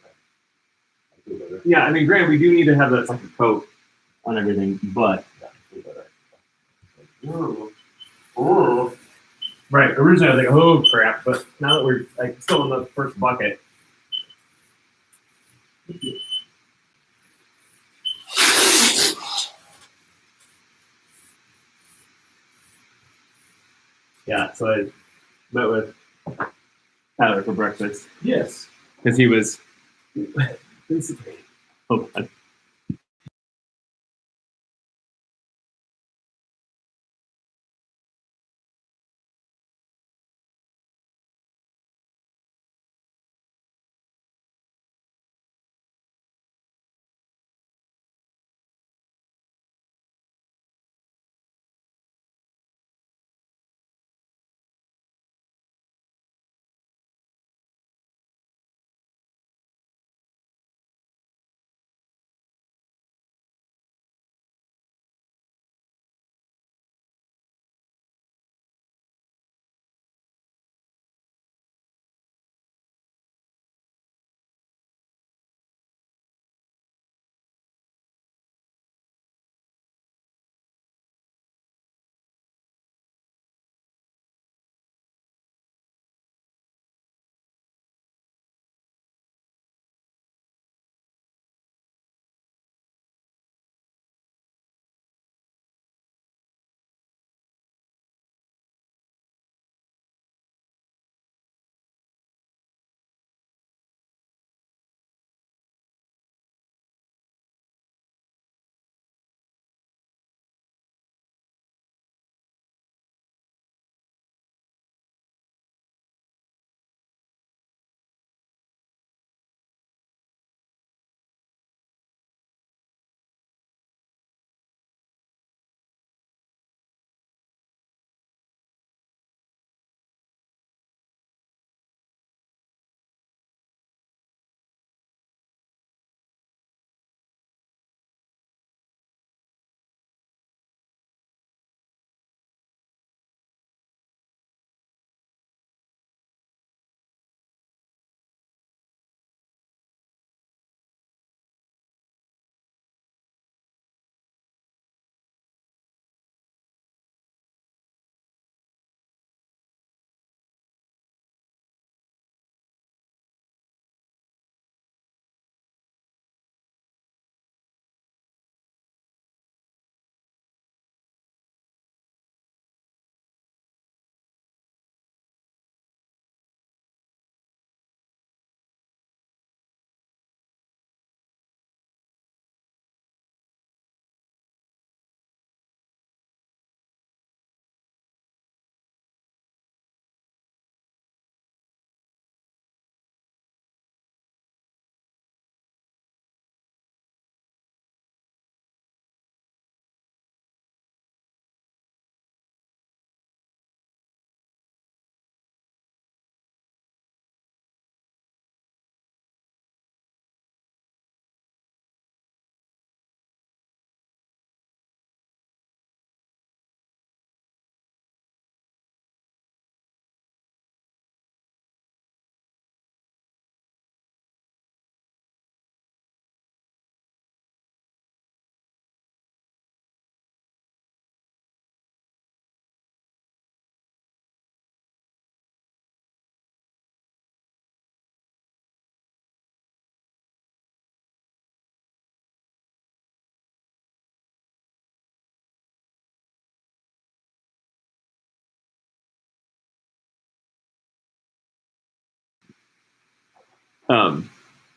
I feel better. Yeah, I mean, granted, we do need to have that second coat on everything, but Yeah, I feel better. Oh. right. Originally, I was like, oh crap, but now that we're like still in the first bucket. Yeah, so I met with Tyler for breakfast Yes. because he was. Hold on.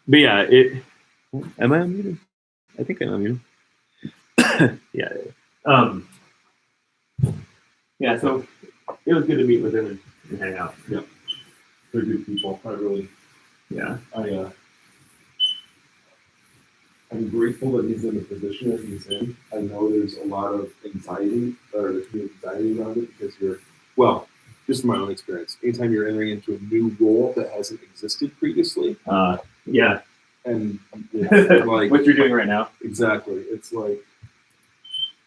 But yeah, am I unmuted? I think I'm unmuted. Yeah. Um, yeah, so it was good to meet with him and hang out. Yep. They're good people. I really, Yeah. I I'm grateful that he's in the position that he's in. I know there's a lot of anxiety, or there's anxiety around it because well, just from my own experience, anytime you're entering into a new role that hasn't existed previously, Yeah. and it's like What you're doing right now. exactly, it's like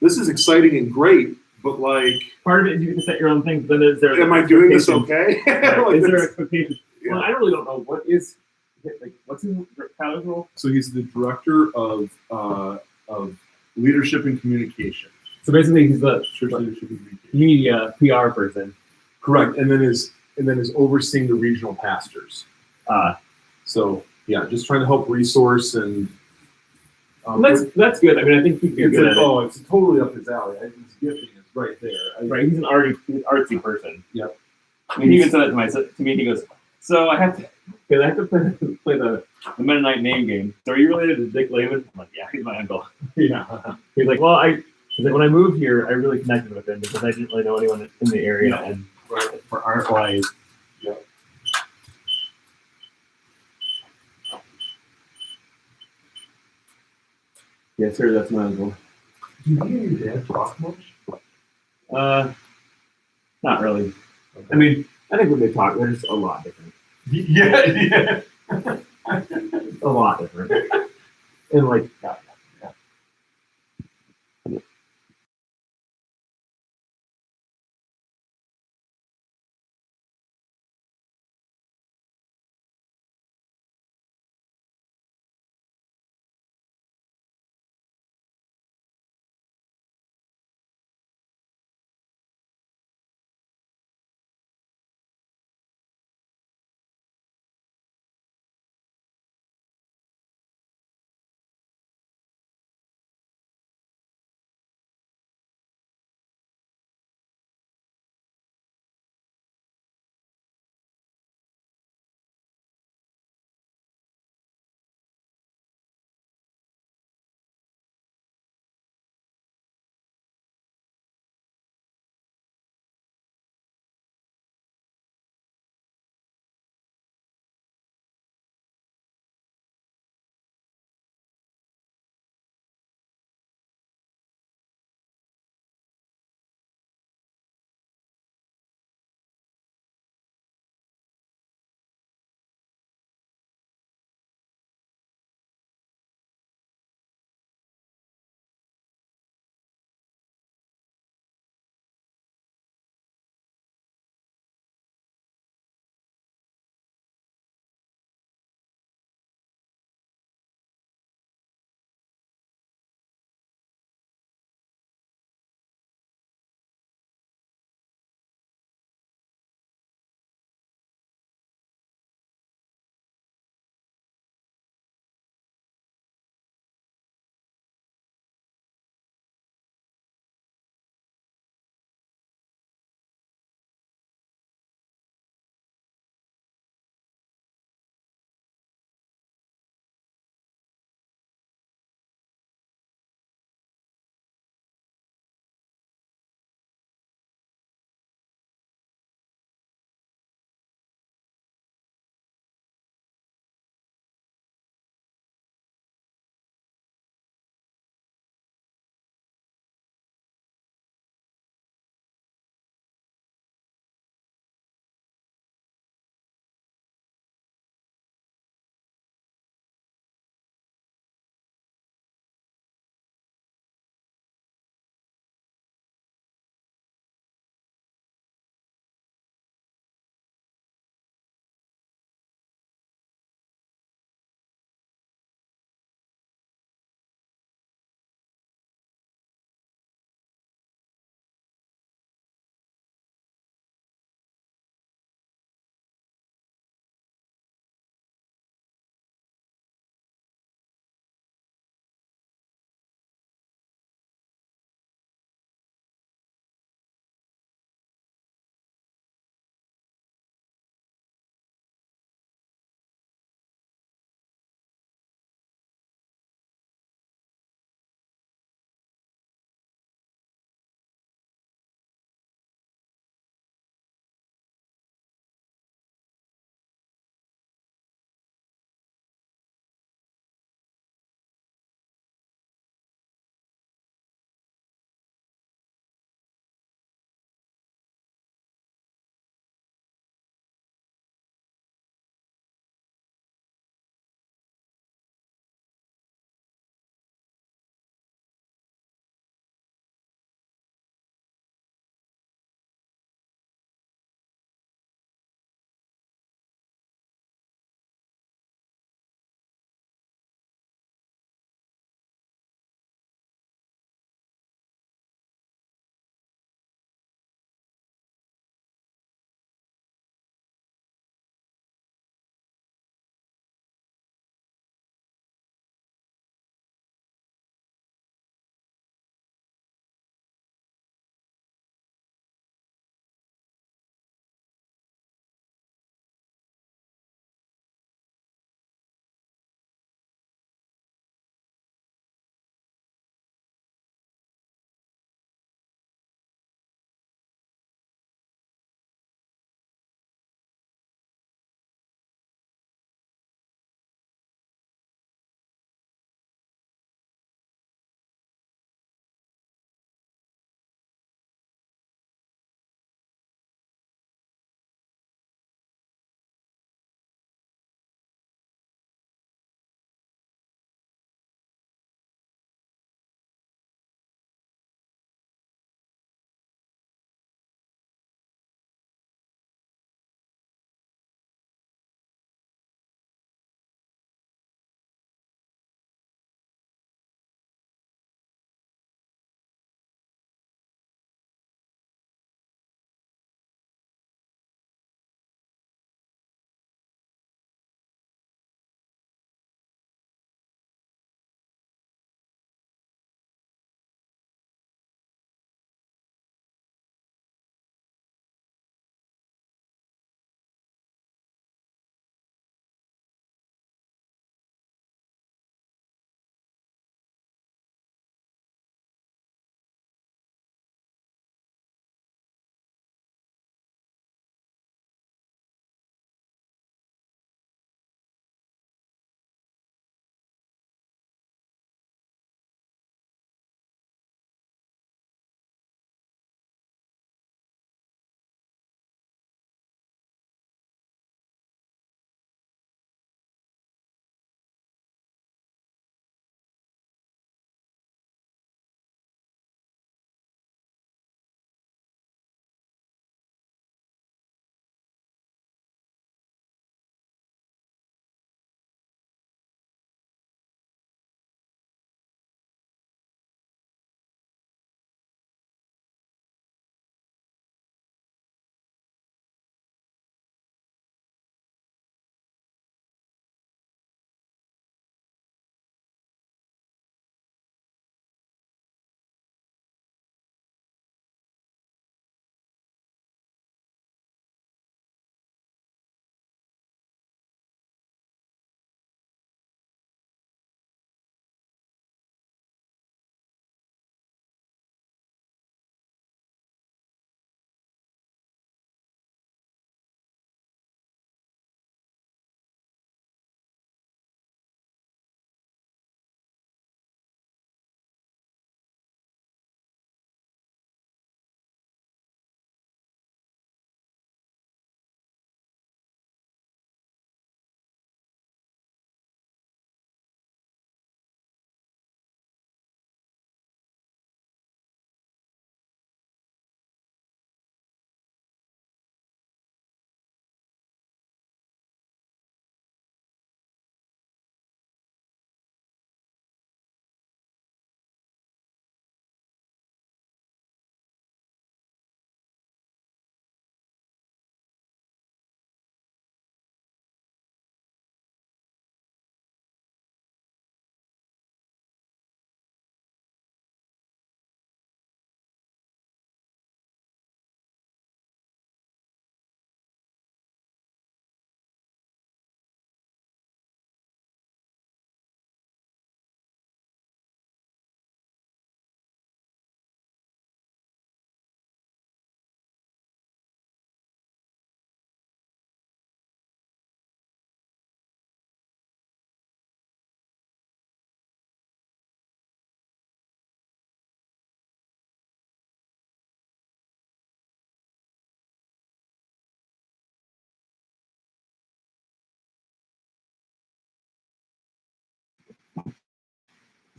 this is exciting and great, but like, Part of it is you can set your own things. Then is there? am I doing this expectations? okay? Right. Like Is there this- expectations? yeah. Well, I really don't know what is like what's his Tyler's role. So he's the director of leadership and communication. So basically, he's the Church leadership and communication. media PR person. Correct, and then is overseeing the regional pastors. Uh, So yeah, just trying to help resource and that's good. I mean, I think he'd be it's good at it. it's totally up his alley. His gifting is right there. Right, he's an artsy person. Yep. I mean, he even said that to me. He goes, "So I have to play the Mennonite name game. So are you related to Dick Laban?" I'm like, "Yeah, he's my uncle." Yeah. He's like, "Well, he's like when I moved here, I really connected with him because I didn't really know anyone in the area, Yeah. and for art wise." Yeah. Yes, sir. That's my uncle. Do you and your dad talk much? Not really. I mean, I think when they talk, they're just a lot different. Yeah. A lot different. And like,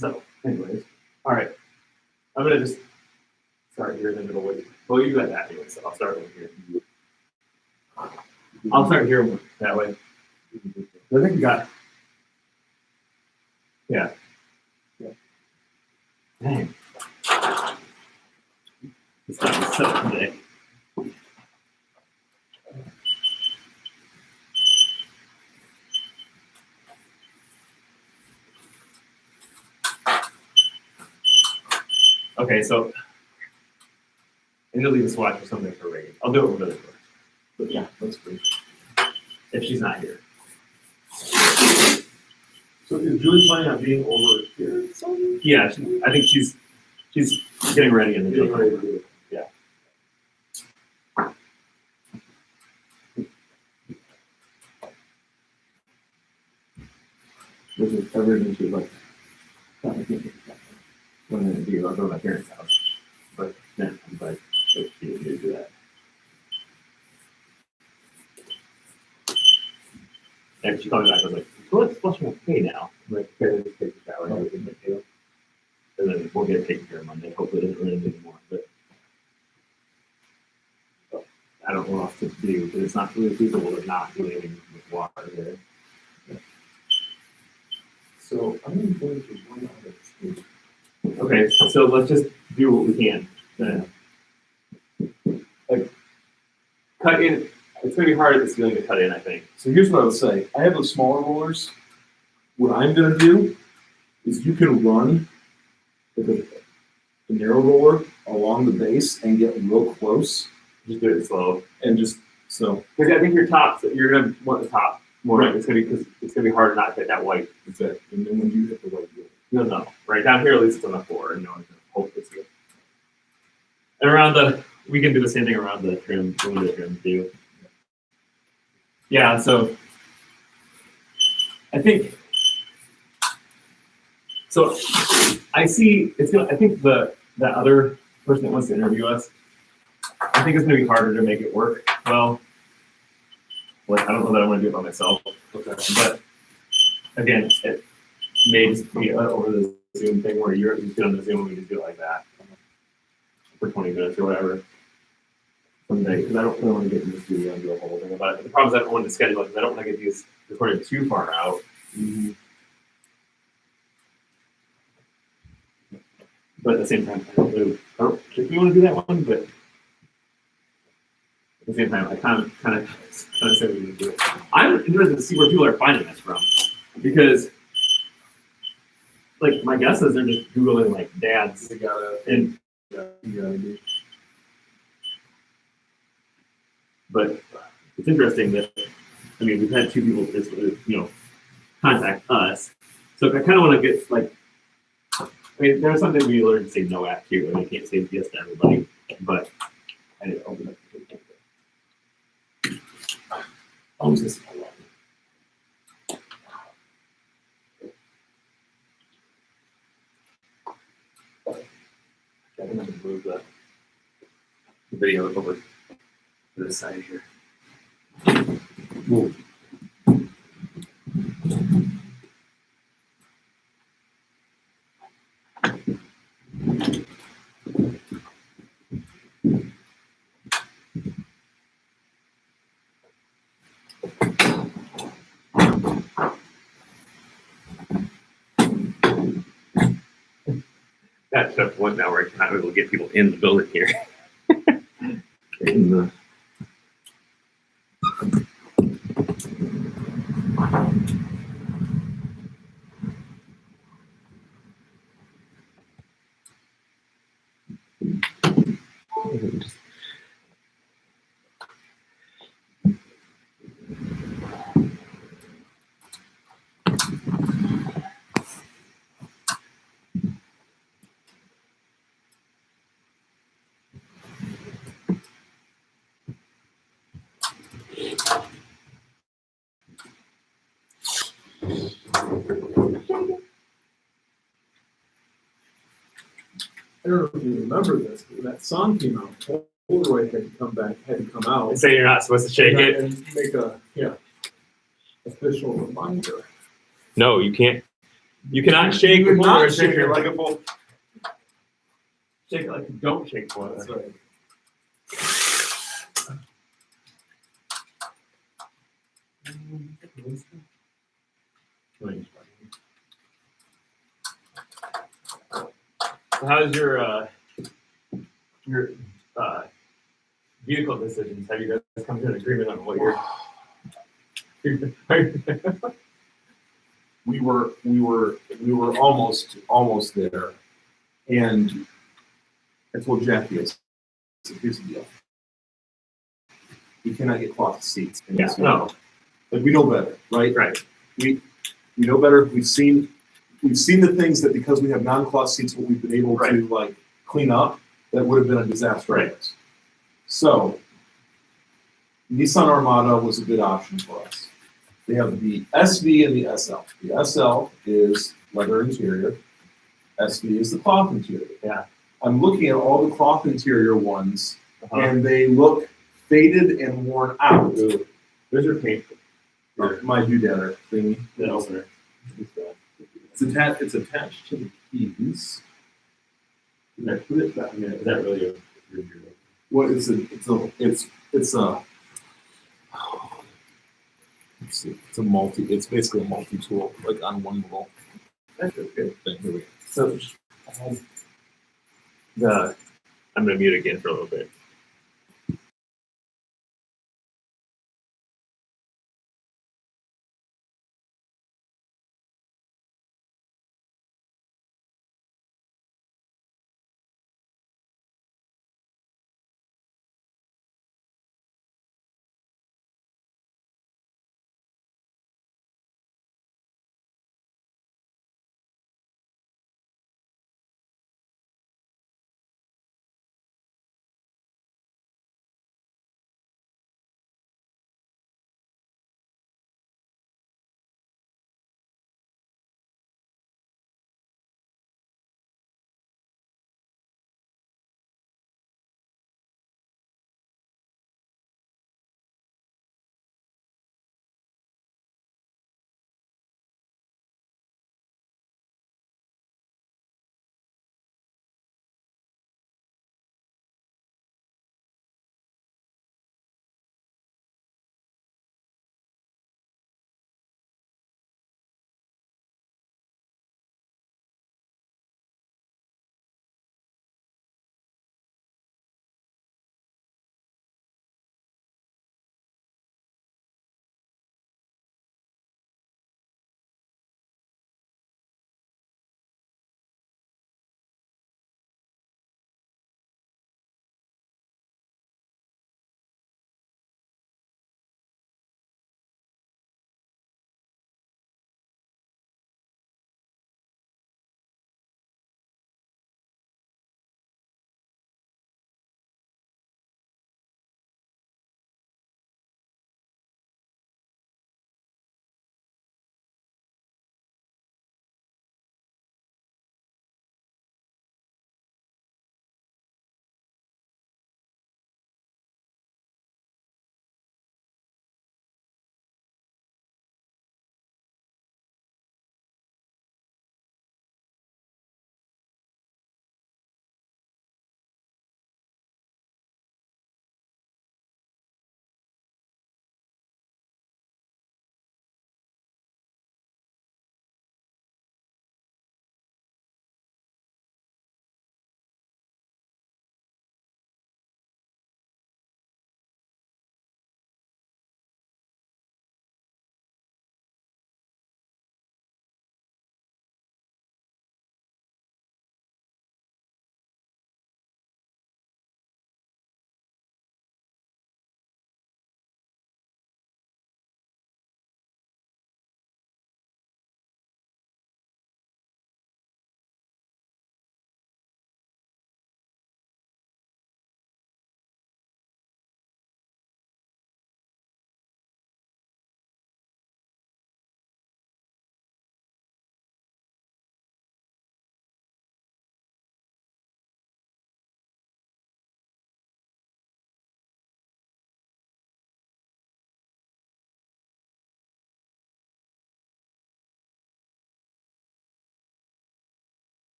So, anyways, all right. I'm gonna just start here in the middle. Well, you got that anyway, so I'll start over here. I'll start here that way. I think you got. Yeah. Dang. It's not set up today. Okay, so I'm gonna leave a swatch or something for Reagan. I'll do it with her. But yeah, that's great. If she's not here. So is Julie planning on being over here? Yeah, I think she's getting ready in the Getting ready to do it. Yeah. Which is everything she's like, when I do, I'll go to my parents' house. But then I'm like, she didn't do that. And she called me back, I was like, well, let's flush my pay now. I'm like, okay, let's take a shower and everything like that. And then we'll get it taken care of Monday. Hopefully it doesn't rain anymore. But I don't know what else to do because it's not really feasible to not do anything with water there. So I'm going to one other thing. Okay, so let's just do what we can. Like, cut in. It's going to be hard at the ceiling to cut in, I think. So here's what I would say. I have the smaller rollers. What I'm going to do is you can run the narrow roller along the base and get real close Just do it slow. and just so Because I think your top, you're going to want the top more. Right. It's going to be because it's going to be hard not to hit that white. that's it. And then when you hit the white, You'll know. Right down here, at least it's on the floor, and no one's going to hold this good. And around we can do the same thing around the trim, the window trim too. Yeah, so I think. So I see it's gonna. I think the other person that wants to interview us, I think it's gonna be harder to make it work well. Like I don't know that I want to do it by myself, but again, it may just be over the Zoom thing where you're just on the Zoom and we just do it like that for 20 minutes or whatever someday. Because I don't really want to get in the studio and do a whole thing about it. The problem is I don't want to schedule it because I don't want to get these recorded too far out. Mm-hmm. But at the same time, I don't if you want to do that one, but at the same time, I kind of say we need to do it. I'm interested to see where people are finding this from, because, like, my guess is they're just googling like dads and. But it's interesting that I mean we've had two people just contact us, so I kind of want to get like. I mean, there's something we learned to say no at too, and we can't say yes to everybody. But I didn't open up. Oh, is this? I'm gonna move the video over to this side here. Move. That's the point now where I cannot really get people in the building here. In the I don't know if you remember this, but when that song came out, Polaroid had to come out say you're not supposed to shake it. and make a official reminder. No, you can't. You cannot shake You the would boiler not and shake shake it your like a bowl. shake it like you don't shake boiler. That's right. So how's your vehicle decisions? Have you guys come to an agreement on what you're? We were almost there, and I told Jackie, I said, here's the deal. We cannot get cloth seats. In Yeah, this no. vehicle. Like we know better, right? Right. We know better. We've seen the things that because we have non-cloth seats, what we've been able to like clean up, that would have been a disaster. Right. So Nissan Armada was a good option for us. They have the SV and the SL. The SL is leather interior. SV is the cloth interior. Yeah. I'm looking at all the cloth interior ones, Uh-huh. and they look faded and worn out. Ooh. There's your paint. My doodatter thingy. The opener. It's attached to the keys. Can I put it back? Is that really your Well, it's a multi. It's basically a multi-tool, like on one little. That's good. Thing. Here we go. So I'm gonna mute again for a little bit.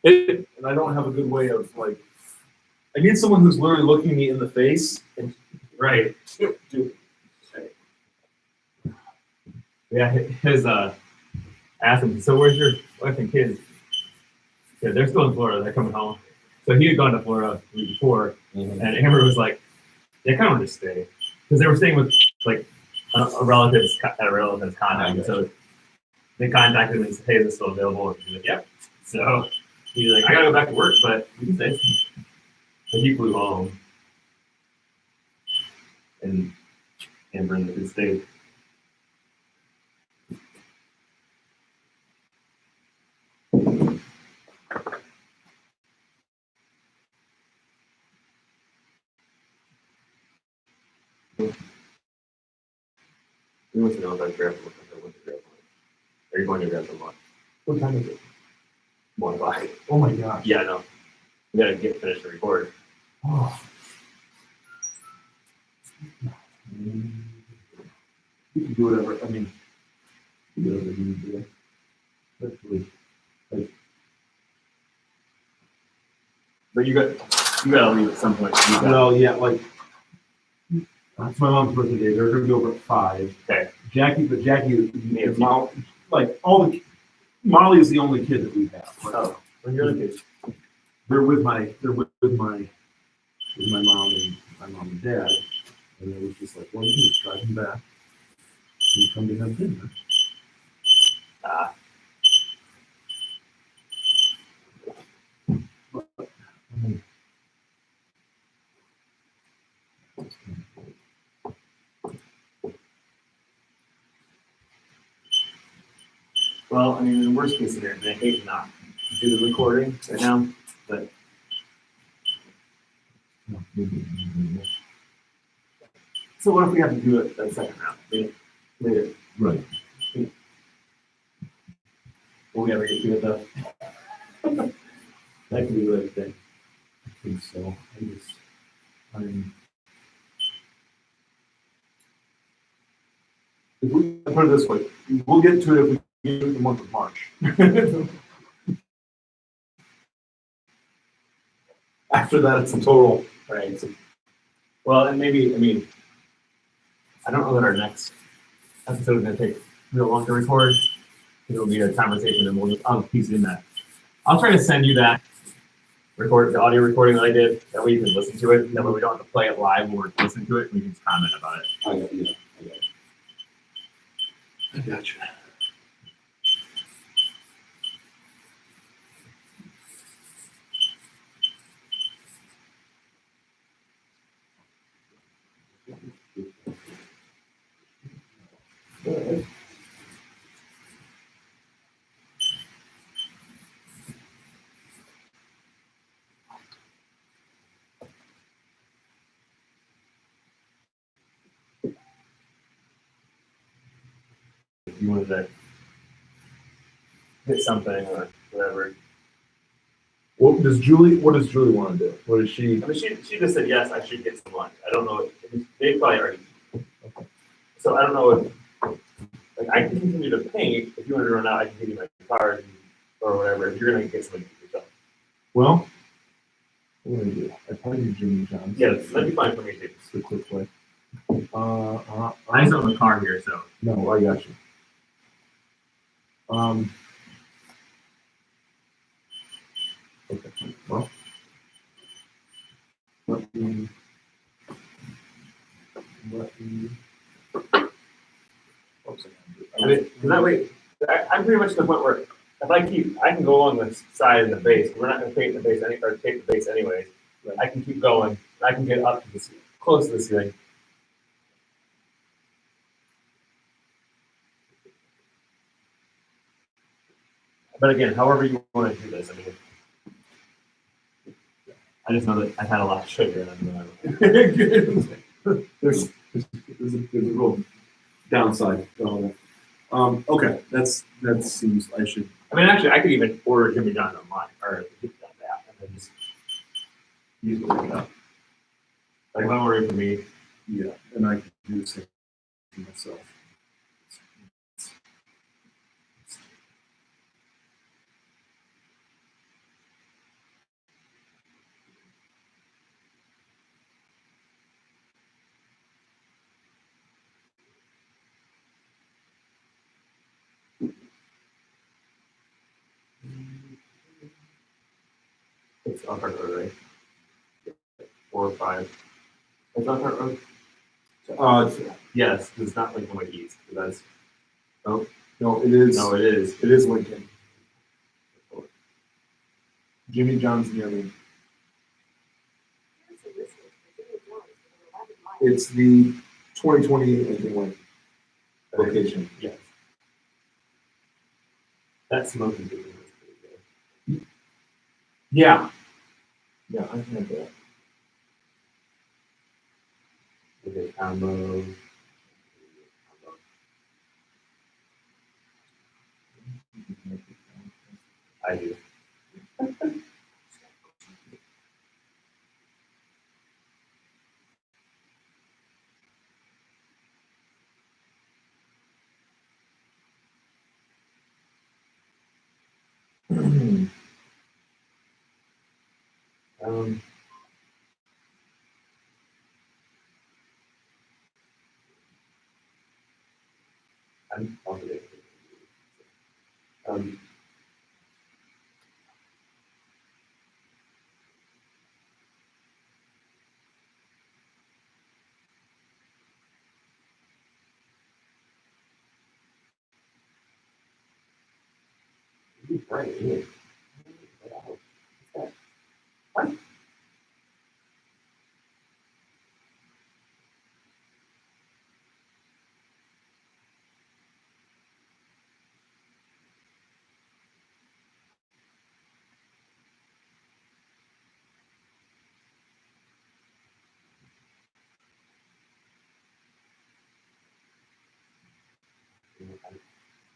It, and I don't have a good way of like. I need someone who's literally looking me in the face and right. do. Yeah, his asked him, so where's your wife and kids? Yeah, they're still in Florida. They're coming home. So he had gone to Florida the week before, and Amber was like, "They kind of want to stay because they were staying with like a relative's contact." And so they contacted him and said, "Hey, is this still available?" And he's like, "Yep." So he's like, "I gotta go back to work, but we can stay." So he flew home, and Amber and the kids stayed. He wants to know if I grab lunch. Are you going to grab some lunch? What time is it? 1 o'clock. Oh my gosh. Yeah, no. We gotta get finished the record. Oh. You can do whatever. I mean, you do whatever you need to do. Literally. But you gotta leave at some point. Well, yeah, like it's my mom's birthday day. They're gonna be over at 5. Okay. Jackie is like all the Molly is the only kid that we have. Right? Oh, when you're the kids. They're with my mom and dad, and it was just like, well, you just drive them back and come to have dinner. Ah. Well, I mean, in the worst case scenario, I hate not do the recording right now, but so what if we have to do it that second round? Later. Right. Will we ever get to it though? That could be the thing. I think so. If we put it this way, we'll get to it if we get to the month of March. After that, it's a total. Right. So, well, and maybe, I mean, I don't know that our next episode is going to take real long to record. It'll be a conversation and I'll piece in that. I'll try to send you that the audio recording that I did. That way you can listen to it. That way we don't have to play it live when we're listening to it. We can just comment about it. I got you. I got you. Good. If you wanted to hit something or whatever. What does Julie want to do? What is she? I mean, she just said, yes, I should get some lunch. I don't know. They probably already. Okay. So I don't know if, like, I can continue to paint. If you want to run out, I can give you my card or whatever. If you're going to get something to yourself. Well, what do I do? I probably do Jimmy John's. Yeah, that'd be fine for me too. It's the quick way. I just don't have a car here, so. No, I got you. Okay. Well, let me. I mean, 'cause that way, I'm pretty much to the point where if I can go along the side of the base. We're not going to paint the base or tape the base anyways. Right. I can keep going. I can get up to the ceiling, close to the ceiling. But again, however you want to do this, I mean, I just know that I've had a lot of sugar and there's a real downside to all that. Okay, that seems I should. I mean, actually, I could even order Jimmy John's online or get that and then just use what we got. Like, don't worry for me. Yeah, and I can do the same for myself. It's Elkhart Road, right? 4 or 5. It's Elkhart Road? Yes, it's not Lincoln Way East. That's no, it is. no, it is. It is Lincoln. Jimmy John's near me. It's the 2020 Lincoln Way location. Yes. That smoking business is pretty good. Yeah. Yeah, I had that. Okay, combo. I do. Um, I'm positive. Um, right here. What?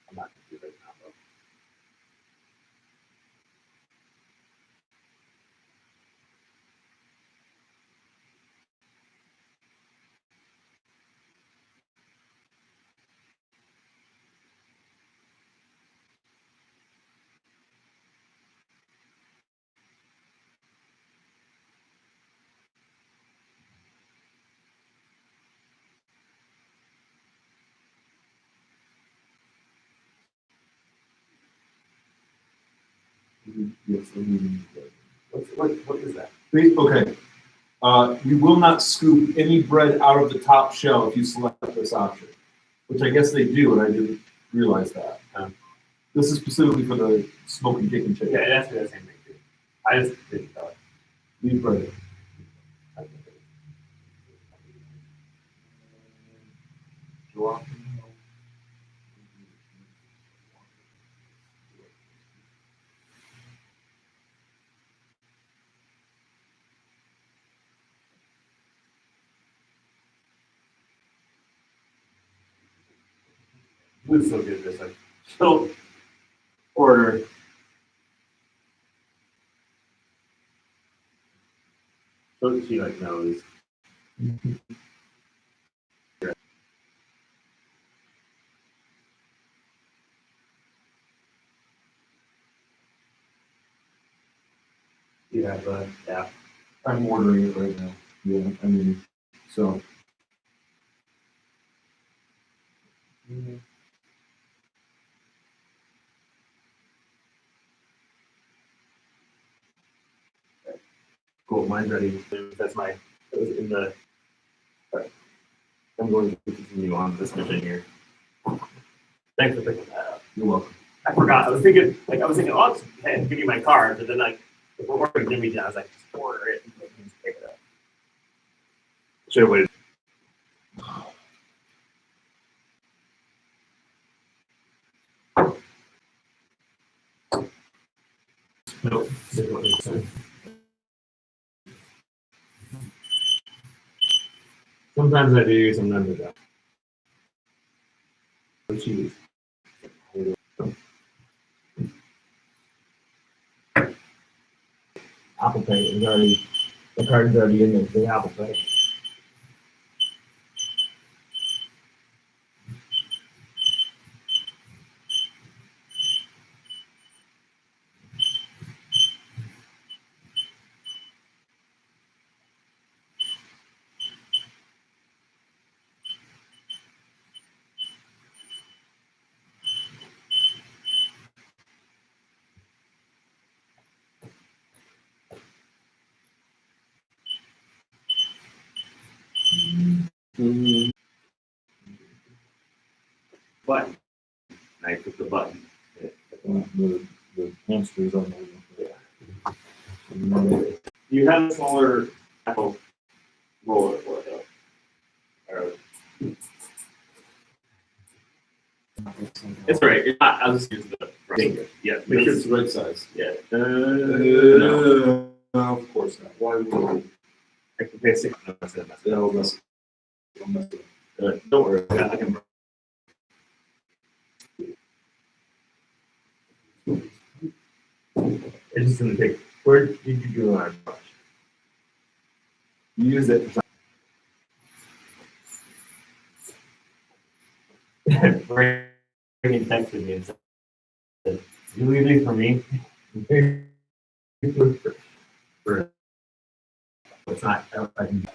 I'm not confused right now, though. Yes, What is that? okay. You will not scoop any bread out of the top shell if you select this option, which I guess they do, and I didn't realize that. This is specifically for the smoking chicken chicken. Yeah, that's the same thing too. I just didn't know it. Leave bread. Blue's so good this like so order. So she like knows. You have a yeah. I'm ordering it right now. Yeah, I mean, so. Cool, mine's ready. That's my that was in the I'm going to continue on this mission here. Thanks for picking that up. You're welcome. I forgot. I was thinking, oh, I'll just give you my card, but then like before Jimmy John, I was like, just order it and just pick it up. Should have waited. Nope. Sometimes I do, sometimes I don't. Cheese. Apple Pay is already, the card's already in the Apple Pay. Button. And I click the button. The hamsters on there. You have a smaller Apple roller for it though. It's all right. It's not, I'll just use the finger. Yeah. Make sure it's the right size. Yeah. No. Of course not. Why would we? I can pay 6. No, that's it. No, that's. Don't worry. I can. It's just gonna take. Where did you do our brush? You use it for something. Bring texted me and said, "You leaving for me?" for it's not. I can.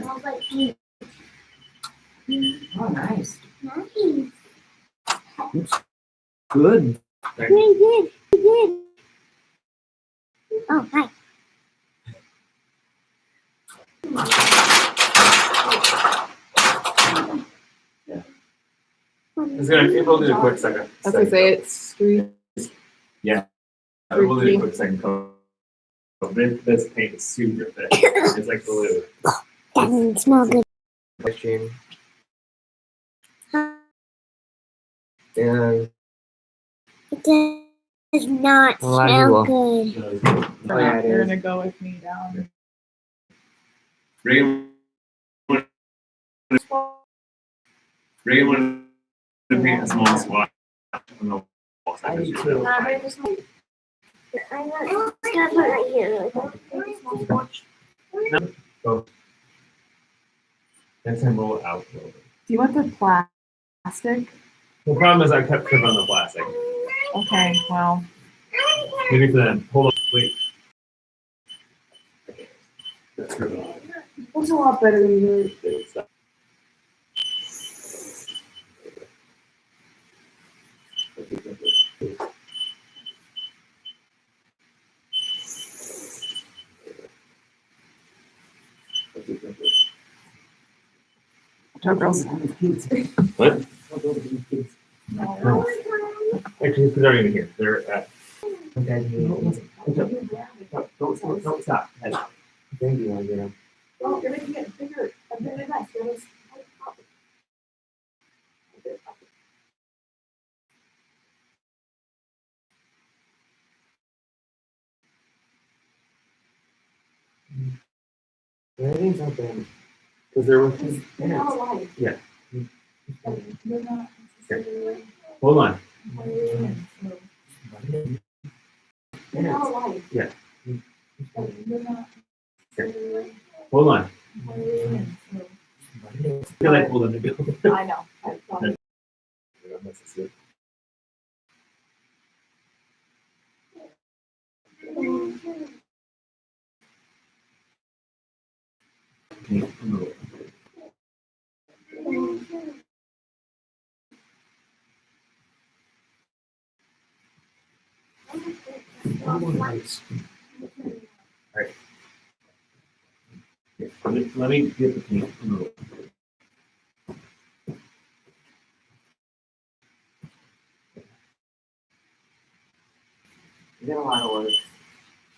smells like paint. Oh, nice. Nice. Good. Very good. Very good. Oh, hi. We'll do a quick second. I was gonna say it's street. We'll do a quick second coat. This paint is super thick. It's like glue. Doesn't smell good. Question. Huh? And It does not A lot of smell people. good. oh yeah, it You're is. gonna go with me down. Reagan, Reagan wanted to paint a small spot on the wall. I do too. I want stuff right here. Next time roll it out a little bit. Do you want the plastic? The problem is I kept tripping on the plastic. Okay, well, Maybe for them. Hold on, wait. That's tripping on. that's a lot better than yours. Our girls don't have kids. What? No. Actually, they're not even here. They're at. Okay, Don't stop. Hey. thank you, Andrea. Well, you're making it bigger. A bigger mess. Everything's not bad. Because there was just You're not alive. Yeah. You're not necessarily. Hold on. You're not alive. Yeah. You're not necessarily. Hold on. I I feel like hold on to go. know. I thought it. Let me get the paint. you got a lot of work.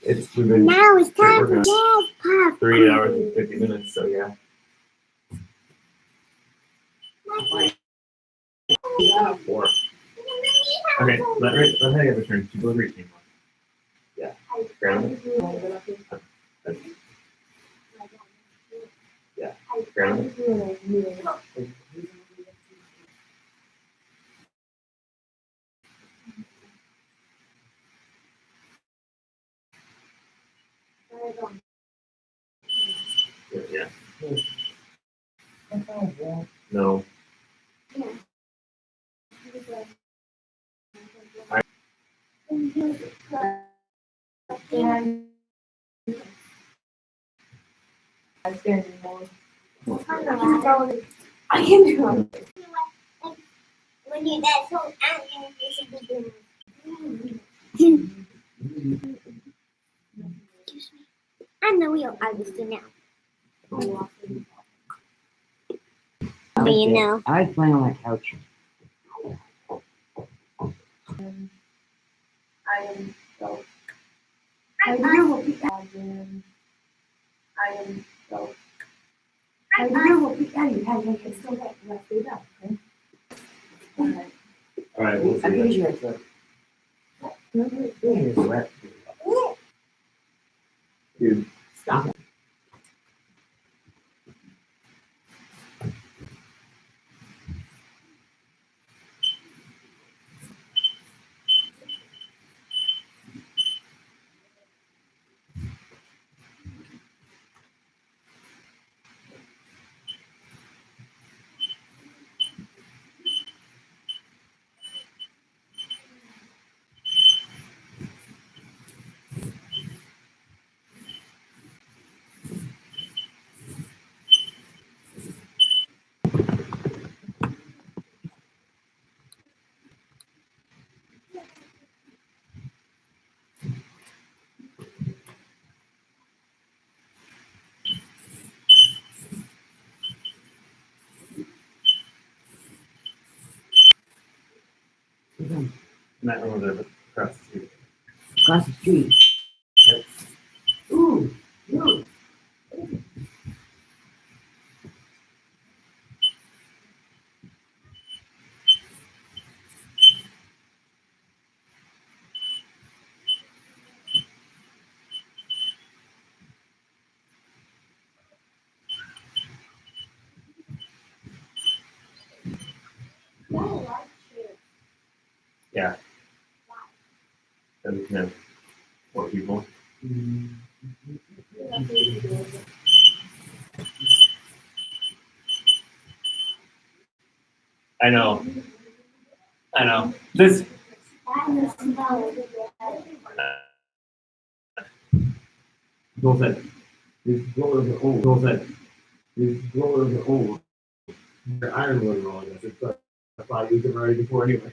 We've been Now it's time We're for gonna- Dad's pop. 3 hours and 50 minutes, so yeah. Four. Okay, let her have a turn. She goes reach me. Yeah. Grab it. Yeah. Grab it. Yeah. No. I can do it. When you're that so angry, you should be doing Excuse me. I'm the real Augustine now. But you know. I like playing on that couch. I am so. I I will be. I am so. I will be. Hey, it's still wet. You have to do that, okay? Alright. All right, we'll I'm see. pretty sure it's a. It's wet. Dude. Stop. Not over there, but across the street. Across the street. Yep. Ooh, ooh. Yeah. And we can have 4 people. I know. I know. This. Go ahead. Just blow it over. Go ahead. Just blow it over. Your iron was wrong. I said, I thought you used it right before anyways.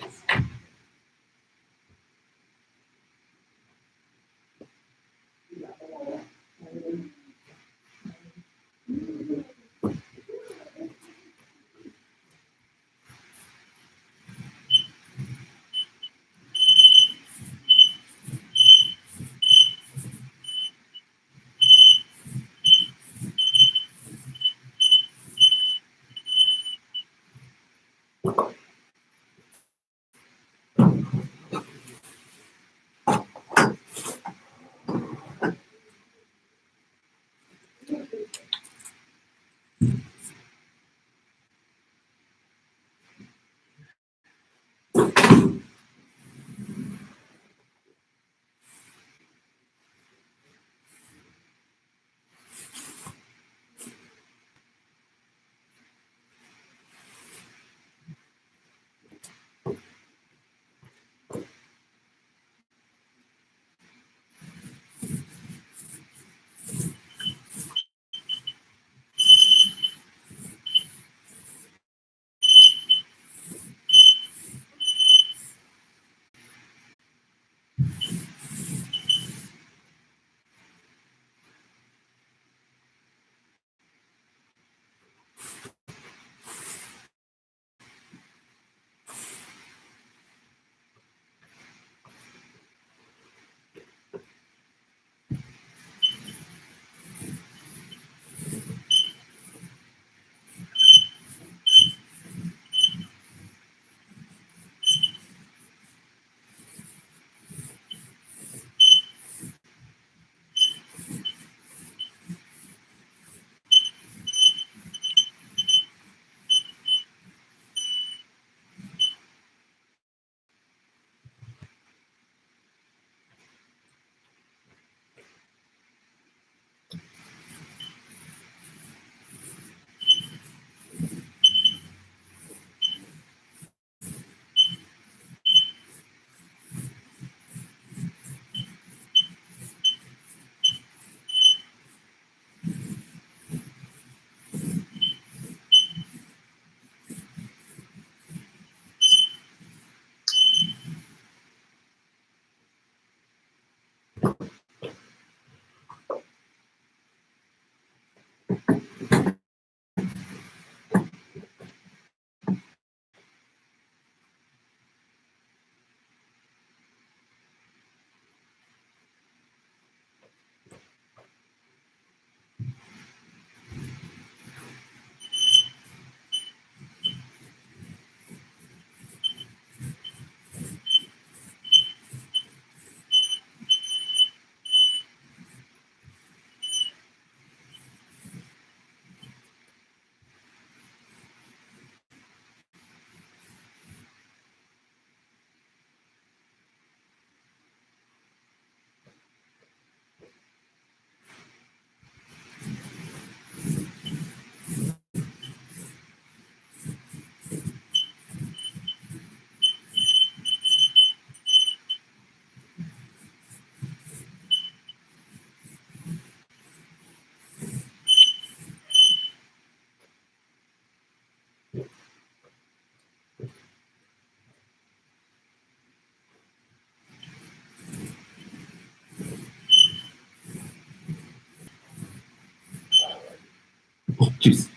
Oh, jeez.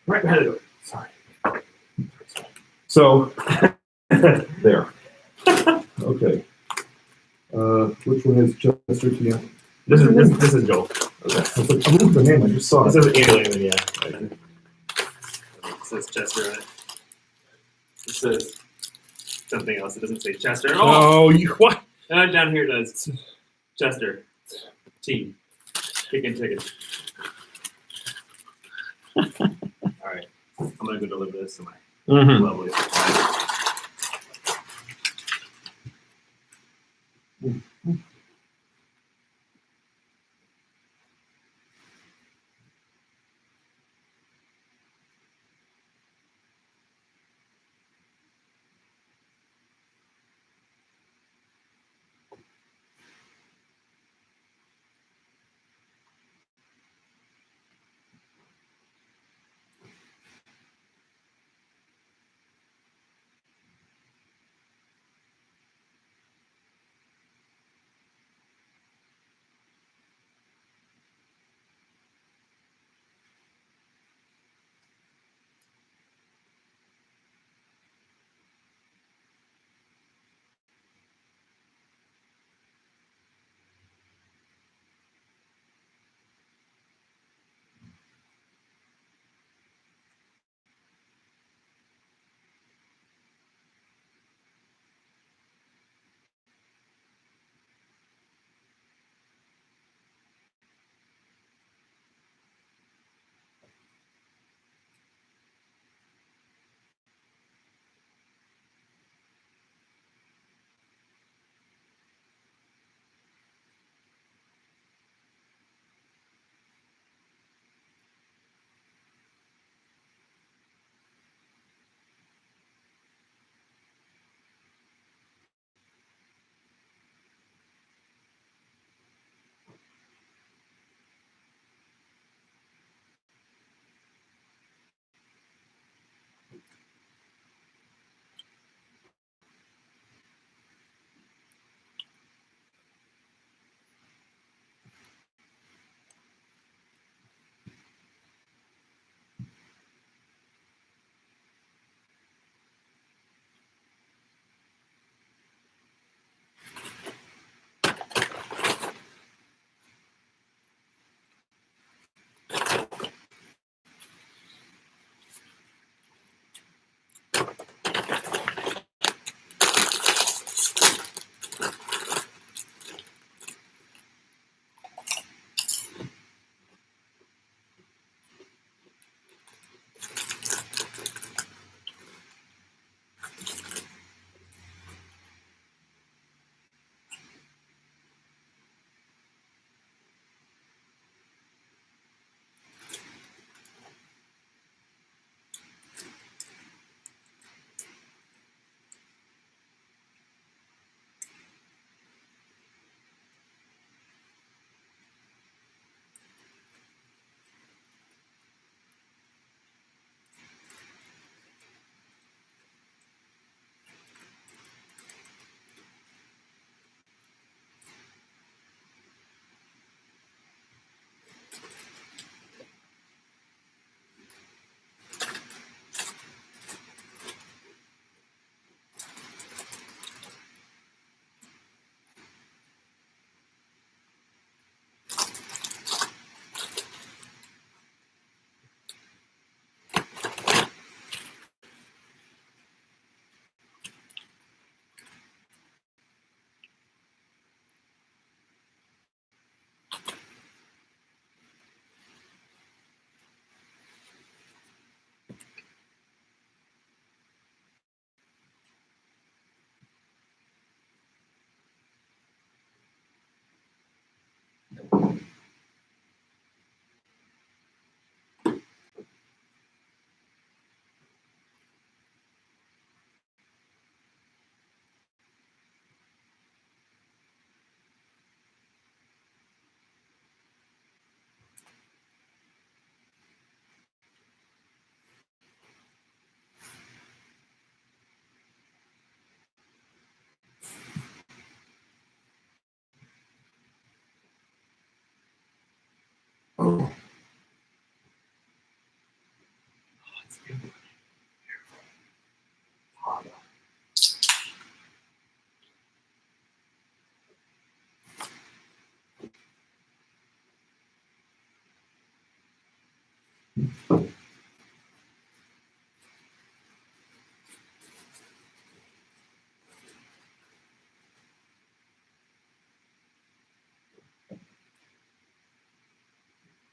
Right behind it. Sorry. So there. Which one is Chester to you? This is Joel. Okay. I was like, I'm looking at the name. I just saw This it. is alien, yeah. It says Chester on it. It says something else. It doesn't say Chester at all. Oh, you what? Down here it does Chester. T. Chicken chicken. Alright. I'm gonna go deliver this to my lovely supplier.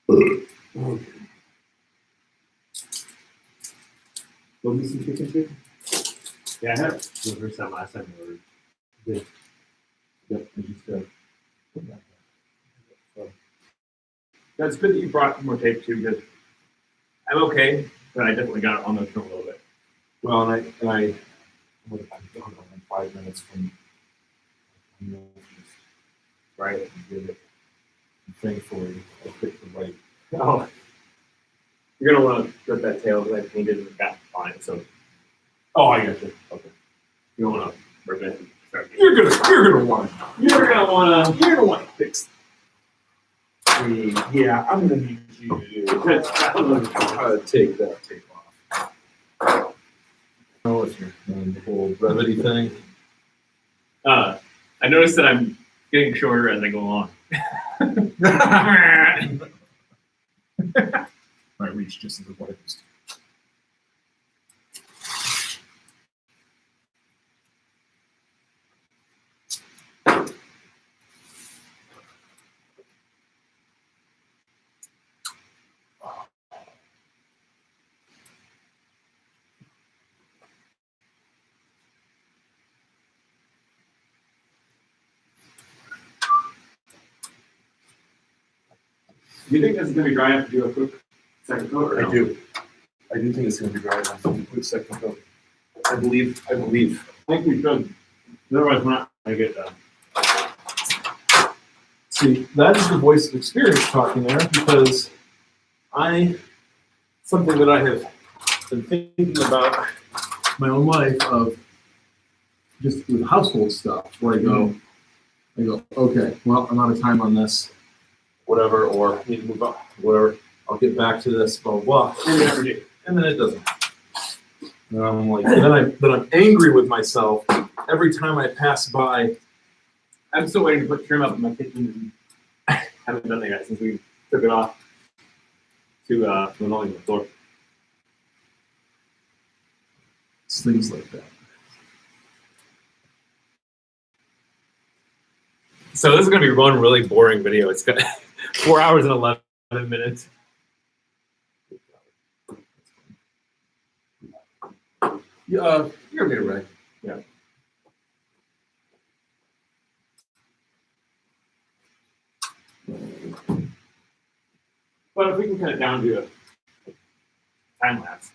Love me some chicken too? Yeah, I had it the first time last time we were. Yep, I just so, that's good that you brought more tape too, because I'm okay, but I definitely got it on the film a little bit. well, I'm done in 5 minutes from Right. did it. And thankfully, I picked the right. Oh. You're gonna want to rip that tail because I painted it back fine, so Oh, I got you. Okay. you don't want to rip it and start You're gonna want to fix. Yeah, I'm gonna need you to take that tape off. Oh, if you're doing the whole brevity thing. I noticed that I'm getting shorter as I go along. My reach just isn't what it used to. Do you think this is gonna be dry enough to do a quick second coat? Or I no? do. I do think it's gonna be dry enough to put second coat. I believe. I think we should. Otherwise, we're not gonna get done. See, that is the voice of experience talking there, because something that I have been thinking about my own life of just with household stuff, where I go, okay, well, I'm out of time on this, whatever, or need to move on, whatever. I'll get back to this, blah, blah, blah. And then it doesn't. And I'm like, then I'm angry with myself every time I pass by. I'm still waiting to put trim up in my kitchen. And haven't done that yet since we took it off to linoleum the floor. It's things like that. So this is gonna be one really boring video. It's got 4 hours and 11 minutes. Yeah, you're gonna get it right. Yeah. But if we can cut it down to a time lapse.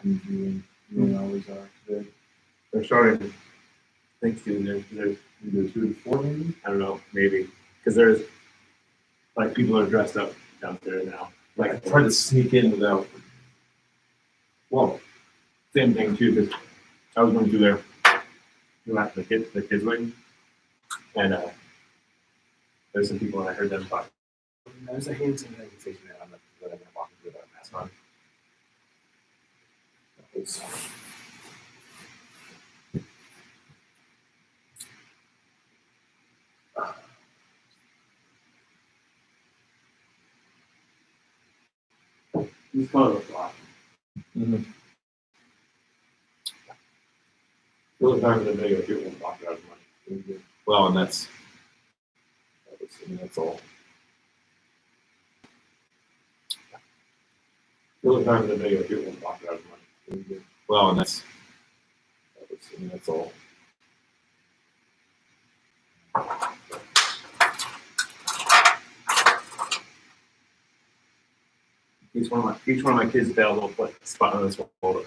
Kind of doing, they always are. They're starting. I think soon. There's either 2 to 4 maybe. I don't know, maybe because there's like people are dressed up downstairs now. I Like tried to sneak in without. well, same thing too. Because I was going through there. You know, the kids wing, and there's some people and I heard them talk. There's a hand sanitizing station there. I'm not going to walk into that mask on. These colors look awesome. Mm-hmm. Really hard in the video, people won't talk about as much. Well, and that's all. Really hard in the video, people won't talk about as much. Well, and that's all. Each one of my kids failed will put a spot on this wall.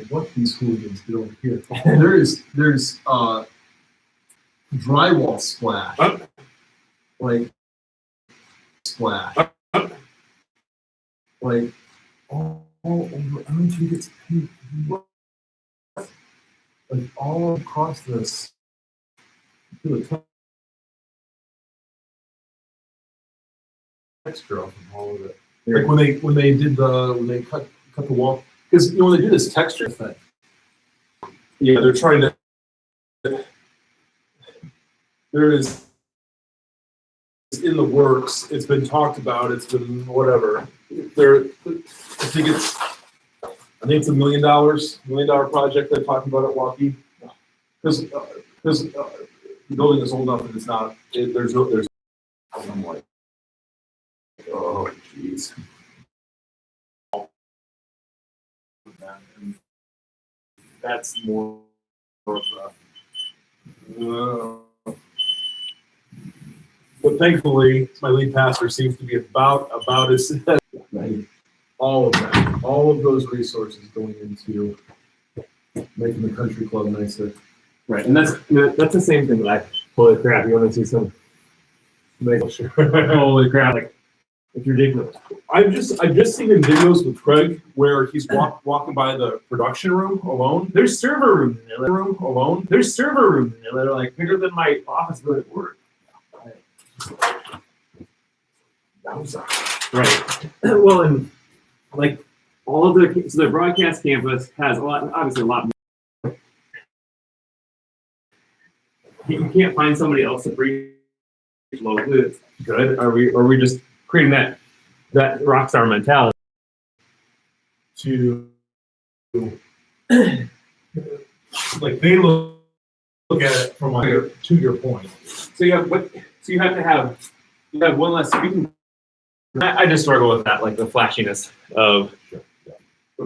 What these hooligans did over here? There's drywall splash, like splash, like all over. I don't think it's pink. Like all across this. Texture off of all of it. Like when they cut the wall, because when they do this texture thing, yeah, they're trying to. There is in the works. It's been talked about. It's been whatever. I think it's $1 million project they're talking about at Waukee. Because the building is old enough and it's not. There's. I'm like, oh jeez. That's more of a. But thankfully, my lead pastor seems to be about as right. All of that, all of those resources going into making the country club nicer. Right, and that's the same thing. Like, holy crap! You want to see some? Holy crap! Like, it's ridiculous. I've just seen in videos with Craig where he's walking by the production room alone. There's server rooms in there. There's server rooms in there that are like bigger than my office room at work. Right. Well, and like all of the broadcast campus has obviously a lot more. You can't find somebody else to preach locally that's good. Are we just creating that rock star mentality To like they look at it from to your point. So you have one less speaking. I just struggle with that, like the flashiness of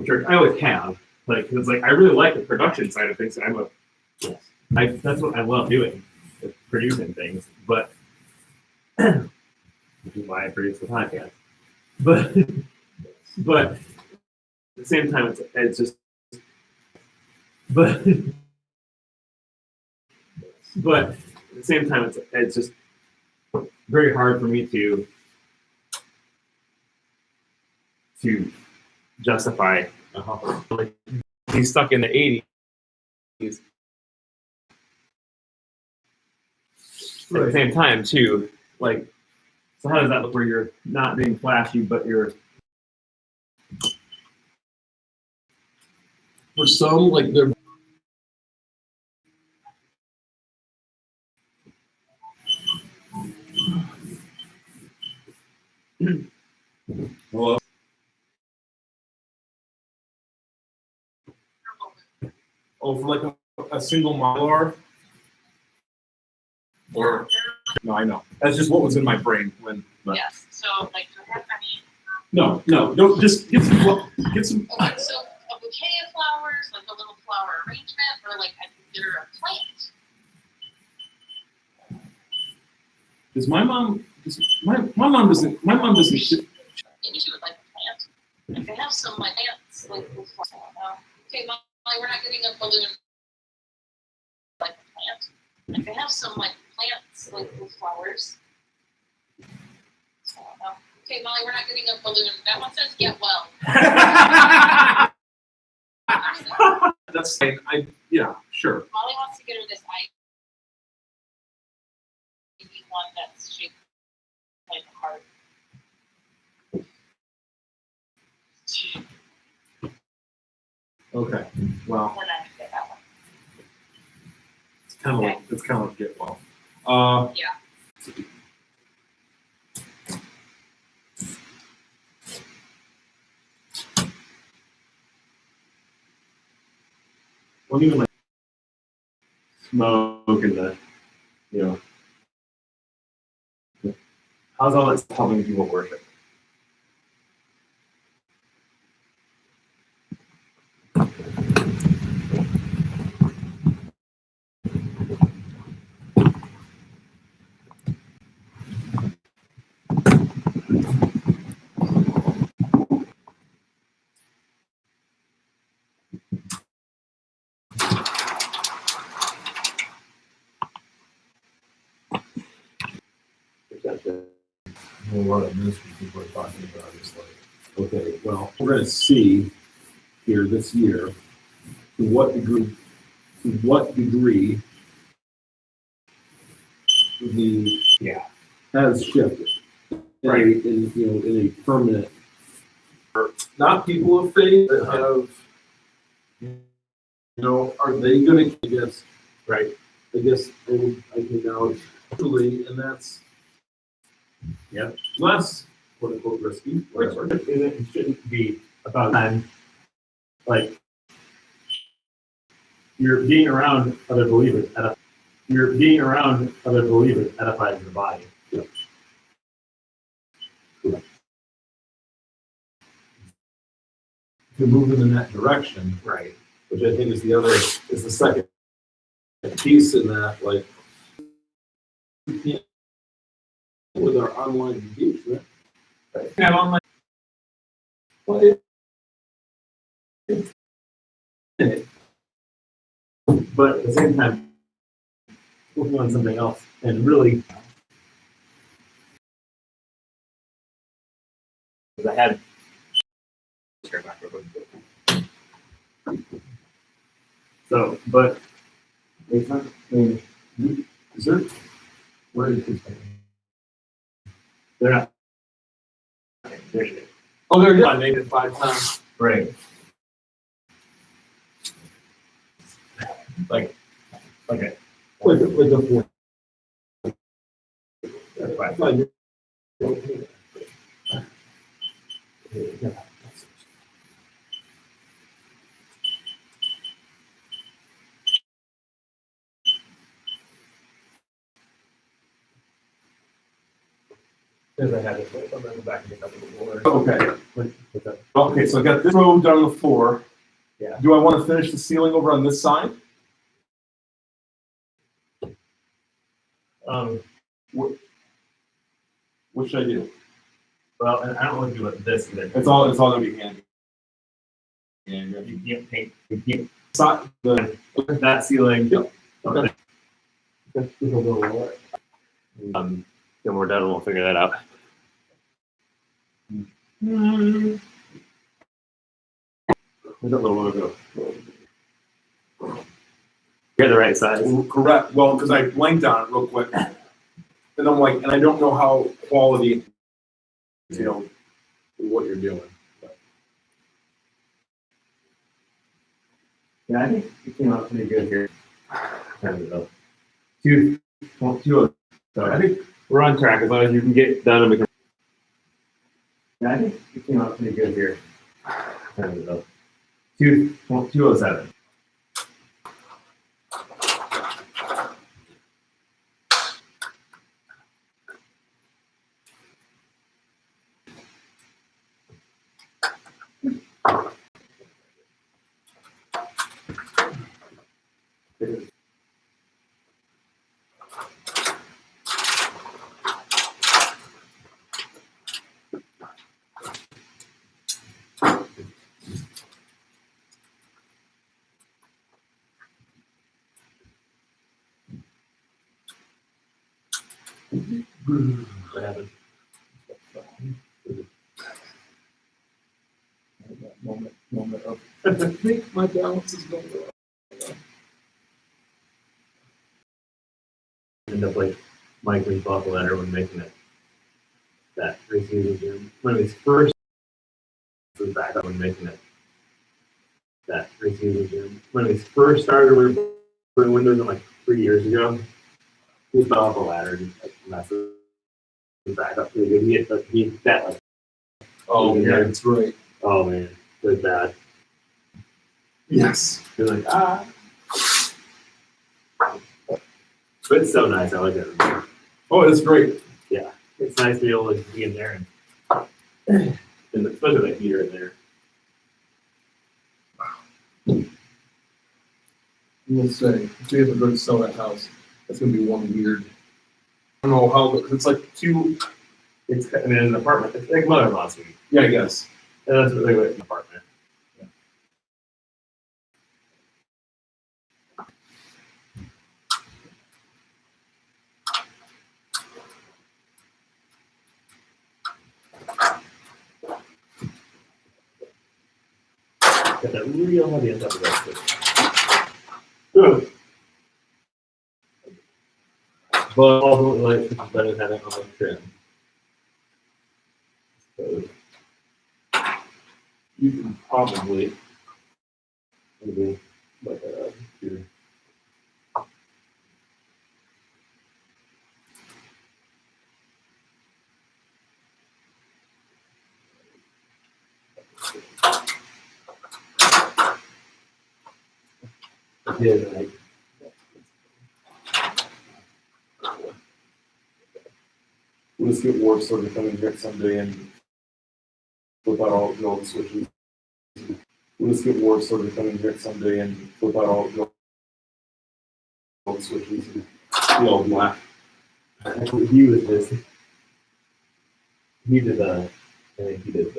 church. I always have, like, it's like I really like the production side of things. That's what I love doing, is producing things. But which is why I produce the podcast. But at the same time, it's just. But at the same time, it's just very hard for me to justify. Like, he's stuck in the 80s. At the same time, too, like, so how does that look where you're not being flashy, but you're For some, like they're. Hello. Oh, for like a single Mylar? Or, no, I know. That's just what was in my brain when. Yes, so like, do I have, I mean, No, don't just get some. okay, so a bouquet of flowers, like a little flower arrangement, or like I consider a plant. Does my mom doesn't. Maybe she would like a If they have some like plants, like with flowers, I don't know. Okay, Molly, we're not getting a balloon like a plant. If they have some like plants like with flowers, I don't know. Okay, Molly, we're not getting a balloon. That one says get well. That's fine. Yeah, sure. Molly wants to get her this one that's shaped like a heart. Okay. Well, We're not gonna get that one. it's kind of like get well. Yeah. Well, even like smoke and the, you know, how's all that helping people worship? A lot of ministry people are talking about is like, okay, well, we're going to see here this year to what degree the has shifted, Right. In a permanent. Not people of faith that have, are they going to? I guess. Right. I guess I can now truly, and that's less quote unquote risky. Whatever. It shouldn't be about time. Like you're being around other believers. Edifies the body. To move them in that direction, Right. which I think is the second piece in that, like we can't with our online engagement. Right. Yeah, online. Well, But at the same time, working on something else and really, I had. So, but it's not. I mean, is there? Where is this? they're not. Oh, there it is. I made it 5 times. Right. Like a. Like a 4. That's fine. Like, Because I had it, but I'm going back and get up a little more. okay. With that. Okay, so I got this row done on the floor. Yeah. Do I want to finish the ceiling over on this side? What should I do? Well, and I don't want to do it this either. It's all gonna be handy. You can't paint. You can't. Side, That ceiling. Yep. Okay. Okay. Then we're done and we'll figure that out. Where's that little logo? You're the right size. correct. Well, because I blanked on it real quick, and I'm like, and I don't know how quality, what you're doing. Yeah, I think it came out pretty good here. Two. So I think we're on track as long as you can get done and we can. Yeah, I think it came out pretty good here. 207. What happened? That moment of I think my balance is going to End up like Mike when he bought the letter when making it. That receiving Jim. When his first was back up when making it. That receiving Jim. When he first started putting windows in like 3 years ago, he fell off a ladder and like messed his back up pretty good. He hit that like, Oh yeah, that's right. oh man, it was bad. Yes. You're like, ah. But it's so nice. I like it. Oh, that's great. Yeah. It's nice to be able to be in there and especially the heater in there. I'm gonna say, if we ever go to sell that house, that's gonna be one weird. I don't know how it's like two. It's an apartment. It's like mother-in-law suite. Yeah, I guess. And that's really what an apartment. Got that real heavy on top of that. Good. But ultimately, it's better than having on trim. So, You can probably. maybe like a here. Yeah, like, We'll just get Warp Store to come in here someday and flip out all the switches. We'll just get Warp Store to come in here someday and flip out all the switches. The old black. he was this. He did I think he did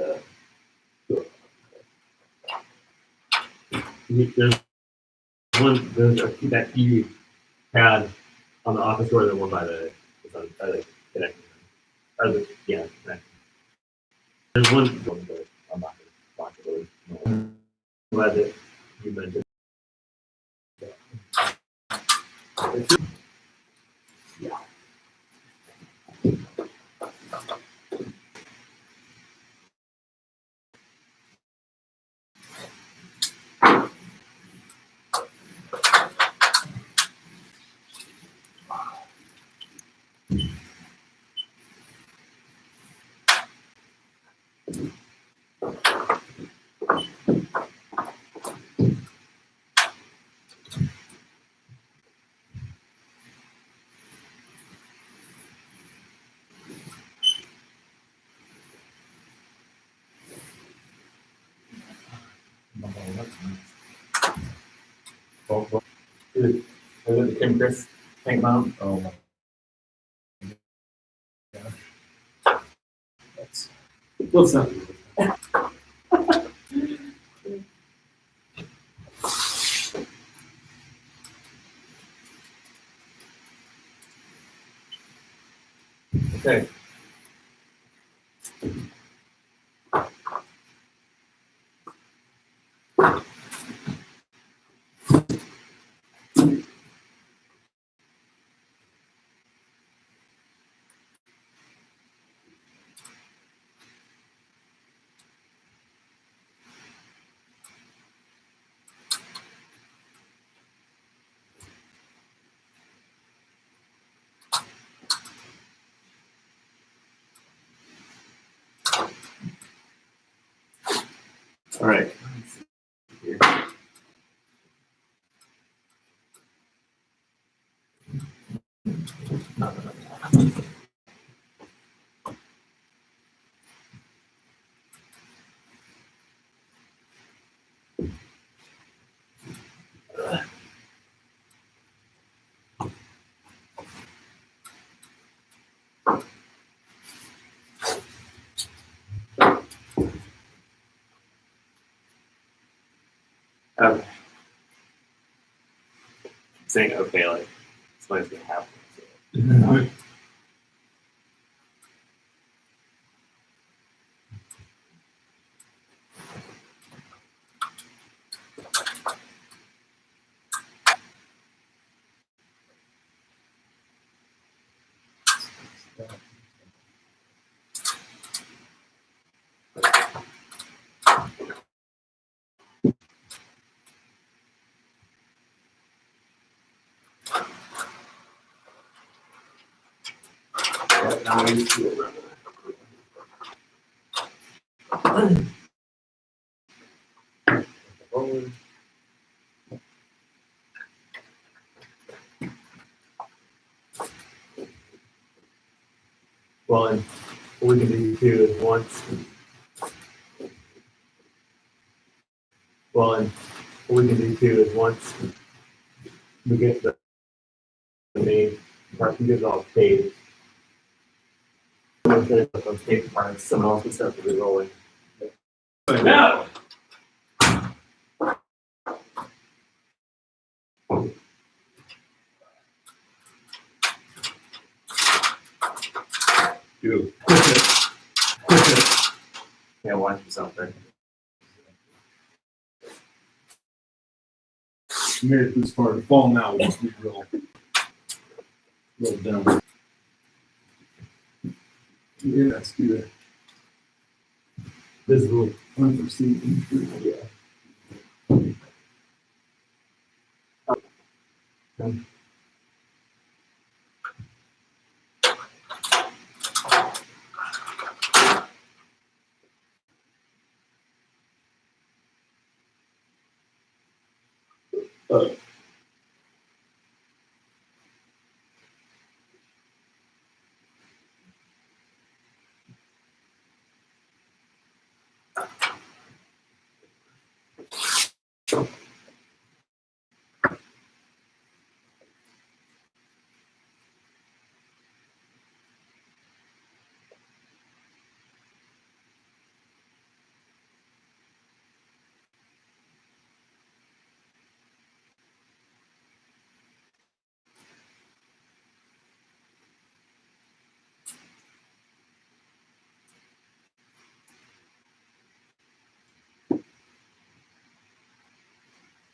there's that he had on the office door, the one by the connection. Or the connection. There's one that I'm not gonna talk about. No. Glad that you mentioned. Yeah. Is it the Kim Chris tank mount? Oh my gosh. Let's not do it. Okay. All right. Here. Okay. Saying okay, like somebody's gonna happen. So. Well, and what we can do too is once. Well, and what we can do too is once we get the main parking goods all paid, we'll finish up those paper parts, someone else can start to be rolling. No. Dude. Yeah, watch yourself there. Made it this far. The fall now will just be real down. Yeah, let's do that. Visible. Unforeseen injury. Yeah.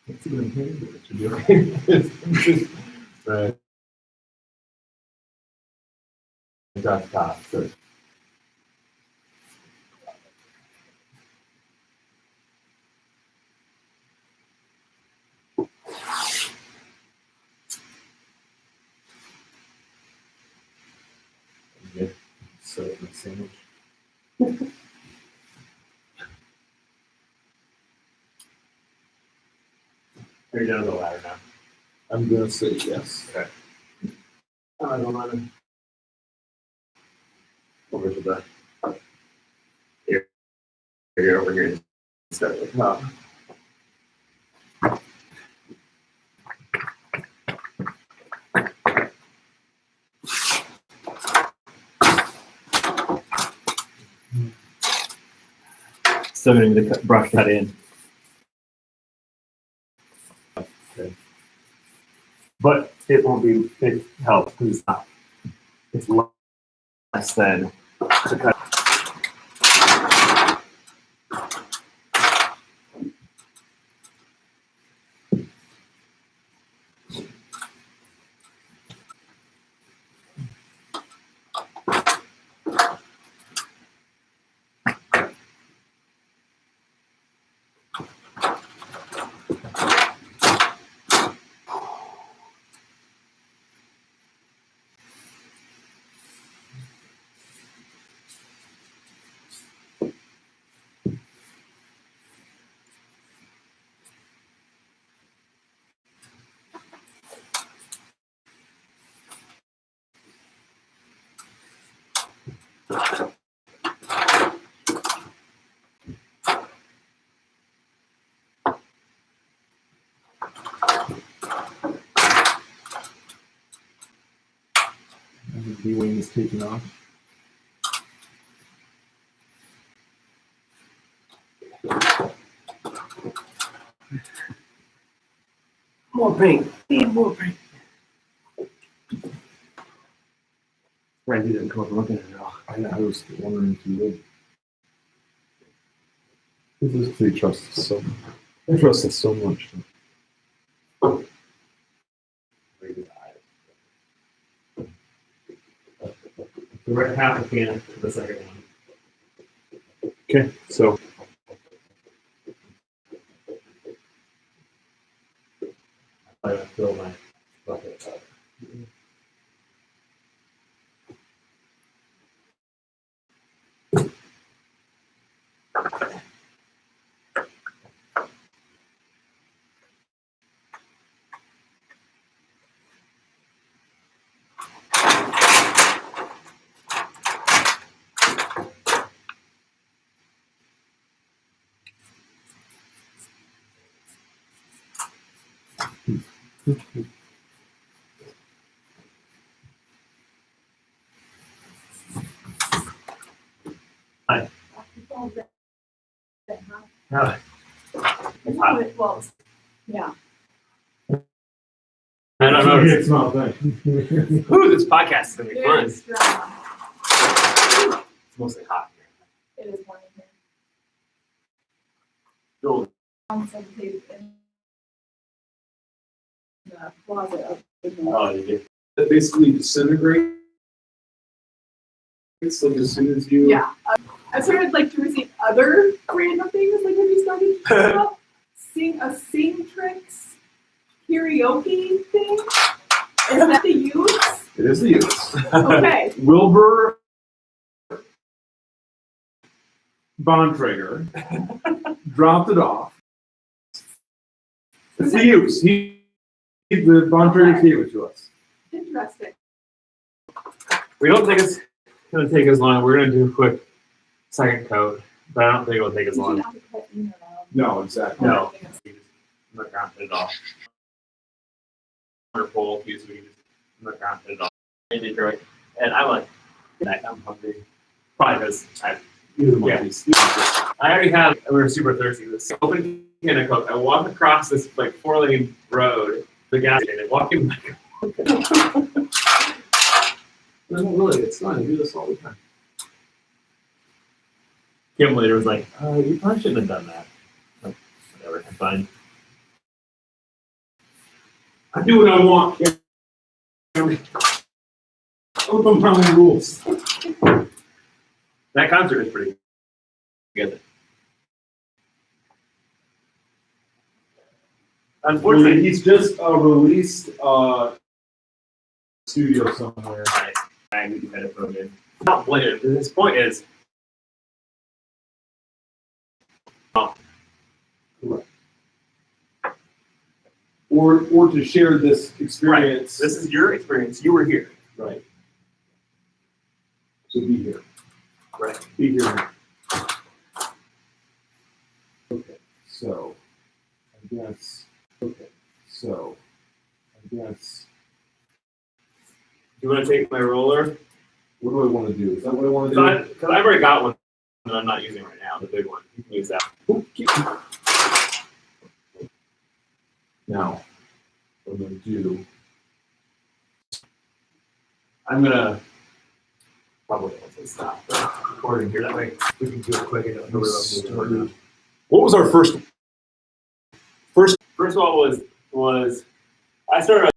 It's even handier to do it. Right. That's top. So. Yeah. So my sandwich. Are you down the ladder now? I'm gonna say yes. Okay. I don't want to. Over to the. You're over here instead of the top. Still gonna need to brush that in. Okay. But it won't be, it helps because it's not, it's less than to cut. The B-wing is taking off. More paint, need more paint. Randy didn't come up and look at it at all. I was wondering if you would. This is because he trusts us so much. I trust us so much. So we're at half a can for the second one. Okay, so I'm gonna fill my bucket up. Well, yeah. I don't know. It's not thing. Ooh, this podcast is gonna be fun. Very strong. It's mostly hot here. It is one in here. Cool. On some tape in the closet of the Oh, you did. It basically disintegrates like as soon as you. Yeah. I've started like to receive other random things. Like, have you started to sing a Sing-Trix karaoke thing? Is that the youth? It is the use. Okay. Wilbur Bontrager dropped it off. It's the use. The Bontrager gave it to us. Interesting. We don't think it's gonna take as long. We're gonna do a quick second coat, but I don't think it'll take as You long. should have to cut email out. No, exactly. No. I'm not gonna put it off. Wonderful piece. We just I'm not gonna put it off. And enjoy it. And I'm like, I'm hungry. Probably because I already have. We were super thirsty. This open can of Coke. I walk across this like 4-lane road, the gas station, walking like. No, really, it's fine. I do this all the time. Kim later was like, you probably shouldn't have done that. Like, whatever, I'm fine. I do what I want. Open my rules. That concert is pretty good. Unfortunately, He's just released studio somewhere. I need to kind of phone in. Not blame him. His point is, Or to share this experience. this is your experience. You were here. Right. So be here. Right. Be here. Okay. So I guess. Okay. So I guess. Do you want to take my roller? What do I want to do? Is that what I want to do? Because I've already got one that I'm not using right now, the big one. You can use that. Now, what I'm going to do. I'm gonna probably also stop the recording here. That way we can do it quick and don't worry about moving. What was our first? First of all was I started